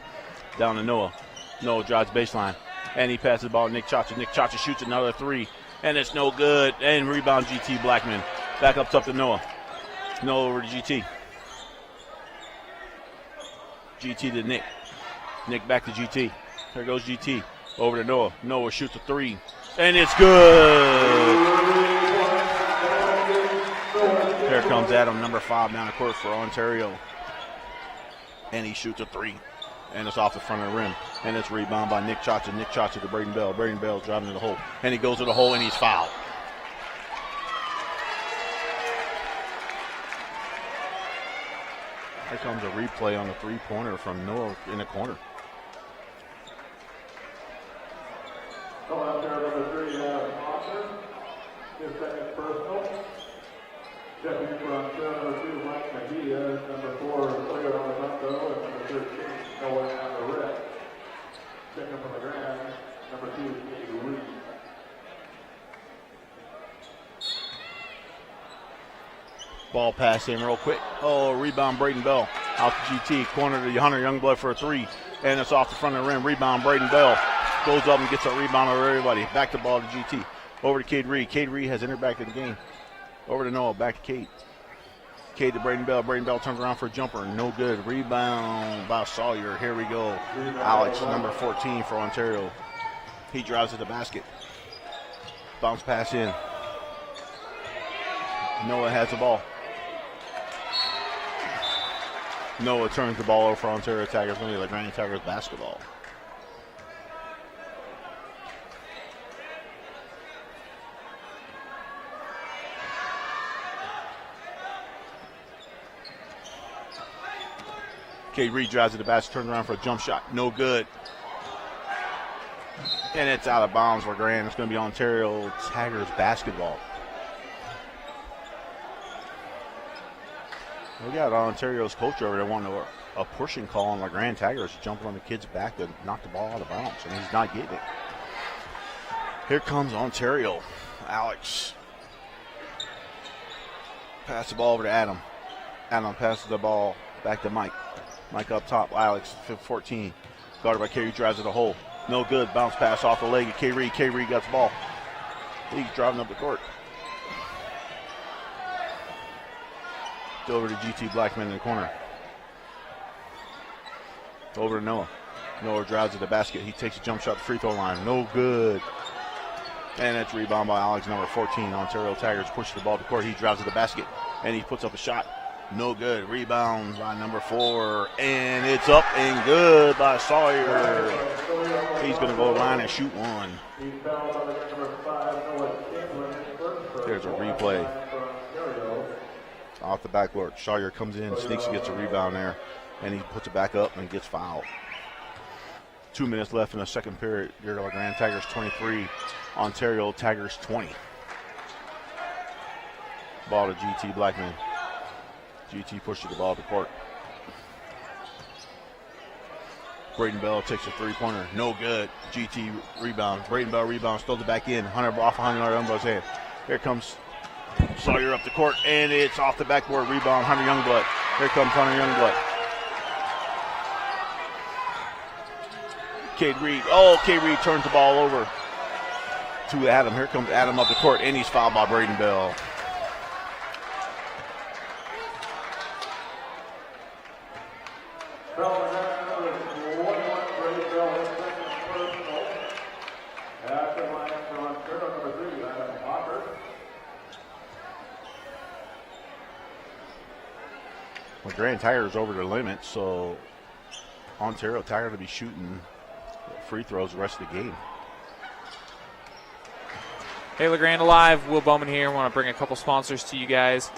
down to Noah. Noah drives baseline, and he passes the ball to Nick Chacha. Nick Chacha shoots another three, and it's no good. And rebound GT Blackman. Back up top to Noah. Noah over to GT. GT to Nick. Nick back to GT. There goes GT. Over to Noah. Noah shoots a three. And it's good. Here comes Adam, number 5, down the court for Ontario. And he shoots a three. And it's off the front of the rim. And it's rebound by Nick Chacha. Nick Chacha to Braden Bell. Braden Bell driving to the hole. And he goes to the hole and he's fouled. Here comes a replay on the three-pointer from Noah in the corner. Out there, number 3, Austin. His second personal. Deputy from number 2, Mike McGee. Number 4, Leo Armando. And number 13, Noah Amarette. Second from the ground, number 2, Cade Reed. Ball pass in real quick. Oh, rebound Braden Bell. Out to GT. Corner to Hunter Youngblood for a three. And it's off the front of the rim. Rebound Braden Bell. Goes up and gets a rebound over everybody. Back the ball to GT. Over to Cade Reed. Cade Reed has entered back in the game. Over to Noah. Back to Cade. Cade to Braden Bell. Braden Bell turns around for a jumper. No good. Rebound by Sawyer. Here we go. Alex, number 14 for Ontario. He drives to the basket. Bounce pass in. Noah has the ball. Noah turns the ball over for Ontario Tigers. Going to be the Grand Tigers basketball. Cade Reed drives to the basket, turns around for a jump shot. No good. And it's out of bounds for Grand. It's going to be Ontario Tigers basketball. We got Ontario's coach over there wanting a pushing call on the Grand Tigers, jumping on the kid's back to knock the ball out of bounds, and he's not getting it. Here comes Ontario. Alex. Pass the ball over to Adam. Adam passes the ball back to Mike. Mike up top. Alex, 14. Guarded by K. Drives to the hole. No good. Bounce pass off the leg of K. Reed. K. Reed got the ball. He's driving up the court. Over to GT Blackman in the corner. Over to Noah. Noah drives to the basket. He takes a jump shot, free throw line. No good. And that's rebound by Alex, number 14. Ontario Tigers pushes the ball to court. He drives to the basket, and he puts up a shot. No good. Rebound by number 4. And it's up and good by Sawyer. He's going to go line and shoot one. There's a replay. Off the backboard. Sawyer comes in, sneaks and gets a rebound there. And he puts it back up and gets fouled. 2 minutes left in the second period. Deerfield Grand Tigers 23. Ontario Tigers 20. Ball to GT Blackman. GT pushes the ball to court. Braden Bell takes a three-pointer. No good. GT rebound. Braden Bell rebounds. Throws it back in. Hunter off 100-yard Umbro's hand. Here comes Sawyer up the court, and it's off the backboard. Rebound, Hunter Youngblood. Here comes Hunter Youngblood. Cade Reed. Oh, Cade Reed turns the ball over to Adam. Here comes Adam up the court, and he's fouled by Braden Bell. Grand Tigers over their limit, so Ontario Tigers to be shooting free throws the rest of the game. Hey, LeGrand Alive, Will Bowman here. I want to bring a couple sponsors to you guys.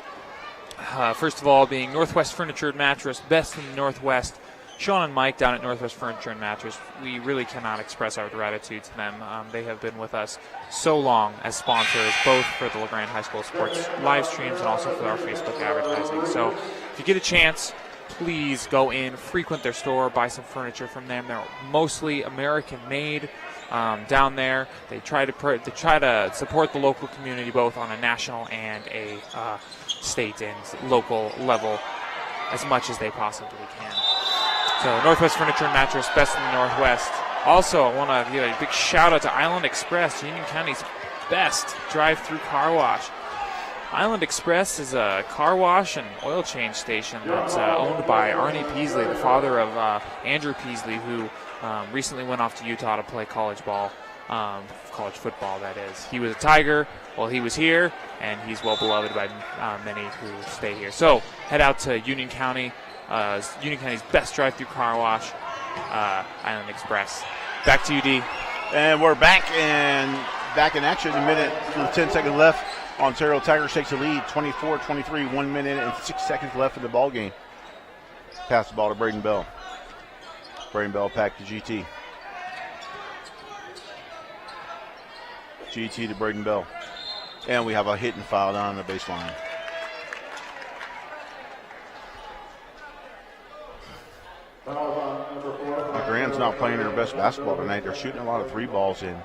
First of all, being Northwest Furniture and Mattress, best in the Northwest. Sean and Mike down at Northwest Furniture and Mattress, we really cannot express our gratitude to them. They have been with us so long as sponsors, both for the LeGrand High School Sports live streams and also for our Facebook advertising. So if you get a chance, please go in, frequent their store, buy some furniture from them. They're mostly American-made down there. They try to support the local community both on a national and a state and local level as much as they possibly can. So Northwest Furniture and Mattress, best in the Northwest. Also, I want to give a big shout out to Island Express, Union County's best drive-through car wash. Island Express is a car wash and oil change station that's owned by Arnie Peasley, the father of Andrew Peasley, who recently went off to Utah to play college ball, college football, that is. He was a Tiger while he was here, and he's well beloved by many who stay here. So head out to Union County. Union County's best drive-through car wash, Island Express. Back to you, D. And we're back in action. A minute with 10 seconds left. Ontario Tigers takes the lead, 24-23. 1 minute and 6 seconds left in the ball game. Pass the ball to Braden Bell. Braden Bell back to GT. GT to Braden Bell. And we have a hit and foul down on the baseline. Graham's not playing their best basketball tonight. They're shooting a lot of three balls and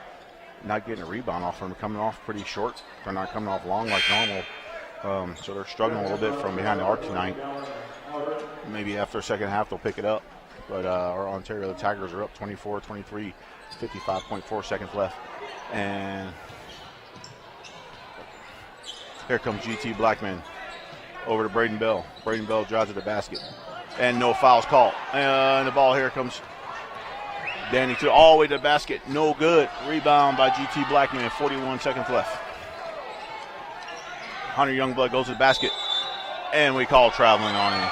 not getting a rebound off them. Coming off pretty short. They're not coming off long like normal. So they're struggling a little bit from behind the arc tonight. Maybe after the second half they'll pick it up. But our Ontario Tigers are up 24-23, 55.4 seconds left. And here comes GT Blackman over to Braden Bell. Braden Bell drives to the basket. And no fouls called. And the ball here comes Danny to all the way to the basket. No good. Rebound by GT Blackman. 41 seconds left. Hunter Youngblood goes to the basket, and we call traveling on him.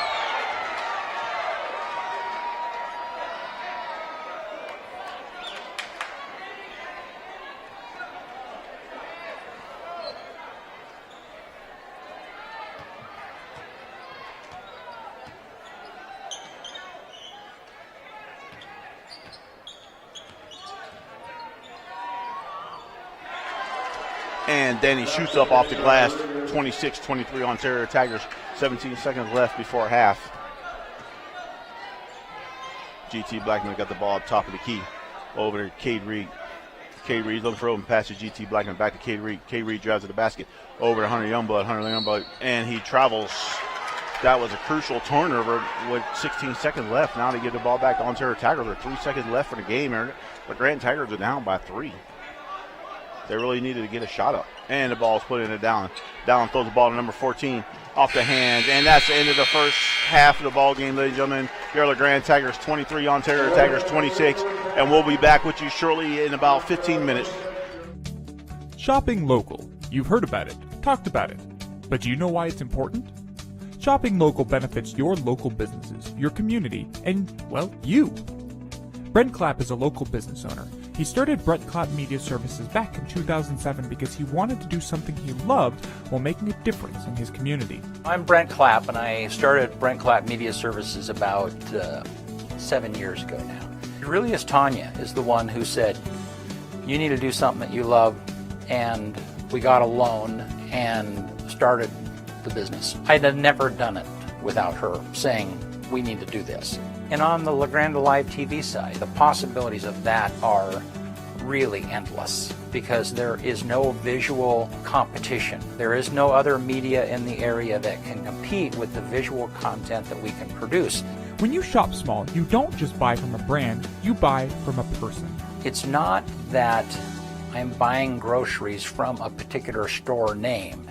And Danny shoots up off the glass, 26-23 Ontario Tigers, 17 seconds left before half. GT Blackman got the ball up top of the key, over to Cade Reed. Cade Reed looking for open pass to GT Blackman, back to Cade Reed. Cade Reed drives to the basket, over to Hunter Youngblood, and he travels. That was a crucial turnover with 16 seconds left. Now to give the ball back to Ontario Tigers with 3 seconds left for the game. The Grand Tigers are down by 3. They really needed to get a shot up. And the ball's put in it down. Down throws the ball to number 14 off the hands. And that's the end of the first half of the ball game, ladies and gentlemen. Here are the Grand Tigers 23, Ontario Tigers 26. And we'll be back with you shortly in about 15 minutes. Shopping local. You've heard about it, talked about it. But do you know why it's important? Shopping local benefits your local businesses, your community, and, well, you. Brent Clapp is a local business owner. He started Brent Clapp Media Services back in 2007 because he wanted to do something he loved while making a difference in his community. I'm Brent Clapp, and I started Brent Clapp Media Services about 7 years ago now. Julius Tanya is the one who said, you need to do something that you love, and we got a loan and started the business. I'd have never done it without her saying, we need to do this. And on the La Grande Live TV side, the possibilities of that are really endless because there is no visual competition. There is no other media in the area that can compete with the visual content that we can produce. When you shop small, you don't just buy from a brand, you buy from a person. It's not that I'm buying groceries from a particular store name.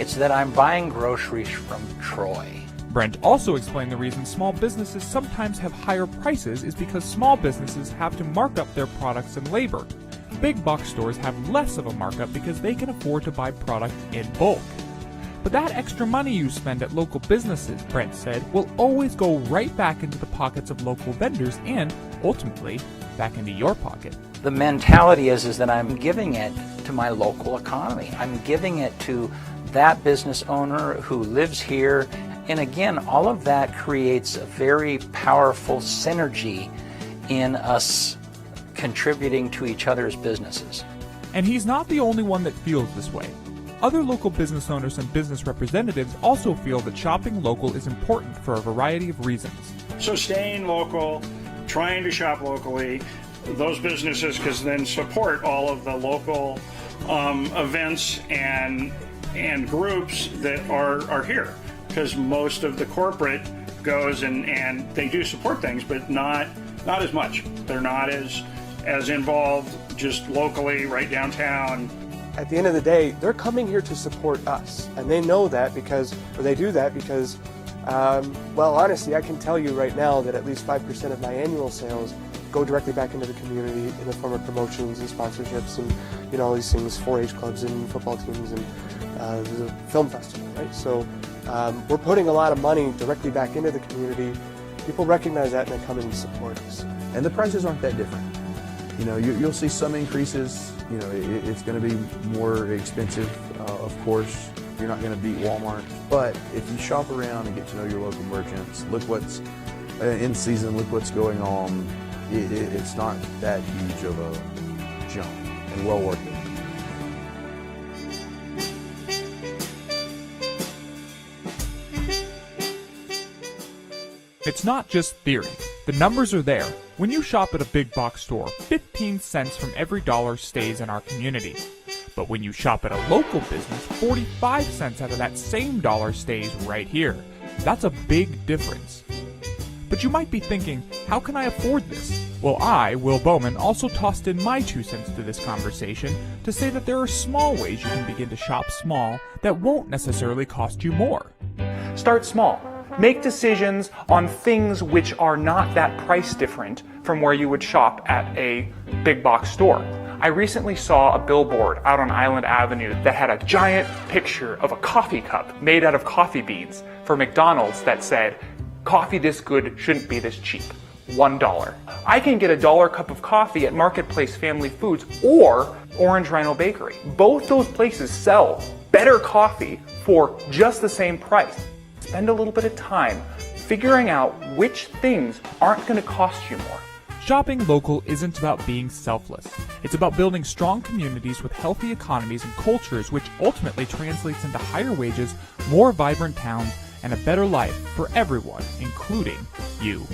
It's that I'm buying groceries from Troy. Brent also explained the reason small businesses sometimes have higher prices is because small businesses have to mark up their products and labor. Big box stores have less of a markup because they can afford to buy product in bulk. But that extra money you spend at local businesses, Brent said, will always go right back into the pockets of local vendors and, ultimately, back into your pocket. The mentality is that I'm giving it to my local economy. I'm giving it to that business owner who lives here. And again, all of that creates a very powerful synergy in us contributing to each other's businesses. And he's not the only one that feels this way. Other local business owners and business representatives also feel that shopping local is important for a variety of reasons. So staying local, trying to shop locally, those businesses can then support all of the local events and groups that are here. Because most of the corporate goes and they do support things, but not as much. They're not as involved just locally right downtown. At the end of the day, they're coming here to support us, and they know that because well, honestly, I can tell you right now that at least 5% of my annual sales go directly back into the community in the form of promotions and sponsorships and all these things, 4-H clubs and football teams and the film festival, right? So we're putting a lot of money directly back into the community. People recognize that and they come in and support us. And the prices aren't that different. You'll see some increases. It's going to be more expensive, of course. You're not going to beat Walmart. But if you shop around and get to know your local merchants, look what's in season, look what's going on, it's not that huge of a jump and well worth it. It's not just theory. The numbers are there. When you shop at a big box store, 15 cents from every dollar stays in our community. But when you shop at a local business, 45 cents out of that same dollar stays right here. That's a big difference. But you might be thinking, how can I afford this? Well, I, Will Bowman, also tossed in my 2 cents to this conversation to say that there are small ways you can begin to shop small that won't necessarily cost you more. Start small. Make decisions on things which are not that price different from where you would shop at a big box store. I recently saw a billboard out on Island Avenue that had a giant picture of a coffee cup made out of coffee beans for McDonald's that said, "Coffee this good shouldn't be this cheap. $1." I can get a $1 cup of coffee at Marketplace Family Foods or Orange Rhino Bakery. Both those places sell better coffee for just the same price. Spend a little bit of time figuring out which things aren't going to cost you more. Shopping local isn't about being selfless. It's about building strong communities with healthy economies and cultures, which ultimately translates into higher wages, more vibrant towns, and a better life for everyone, including you.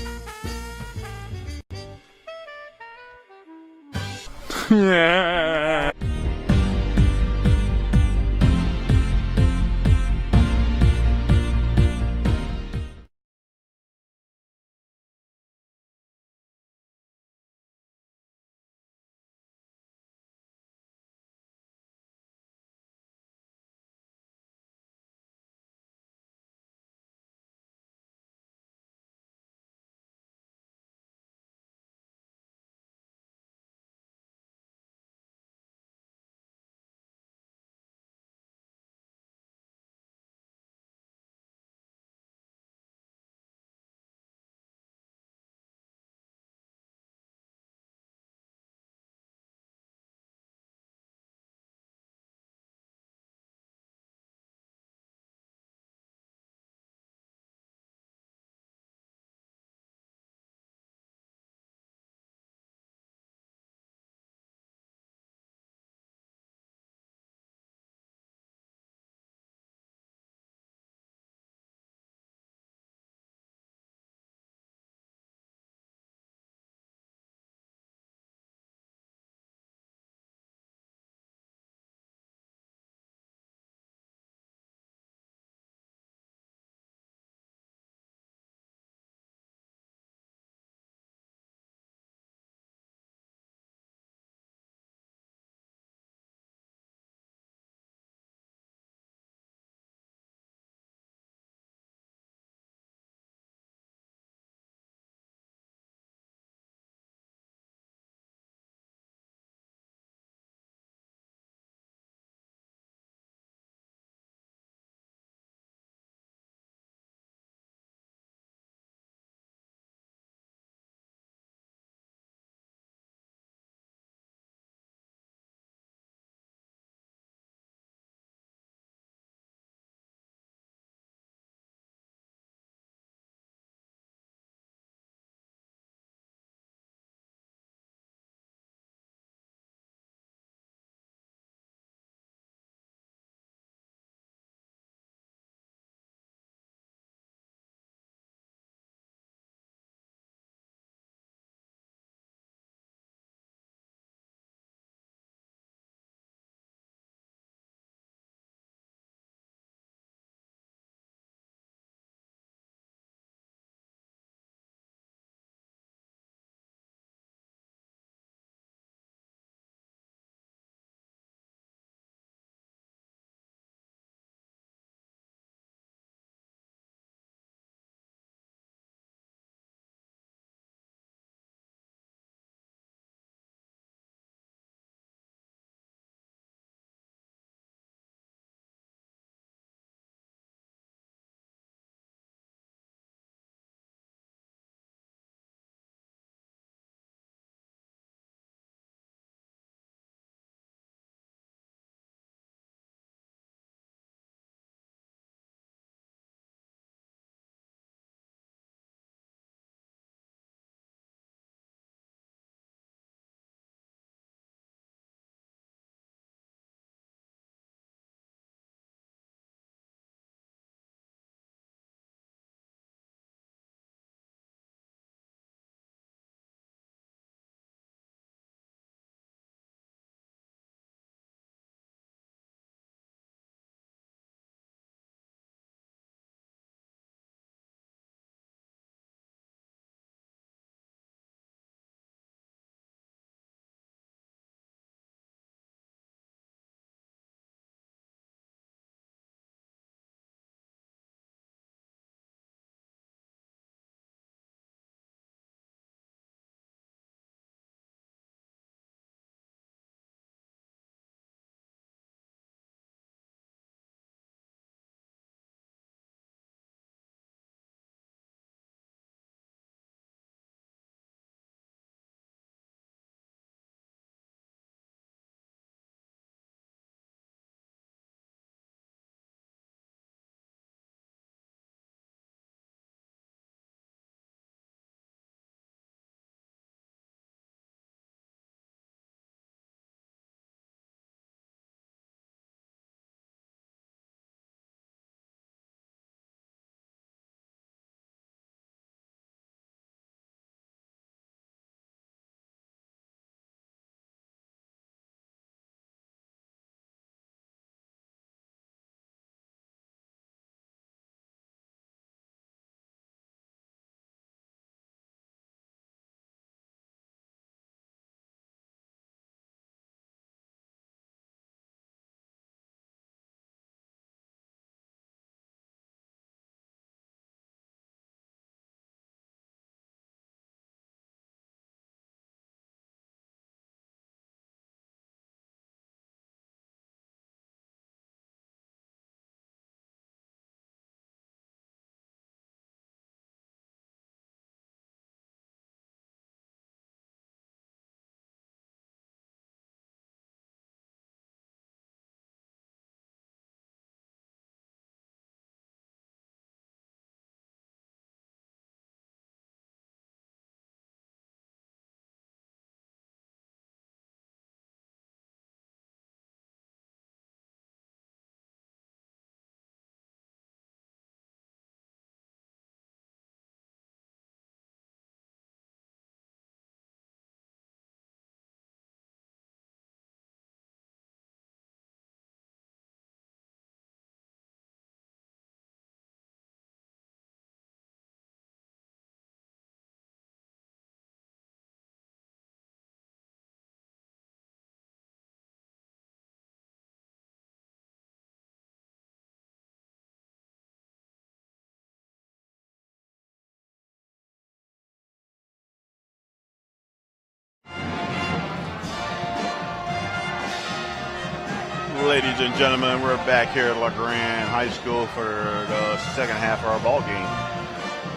Ladies and gentlemen, we're back here at LeGrand High School for the second half of our ball game.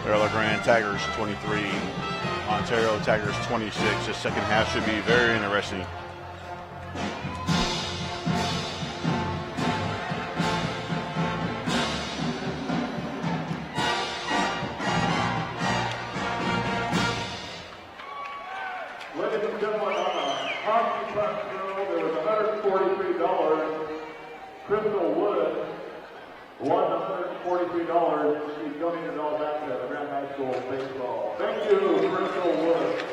There are LeGrand Tigers 23, Ontario Tigers 26. The second half should be very interesting. Ladies and gentlemen, on a hockey puck drill, there was $143. Crystal Wood won $143. She's donated all back to the Grand High School baseball. Thank you, Crystal Wood.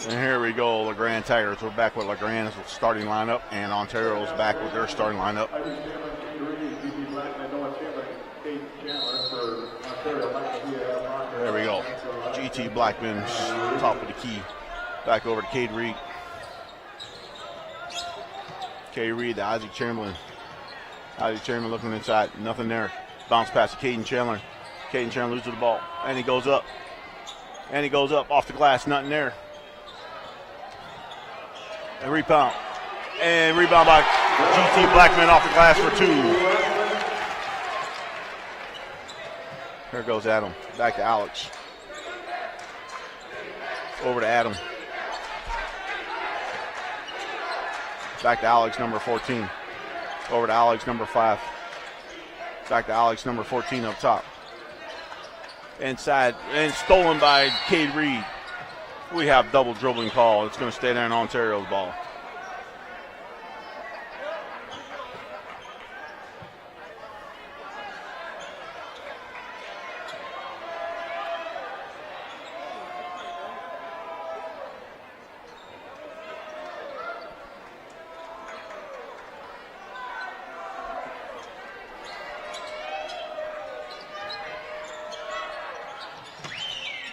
And here we go, LeGrand Tigers. We're back with LeGrand's starting lineup, and Ontario's back with their starting lineup. There we go. GT Blackman's top of the key. Back over to Cade Reed. Cade Reed to Isaac Chamberlain. Isaac Chamberlain looking inside. Nothing there. Bounce pass to Caden Chandler. Caden Chandler loses the ball. And he goes up. And he goes up off the glass. Nothing there. And rebound. And rebound by GT Blackman off the glass for two. There goes Adam. Back to Alex. Over to Adam. Back to Alex, number 14. Over to Alex, number 5. Back to Alex, number 14 up top. Inside, and stolen by Cade Reed. We have double dribbling call. It's going to stay there in Ontario's ball.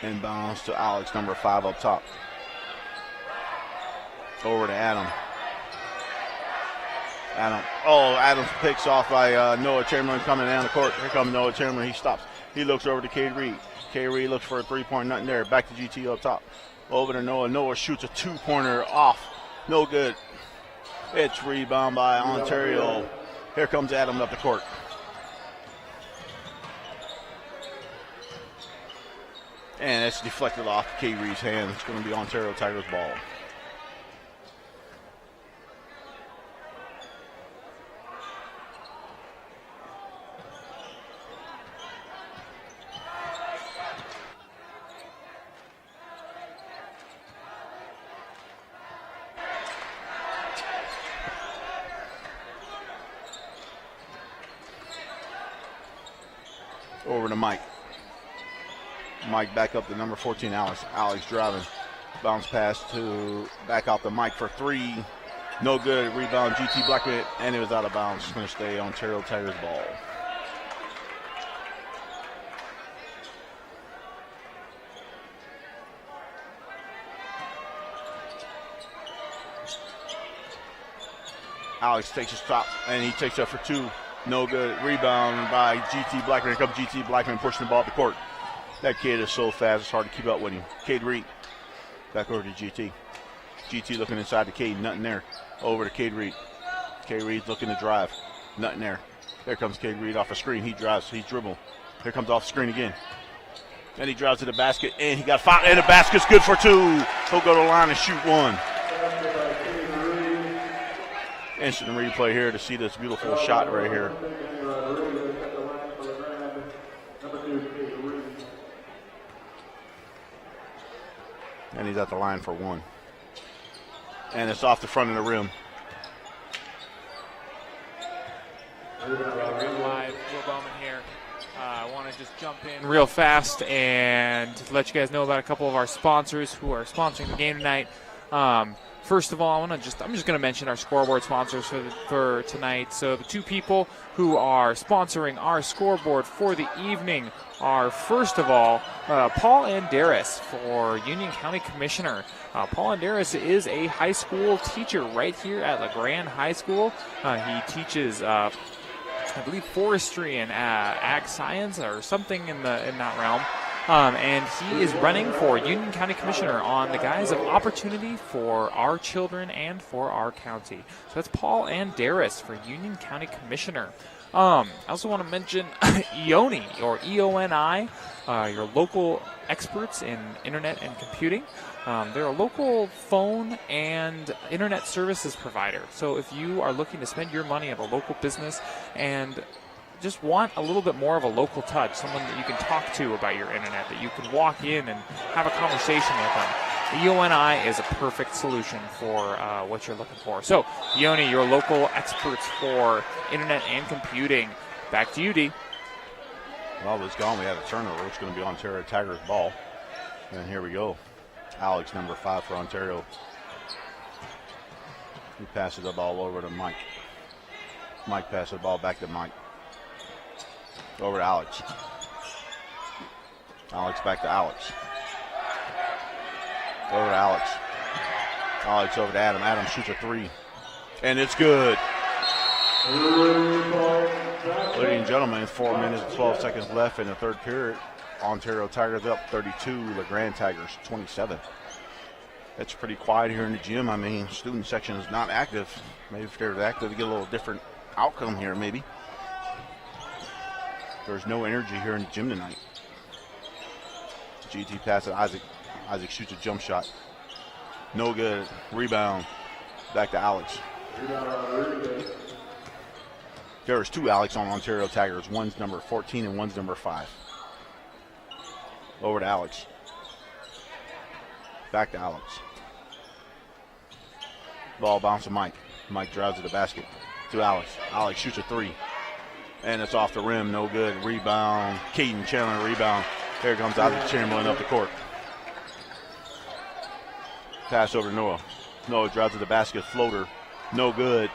Inbounds to Alex, number 5 up top. Over to Adam. Adams picks off by Noah Chamberlain coming down the court. Here comes Noah Chamberlain. He stops. He looks over to Cade Reed. Cade Reed looks for a three-point, nothing there. Back to GT up top. Over to Noah. Noah shoots a two-pointer off. No good. It's rebound by Ontario. Here comes Adam up the court. And it's deflected off Cade Reed's hand. It's going to be Ontario Tigers ball. Over to Mike. Mike back up to number 14, Alex. Alex driving. Bounce pass to back out to Mike for three. No good. Rebound, GT Blackman, and it was out of bounds. It's going to stay Ontario Tigers ball. Alex takes his stop, and he takes up for two. No good. Rebound by GT Blackman. Here comes GT Blackman pushing the ball up the court. That kid is so fast, it's hard to keep up with him. Cade Reed. Back over to GT. GT looking inside to Cade. Nothing there. Over to Cade Reed. Cade Reed's looking to drive. Nothing there. There comes Cade Reed off a screen. He drives. He dribble. Here comes off the screen again. And he drives to the basket. And he got fouled. And the basket's good for two. He'll go to the line and shoot one. Instant replay here to see this beautiful shot right here. And he's at the line for one. And it's off the front of the rim. Live, Will Bowman here. I want to just jump in real fast and let you guys know about a couple of our sponsors who are sponsoring the game tonight. First of all, I'm just going to mention our scoreboard sponsors for tonight. So the two people who are sponsoring our scoreboard for the evening are, first of all, Paul Andaris for Union County Commissioner. Paul Andaris is a high school teacher right here at LeGrand High School. He teaches, I believe, forestry and ag science or something in that realm. And he is running for Union County Commissioner on the guise of opportunity for our children and for our county. So that's Paul Andaris for Union County Commissioner. I also want to mention EONI, or EONI, your local experts in internet and computing. They're a local phone and internet services provider. So if you are looking to spend your money at a local business and just want a little bit more of a local touch, someone that you can talk to about your internet, that you can walk in and have a conversation with them, EONI is a perfect solution for what you're looking for. So, EONI, your local experts for internet and computing. Back to you, D. Well, it's gone. We had a turnover. It's going to be Ontario Tigers ball. And here we go. Alex, number 5 for Ontario. He passes the ball over to Mike. Mike passes the ball back to Mike. Over to Alex. Alex back to Alex. Over to Alex. Alex over to Adam. Adam shoots a 3. And it's good. Ladies and gentlemen, 4 minutes and 12 seconds left in the third period. Ontario Tigers up 32. LeGrand Tigers 27. It's pretty quiet here in the gym. I mean, student section is not active. Maybe if they're active, to get a little different outcome here, maybe. There's no energy here in the gym tonight. GT pass to Isaac. Isaac shoots a jump shot. No good. Rebound. Back to Alex. There's 2 Alex on Ontario Tigers. One's number 14 and one's number 5. Over to Alex. Back to Alex. Ball bounce to Mike. Mike drives to the basket. To Alex. Alex shoots a 3. And it's off the rim, no good. Rebound, Caden Chandler rebound. Here comes Isaac Chamberlain up the court. Pass over to Noah. Noah drives to the basket, floater, no good.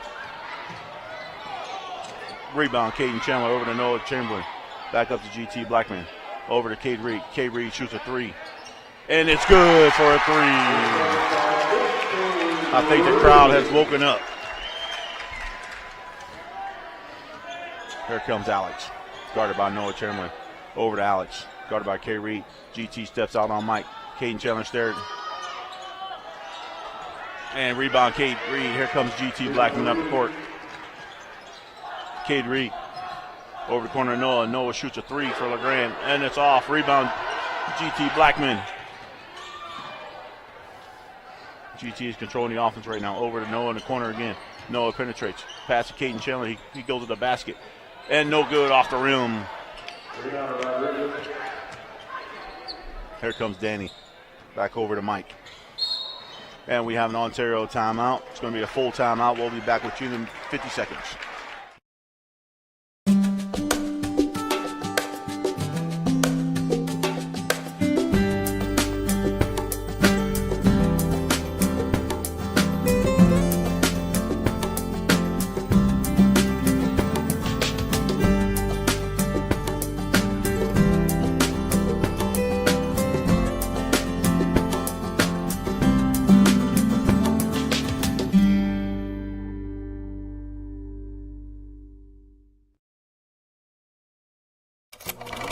Rebound, Caden Chandler over to Noah Chamberlain. Back up to GT Blackman. Over to Cade Reed. Cade Reed shoots a 3. And it's good for a 3. I think the crowd has woken up. Here comes Alex, guarded by Noah Chamberlain. Over to Alex, guarded by K. Reed. GT steps out on Mike. Caden Chandler stared. And rebound, Cade Reed. Here comes GT Blackman up the court. Cade Reed. Over the corner of Noah. Noah shoots a 3 for LeGrand. And it's off. Rebound, GT Blackman. GT is controlling the offense right now. Over to Noah in the corner again. Noah penetrates. Pass to Caden Chandler. He goes to the basket. And no good off the rim. Here comes Danny. Back over to Mike. And we have an Ontario timeout. It's going to be a full timeout. We'll be back with you in 50 seconds.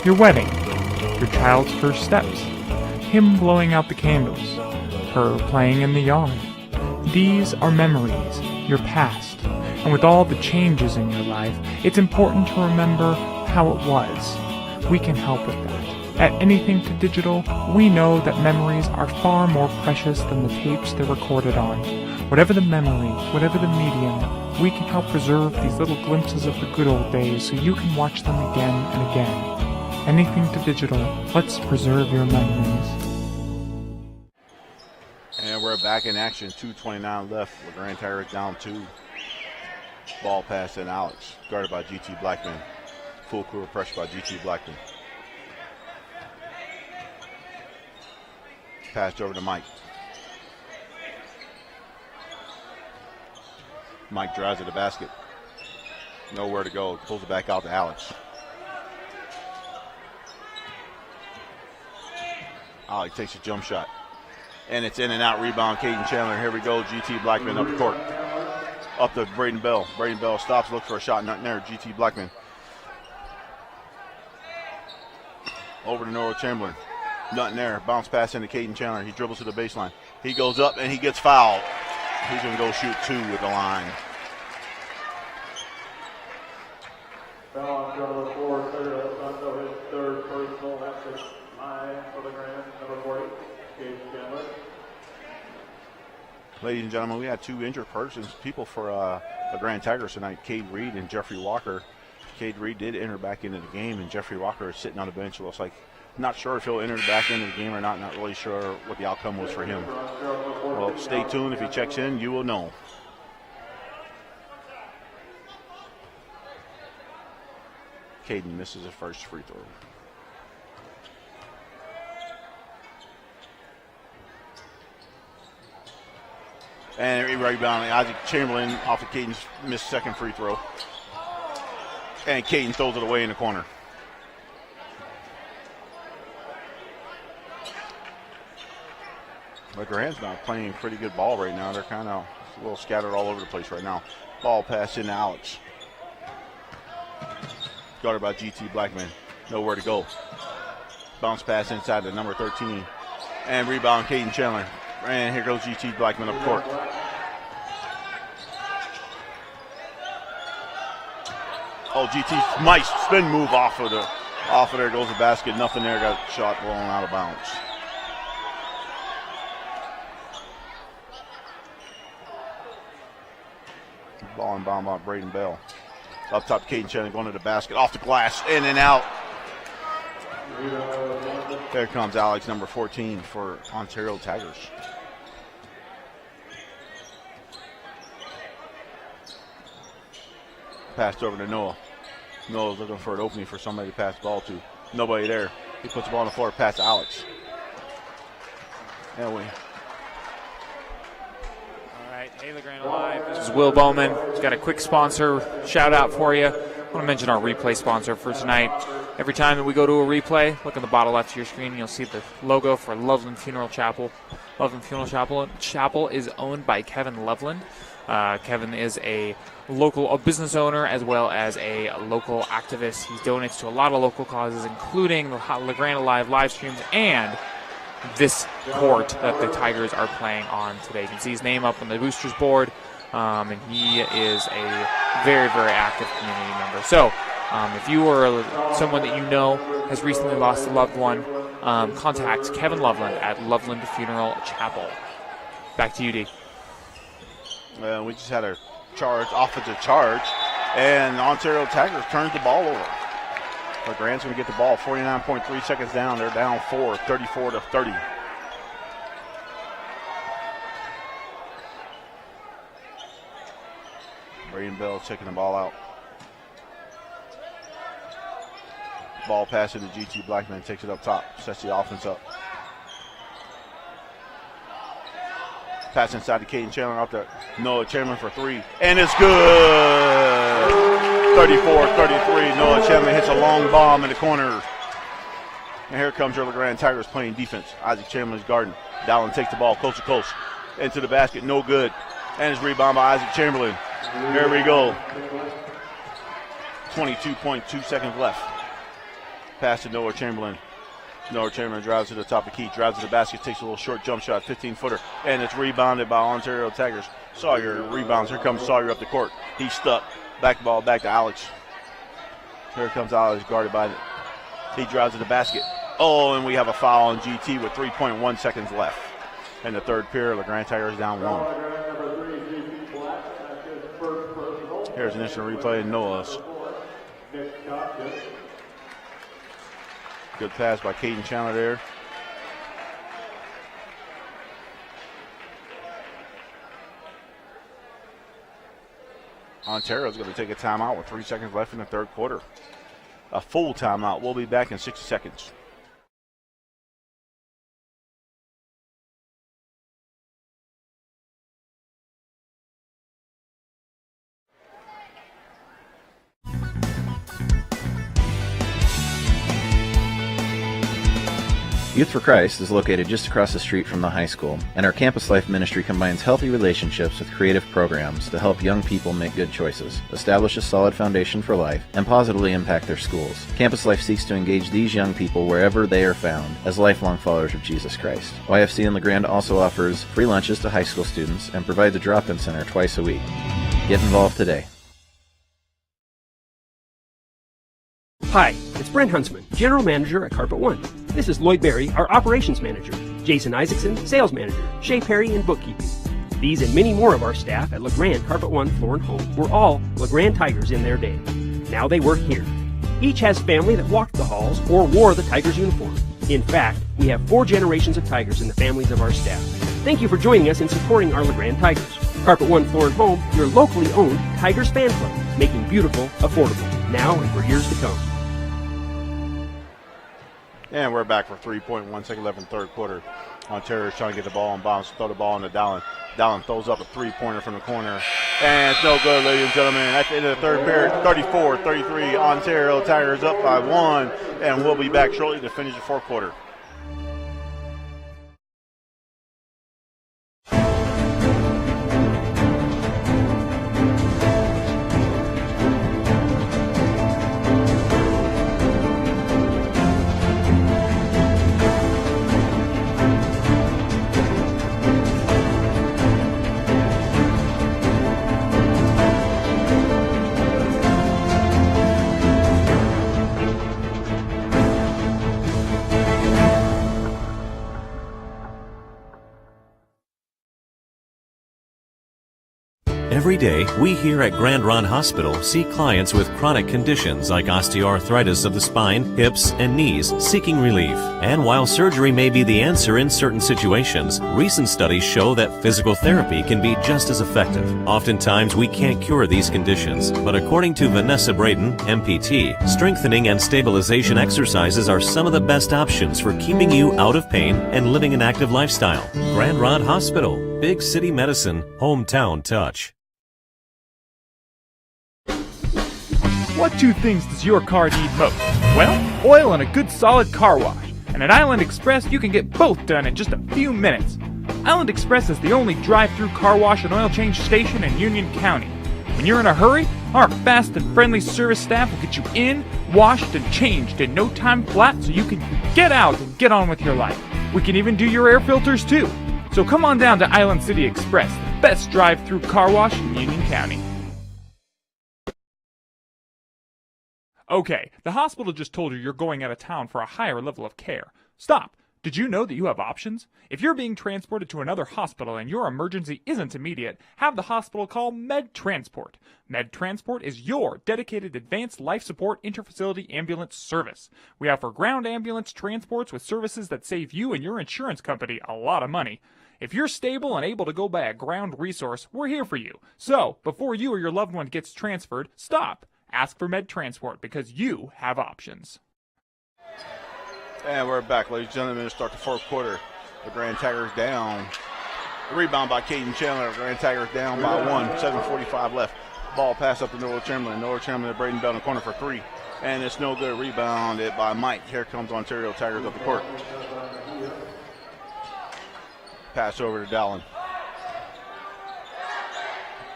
Your wedding, your child's first steps, him blowing out the candles, her playing in the yard. These are memories, your past, and with all the changes in your life, it's important to remember how it was. We can help with that. At Anything to Digital, we know that memories are far more precious than the tapes they're recorded on. Whatever the memory, whatever the medium, we can help preserve these little glimpses of the good old days so you can watch them again and again. Anything to Digital, let's preserve your memories. And we're back in action. 2:29 left. LeGrand Tigers down 2. Ball pass in Alex, guarded by GT Blackman. Full court pressure by GT Blackman. Passed over to Mike. Mike drives to the basket. Nowhere to go. Pulls it back out to Alex. Alex takes a jump shot. And it's in and out. Rebound, Caden Chandler. Here we go. GT Blackman up the court. Up to Braden Bell. Braden Bell stops, looks for a shot. Nothing there. GT Blackman. Over to Noah Chamberlain. Nothing there. Bounce pass into Caden Chandler. He dribbles to the baseline. He goes up and he gets fouled. He's going to go shoot 2 with the line. Foul on number 4, Santo, his third personal. That's the 9 for the Grand. Number 40, Caden Chandler. Ladies and gentlemen, we had 2 injured people for the Grand Tigers tonight, Cade Reed and Jeffrey Walker. Cade Reed did enter back into the game, and Jeffrey Walker is sitting on the bench. It looks like, not sure if he'll enter back into the game or not. Not really sure what the outcome was for him. Well, stay tuned. If he checks in, you will know. Caden misses his first free throw. And rebounding, Isaac Chamberlain off of Caden's missed second free throw. And Caden throws it away in the corner. But Grant's not playing pretty good ball right now. They're kind of a little scattered all over the place right now. Ball pass into Alex. Guarded by GT Blackman. Nowhere to go. Bounce pass inside to number 13. And rebound, Caden Chandler. And here goes GT Blackman up court. Oh, GT's nice spin move off of there goes the basket. Nothing there. Got shot blown out of bounds. Ball and bomb by Braden Bell. Up top, Caden Chandler going to the basket. Off the glass, in and out. There comes Alex, number 14 for Ontario Tigers. Passed over to Noah. Noah's looking for an opening for somebody to pass the ball to. Nobody there. He puts the ball on the floor, pass to Alex. And we. All right, hey, LeGrand Live. This is Will Bowman. He's got a quick sponsor shout out for you. I want to mention our replay sponsor for tonight. Every time that we go to a replay, look on the bottom left of your screen, you'll see the logo for Loveland Funeral Chapel. Loveland Funeral Chapel is owned by Kevin Loveland. Kevin is a business owner as well as a local activist. He donates to a lot of local causes, including the LeGrand Alive live streams and this court that the Tigers are playing on today. You can see his name up on the boosters board, and he is a very, very active community member. So if you or someone that you know has recently lost a loved one, contact Kevin Loveland at Loveland Funeral Chapel. Back to you, D. We just had a offensive charge, and the Ontario Tigers turned the ball over. But Grant's going to get the ball. 49.3 seconds down. They're down 4, 34-30. Braden Bell taking the ball out. Ball pass into GT Blackman, takes it up top, sets the offense up. Pass inside to Caden Chandler out there. Noah Chamberlain for 3. And it's good. 34-33. Noah Chamberlain hits a long bomb in the corner. And here comes your LeGrand Tigers playing defense. Isaac Chamberlain's guarding. Dallin takes the ball coast to coast. Into the basket. No good. And it's rebound by Isaac Chamberlain. Here we go. 22.2 seconds left. Pass to Noah Chamberlain. Noah Chamberlain drives to the top of the key, drives to the basket, takes a little short jump shot, 15-footer, and it's rebounded by Ontario Tigers. Sawyer rebounds. Here comes Sawyer up the court. He's stuck. Back the ball back to Alex. Here comes Alex, guarded by he drives to the basket. Oh, and we have a foul on GT with 3.1 seconds left. In the third period, LeGrand Tigers down 1. Here's an instant replay of Noah's. Good pass by Caden Chandler there. Ontario's going to take a timeout with 3 seconds left in the third quarter. A full timeout. We'll be back in 60 seconds. Youth for Christ is located just across the street from the high school, and our Campus Life ministry combines healthy relationships with creative programs to help young people make good choices, establish a solid foundation for life, and positively impact their schools. Campus Life seeks to engage these young people wherever they are found as lifelong followers of Jesus Christ. YFC in LeGrand also offers free lunches to high school students and provides a drop-in center twice a week. Get involved today. Hi, it's Brent Huntsman, General Manager at Carpet One. This is Lloyd Berry, our Operations Manager, Jason Isaacson, Sales Manager, Shay Perry in Bookkeeping. These and many more of our staff at LeGrand Carpet One Floor and Home were all LeGrand Tigers in their day. Now they work here. Each has family that walked the halls or wore the Tigers uniform. In fact, we have 4 generations of Tigers in the families of our staff. Thank you for joining us in supporting our LeGrand Tigers. Carpet One Floor and Home, your locally owned Tigers fan club, making beautiful affordable, now and for years to come. And we're back for 3.1 second left in third quarter. Ontario's trying to get the ball and bounce, throw the ball into Dallin. Dallin throws up a three-pointer from the corner. And it's no good, ladies and gentlemen. At the end of the third period, 34-33, Ontario Tigers up by 1. And we'll be back shortly to finish the fourth quarter. Every day, we here at Grand Ronde Hospital see clients with chronic conditions like osteoarthritis of the spine, hips, and knees seeking relief. And while surgery may be the answer in certain situations, recent studies show that physical therapy can be just as effective. Oftentimes, we can't cure these conditions, but according to Vanessa Braden, MPT, strengthening and stabilization exercises are some of the best options for keeping you out of pain and living an active lifestyle. Grand Ronde Hospital, big city medicine, hometown touch. What 2 things does your car need most? Well, oil and a good solid car wash. And at Island Express, you can get both done in just a few minutes. Island Express is the only drive-through car wash and oil change station in Union County. When you're in a hurry, our fast and friendly service staff will get you in, washed, and changed in no time flat so you can get out and get on with your life. We can even do your air filters too. So come on down to Island City Express, the best drive-through car wash in Union County. Okay, the hospital just told you you're going out of town for a higher level of care. Stop! Did you know that you have options? If you're being transported to another hospital and your emergency isn't immediate, have the hospital call MedTransport. MedTransport is your dedicated advanced life support interfacility ambulance service. We offer ground ambulance transports with services that save you and your insurance company a lot of money. If you're stable and able to go by a ground resource, we're here for you. So, before you or your loved one gets transferred, stop. Ask for MedTransport because you have options. And we're back, ladies and gentlemen, to start the fourth quarter. The Grand Tigers down. The rebound by Caden Chandler. The Grand Tigers down by 1. 7:45 left. Ball pass up to Noah Chamberlain. Noah Chamberlain to Braden Bell in the corner for 3. And it's no good. Rebounded by Mike. Here comes Ontario Tigers up the court. Pass over to Dallin.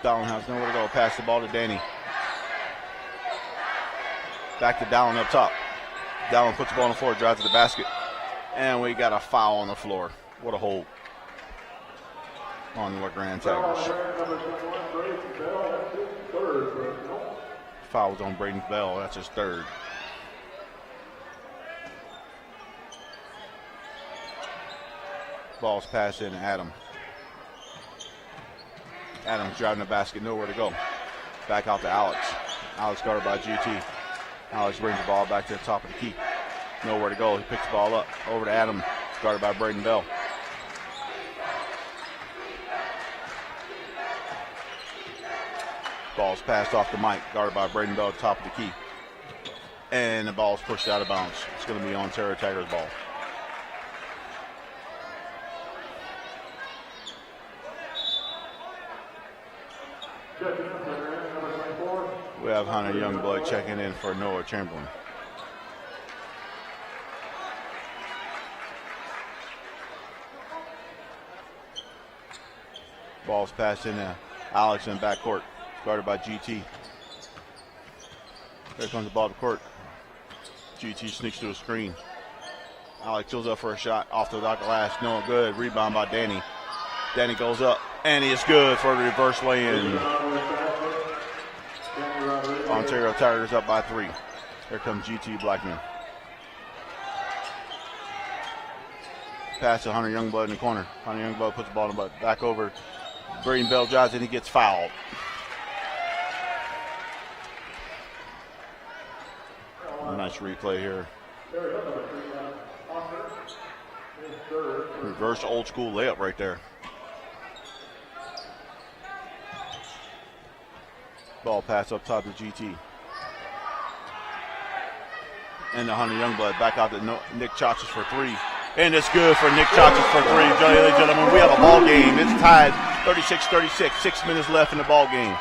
Dallin has nowhere to go. Pass the ball to Danny. Back to Dallin up top. Dallin puts the ball on the floor, drives to the basket. And we got a foul on the floor. What a hold on the Grand Tigers. Foul was on Braden Bell. That's his third. Ball's passed in to Adam. Adam's driving the basket, nowhere to go. Back out to Alex. Alex guarded by GT. Alex brings the ball back to the top of the key. Nowhere to go. He picks the ball up. Over to Adam, guarded by Braden Bell. Ball's passed off to Mike, guarded by Braden Bell at the top of the key. And the ball's pushed out of bounds. It's going to be Ontario Tigers ball. We have Hunter Youngblood checking in for Noah Chamberlain. Ball's passed into Alex in backcourt, guarded by GT. Here comes the ball to court. GT sneaks to a screen. Alex goes up for a shot off the glass. No good. Rebound by Danny. Danny goes up, and he is good for a reverse lay-in. Ontario Tigers up by 3. Here comes GT Blackman. Pass to Hunter Youngblood in the corner. Hunter Youngblood puts the ball in the butt. Back over. Braden Bell drives and he gets fouled. Nice replay here. Reverse old school layup right there. Ball pass up top to GT. And the Hunter Youngblood back out to Nick Chachas for 3. And it's good for Nick Chachas for 3. Ladies and gentlemen, we have a ball game. It's tied 36-36. 6 minutes left in the ball game.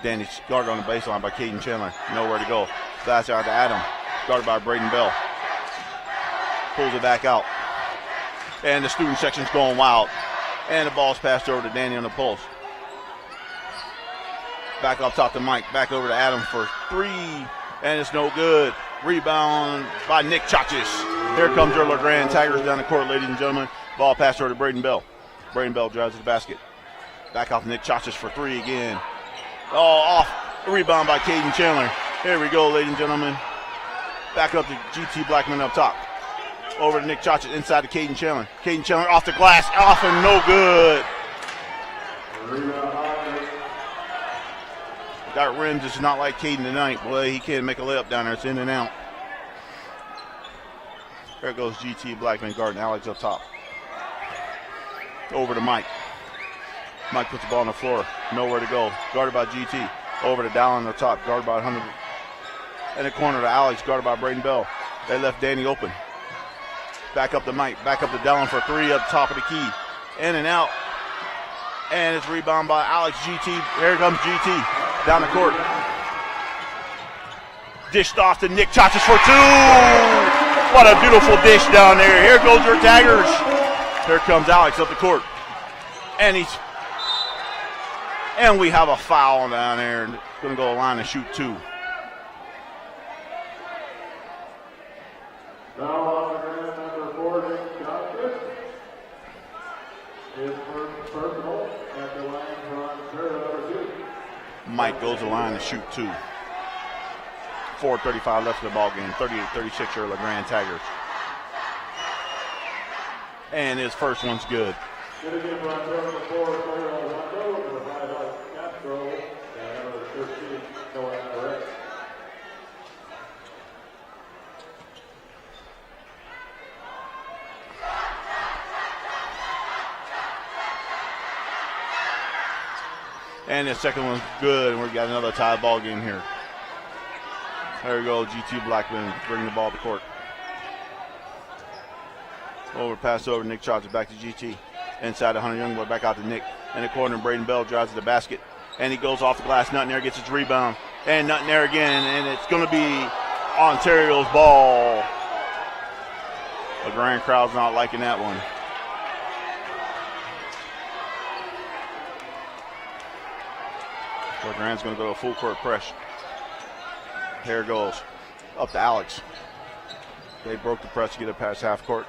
Danny guarded on the baseline by Caden Chandler. Nowhere to go. Pass out to Adam. Guarded by Braden Bell. Pulls it back out. And the student section's going wild. And the ball's passed over to Danny on the pulse. Back up top to Mike. Back over to Adam for 3. And it's no good. Rebound by Nick Chachas. Here comes your LeGrand Tigers down the court, ladies and gentlemen. Ball passed over to Braden Bell. Braden Bell drives to the basket. Back off Nick Chachas for 3 again. Oh, off. Rebound by Caden Chandler. Here we go, ladies and gentlemen. Back up to GT Blackman up top. Over to Nick Chachas inside to Caden Chandler. Caden Chandler off the glass. Off and no good. That rim just not like Caden tonight. Boy, he can't make a layup down there. It's in and out. There goes GT Blackman guarding Alex up top. Over to Mike. Mike puts the ball on the floor. Nowhere to go. Guarded by GT. Over to Dallin up top. Guarded by 100. In the corner to Alex. Guarded by Braden Bell. They left Danny open. Back up to Mike. Back up to Dallin for 3 up top of the key. In and out. And it's rebound by Alex. GT. Here comes GT. Down the court. Dished off to Nick Chachas for 2. What a beautiful dish down there. Here goes your Tigers. Here comes Alex up the court. And we have a foul down there. Going to go line and shoot 2. Now on the ground, number 4, Nick Chachas. His first personal at the line from number 2. Mike goes to the line and shoot 2. 4:35 left in the ball game. 38-36 your LeGrand Tigers. And his first one's good. Going to give number 4, player on Rondo, number 5, Castro, and number 13, Noah Perez. And the second one's good, and we've got another tie ball game here. There we go, GT Blackman bringing the ball to court. Pass over Nick Chachas back to GT. Inside to Hunter Youngblood, back out to Nick. In the corner, Braden Bell drives to the basket. And he goes off the glass. Nothing there, gets his rebound. And nothing there again, and it's going to be Ontario's ball. The grand crowd's not liking that one. LeGrand's going to go to a full court press. Here it goes. Up to Alex. They broke the press to get it past half court.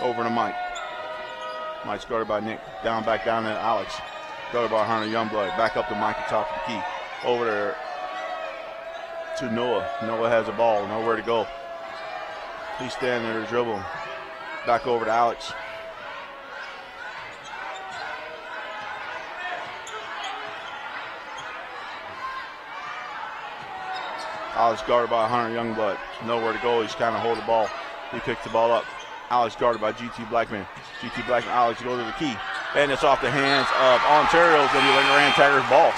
Over to Mike. Mike's guarded by Nick. Back down to Alex. Guarded by Hunter Youngblood. Back up to Mike at top of the key. Over there to Noah. Noah has the ball. Nowhere to go. He's standing there dribbling. Back over to Alex. Alex guarded by Hunter Youngblood. Nowhere to go. He's trying to hold the ball. He picks the ball up. Alex guarded by GT Blackman. GT Blackman, Alex goes to the key. And it's off the hands of Ontario's going to be LeGrand Tigers ball.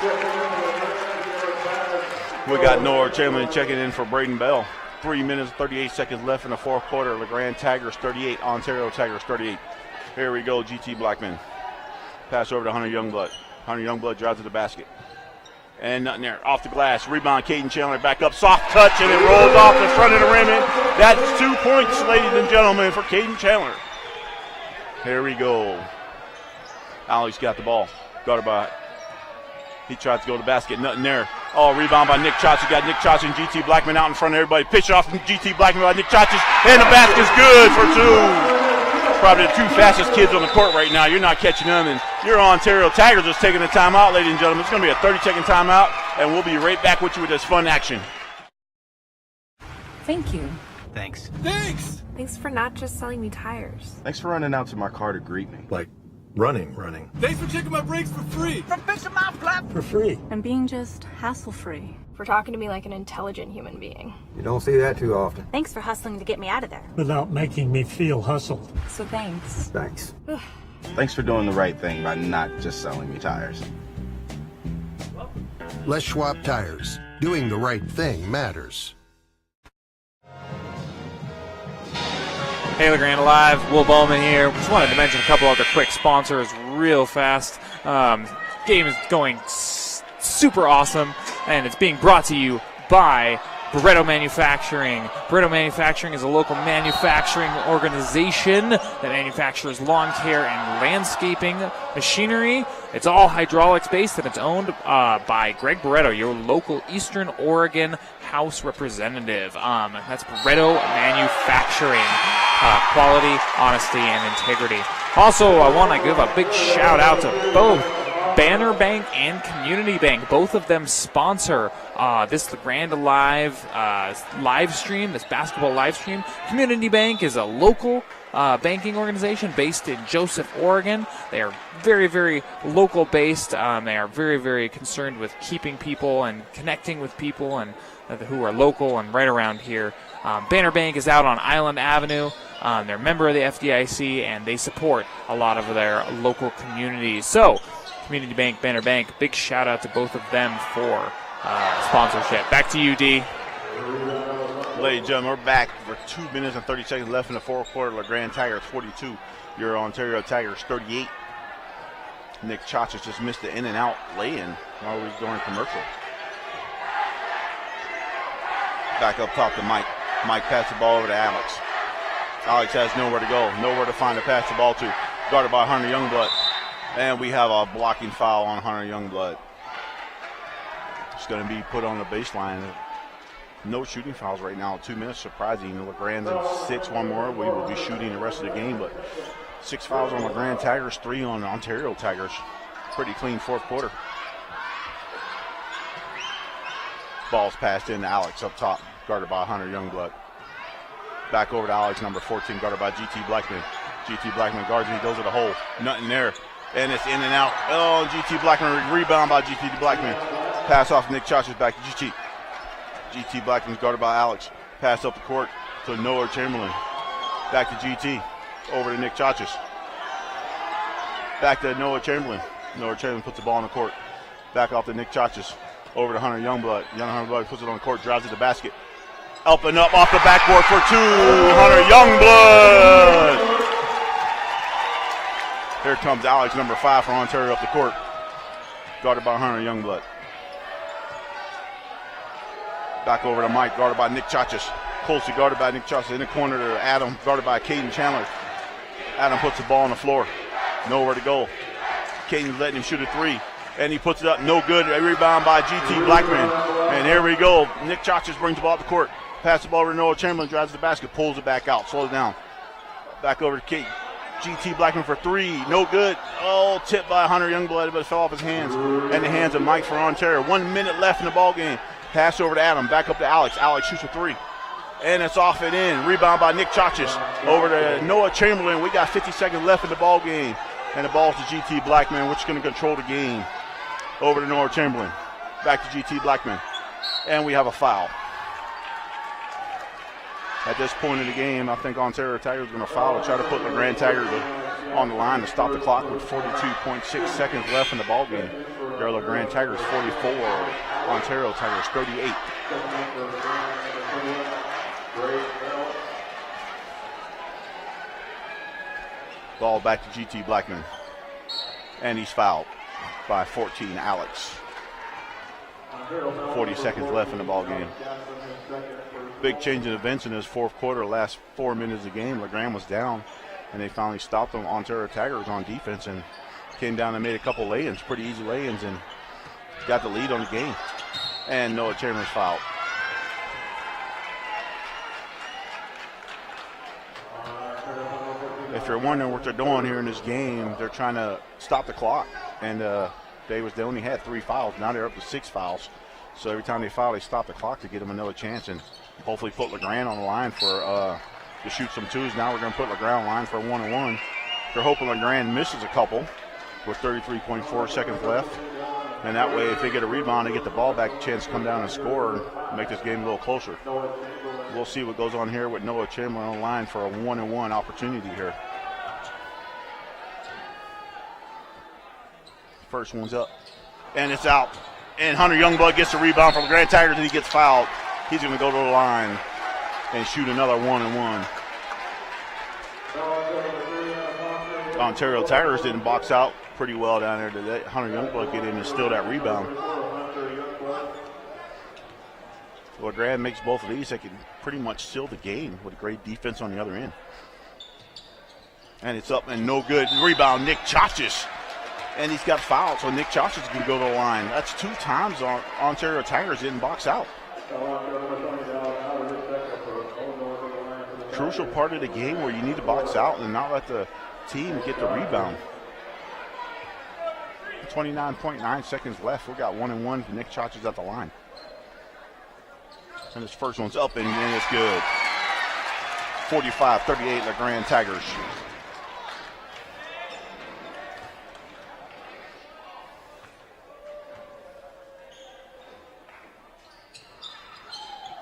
We got Noah Chamberlain checking in for Braden Bell. 3 minutes, 38 seconds left in the fourth quarter. LeGrand Tigers 38, Ontario Tigers 38. Here we go, GT Blackman. Pass over to Hunter Youngblood. Hunter Youngblood drives to the basket. And nothing there. Off the glass. Rebound, Caden Chandler back up. Soft touch, and it rolls off the front of the rim. That's 2 points, ladies and gentlemen, for Caden Chandler. Here we go. Alex got the ball. Got her by. He tried to go to the basket. Nothing there. Oh, rebound by Nick Chachis. Got Nick Chachis and GT Blackman out in front of everybody. Pitch off from GT Blackman by Nick Chachis. And the basket's good for 2. Probably the 2 fastest kids on the court right now. You're not catching them. And your Ontario Tigers just taking a timeout, ladies and gentlemen. It's going to be a 30-second timeout, and we'll be right back with you with this fun action. Thank you. Thanks. Thanks! Thanks for not just selling me tires. Thanks for running out to my car to greet me. Like running. Thanks for checking my brakes for free. For fixing my flat. For free. And being just hassle-free. For talking to me like an intelligent human being. You don't see that too often. Thanks for hustling to get me out of there. Without making me feel hustled. So thanks. Thanks. Thanks for doing the right thing by not just selling me tires. Les Schwab Tires. Doing the right thing matters. Hey, LeGrand Alive, Will Bowman here. Just wanted to mention a couple other quick sponsors real fast. Game is going super awesome, and it's being brought to you by Barretto Manufacturing. Barretto Manufacturing is a local manufacturing organization that manufactures lawn care and landscaping machinery. It's all hydraulics based, and it's owned by Greg Barretto, your local Eastern Oregon House representative. That's Barretto Manufacturing. Quality, honesty, and integrity. Also, I want to give a big shout out to both Banner Bank and Community Bank. Both of them sponsor this Grand Alive live stream, this basketball live stream. Community Bank is a local banking organization based in Joseph, Oregon. They are very, very local based. They are very, very concerned with keeping people and connecting with people and who are local and right around here. Banner Bank is out on Island Avenue. They're a member of the FDIC, and they support a lot of their local communities. So, Community Bank, Banner Bank, big shout out to both of them for sponsorship. Back to you, D. Ladies and gentlemen, we're back for 2 minutes and 30 seconds left in the fourth quarter. LeGrand Tigers 42, your Ontario Tigers 38. Nick Chachis just missed the in and out lay-in while we were going commercial. Back up top to Mike. Mike passed the ball over to Alex. Alex has nowhere to go, nowhere to find to pass the ball to. Guarded by Hunter Youngblood. And we have a blocking foul on Hunter Youngblood. It's going to be put on the baseline. No shooting fouls right now. 2 minutes, surprising. LeGrand's in 6, one more. We will be shooting the rest of the game, but 6 fouls on LeGrand Tigers, 3 on the Ontario Tigers. Pretty clean fourth quarter. Ball's passed in to Alex up top, guarded by Hunter Youngblood. Back over to Alex, number 14, guarded by GT Blackman. GT Blackman guards and he goes to the hole. Nothing there. And it's in and out. Oh, GT Blackman, rebound by GT Blackman. Pass off Nick Chachis back to GT. GT Blackman's guarded by Alex. Pass up the court to Noah Chamberlain. Back to GT. Over to Nick Chachis. Back to Noah Chamberlain. Noah Chamberlain puts the ball on the court. Back off to Nick Chachis. Over to Hunter Youngblood. Hunter Youngblood puts it on the court, drives to the basket. Up and up off the backboard for 2. Hunter Youngblood. Here comes Alex, number 5 for Ontario up the court. Guarded by Hunter Youngblood. Back over to Mike, guarded by Nick Chachis. Closely guarded by Nick Chachis. In the corner to Adam, guarded by Caden Chandler. Adam puts the ball on the floor. Nowhere to go. Caden's letting him shoot a 3. And he puts it up, no good. A rebound by GT Blackman. And here we go. Nick Chachis brings the ball up the court. Pass the ball over to Noah Chamberlain, drives the basket, pulls it back out, slows it down. Back over to Kate. GT Blackman for 3, no good. Oh, tipped by Hunter Youngblood, but it fell off his hands. And the hands of Mike for Ontario. 1 minute left in the ball game. Pass over to Adam, back up to Alex. Alex shoots a 3. And it's off and in. Rebound by Nick Chachis. Over to Noah Chamberlain. We got 50 seconds left in the ball game. And the ball to GT Blackman, which is going to control the game. Over to Noah Chamberlain. Back to GT Blackman. And we have a foul. At this point in the game, I think Ontario Tigers are going to foul to try to put the Grand Tigers on the line to stop the clock with 42.6 seconds left in the ball game. There are the Grand Tigers 44, Ontario Tigers 38. Ball back to GT Blackman. And he's fouled by 14, Alex. 40 seconds left in the ball game. Big change in events in this fourth quarter. Last 4 minutes of the game, LeGrand was down, and they finally stopped them. Ontario Tigers on defense and came down and made a couple lay-ins, pretty easy lay-ins, and got the lead on the game. And Noah Chandler's fouled. If you're wondering what they're doing here in this game, they're trying to stop the clock. And they only had 3 fouls. Now they're up to 6 fouls. So every time they foul, they stop the clock to get them another chance and hopefully put LeGrand on the line for to shoot some twos. Now we're going to put LeGrand on the line for a 1-on-1. They're hoping LeGrand misses a couple with 33.4 seconds left. And that way, if they get a rebound, they get the ball back, chance to come down and score and make this game a little closer. We'll see what goes on here with Noah Chandler on the line for a 1-on-1 opportunity here. First one's up, and it's out. And Hunter Youngblood gets the rebound from LeGrand Tigers, and he gets fouled. He's going to go to the line and shoot another 1-on-1. Ontario Tigers didn't box out pretty well down there today. Hunter Youngblood get in and steal that rebound. LeGrand makes both of these. They can pretty much seal the game with great defense on the other end. And it's up and no good. Rebound, Nick Chachis. And he's got fouled, so Nick Chachis can go to the line. That's 2 times Ontario Tigers didn't box out. Crucial part of the game where you need to box out and not let the team get the rebound. 29.9 seconds left. We got 1-on-1 for Nick Chachis at the line. And his first one's up and it's good. 45-38 LeGrand Tigers.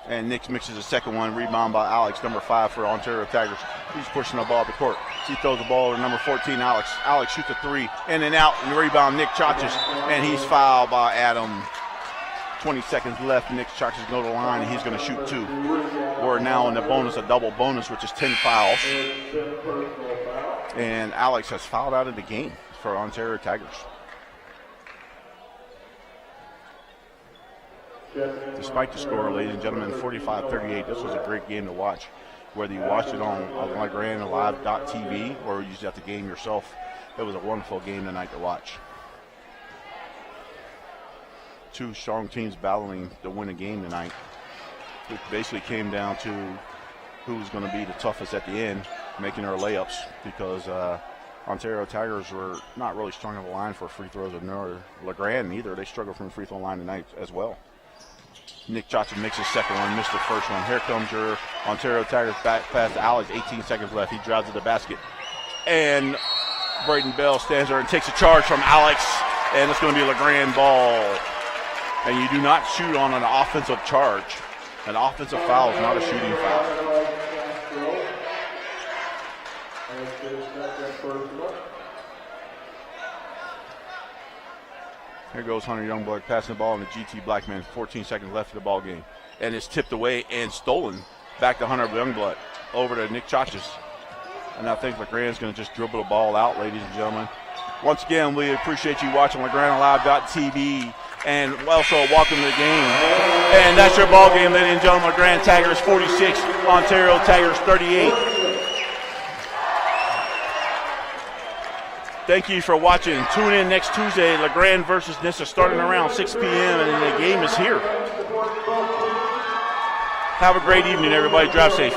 And Nick mixes the second one. Rebound by Alex, number 5 for Ontario Tigers. He's pushing the ball up the court. He throws the ball to number 14, Alex. Alex shoots a 3, in and out, and rebound Nick Chachis. And he's fouled by Adam. 20 seconds left. Nick Chachis go to the line, and he's going to shoot 2. We're now in the bonus, a double bonus, which is 10 fouls. And Alex has fouled out of the game for Ontario Tigers. Despite the score, ladies and gentlemen, 45-38, this was a great game to watch. Whether you watched it on LeGrand Live.tv or you just at the game yourself, it was a wonderful game tonight to watch. 2 strong teams battling to win a game tonight. It basically came down to who was going to be the toughest at the end, making their layups, because Ontario Tigers were not really strong on the line for free throws, nor LeGrand either. They struggled from the free throw line tonight as well. Nick Chachis makes his second one, missed the first one. Here comes your Ontario Tigers back pass to Alex, 18 seconds left. He drives to the basket. And Braden Bell stands there and takes a charge from Alex, and it's going to be a LeGrand ball. And you do not shoot on an offensive charge. An offensive foul is not a shooting foul. Here goes Hunter Youngblood passing the ball, and the GT Blackman, 14 seconds left of the ball game. And it's tipped away and stolen back to Hunter Youngblood over to Nick Chachis. And I think LeGrand's going to just dribble the ball out, ladies and gentlemen. Once again, we appreciate you watching LeGrandLive.tv, and also welcome to the game. And that's your ball game, ladies and gentlemen. LeGrand Tigers 46, Ontario Tigers 38. Thank you for watching. Tune in next Tuesday, LeGrand versus Nissa, starting around 6 p.m., and the game is here. Have a great evening, everybody. Drive safe.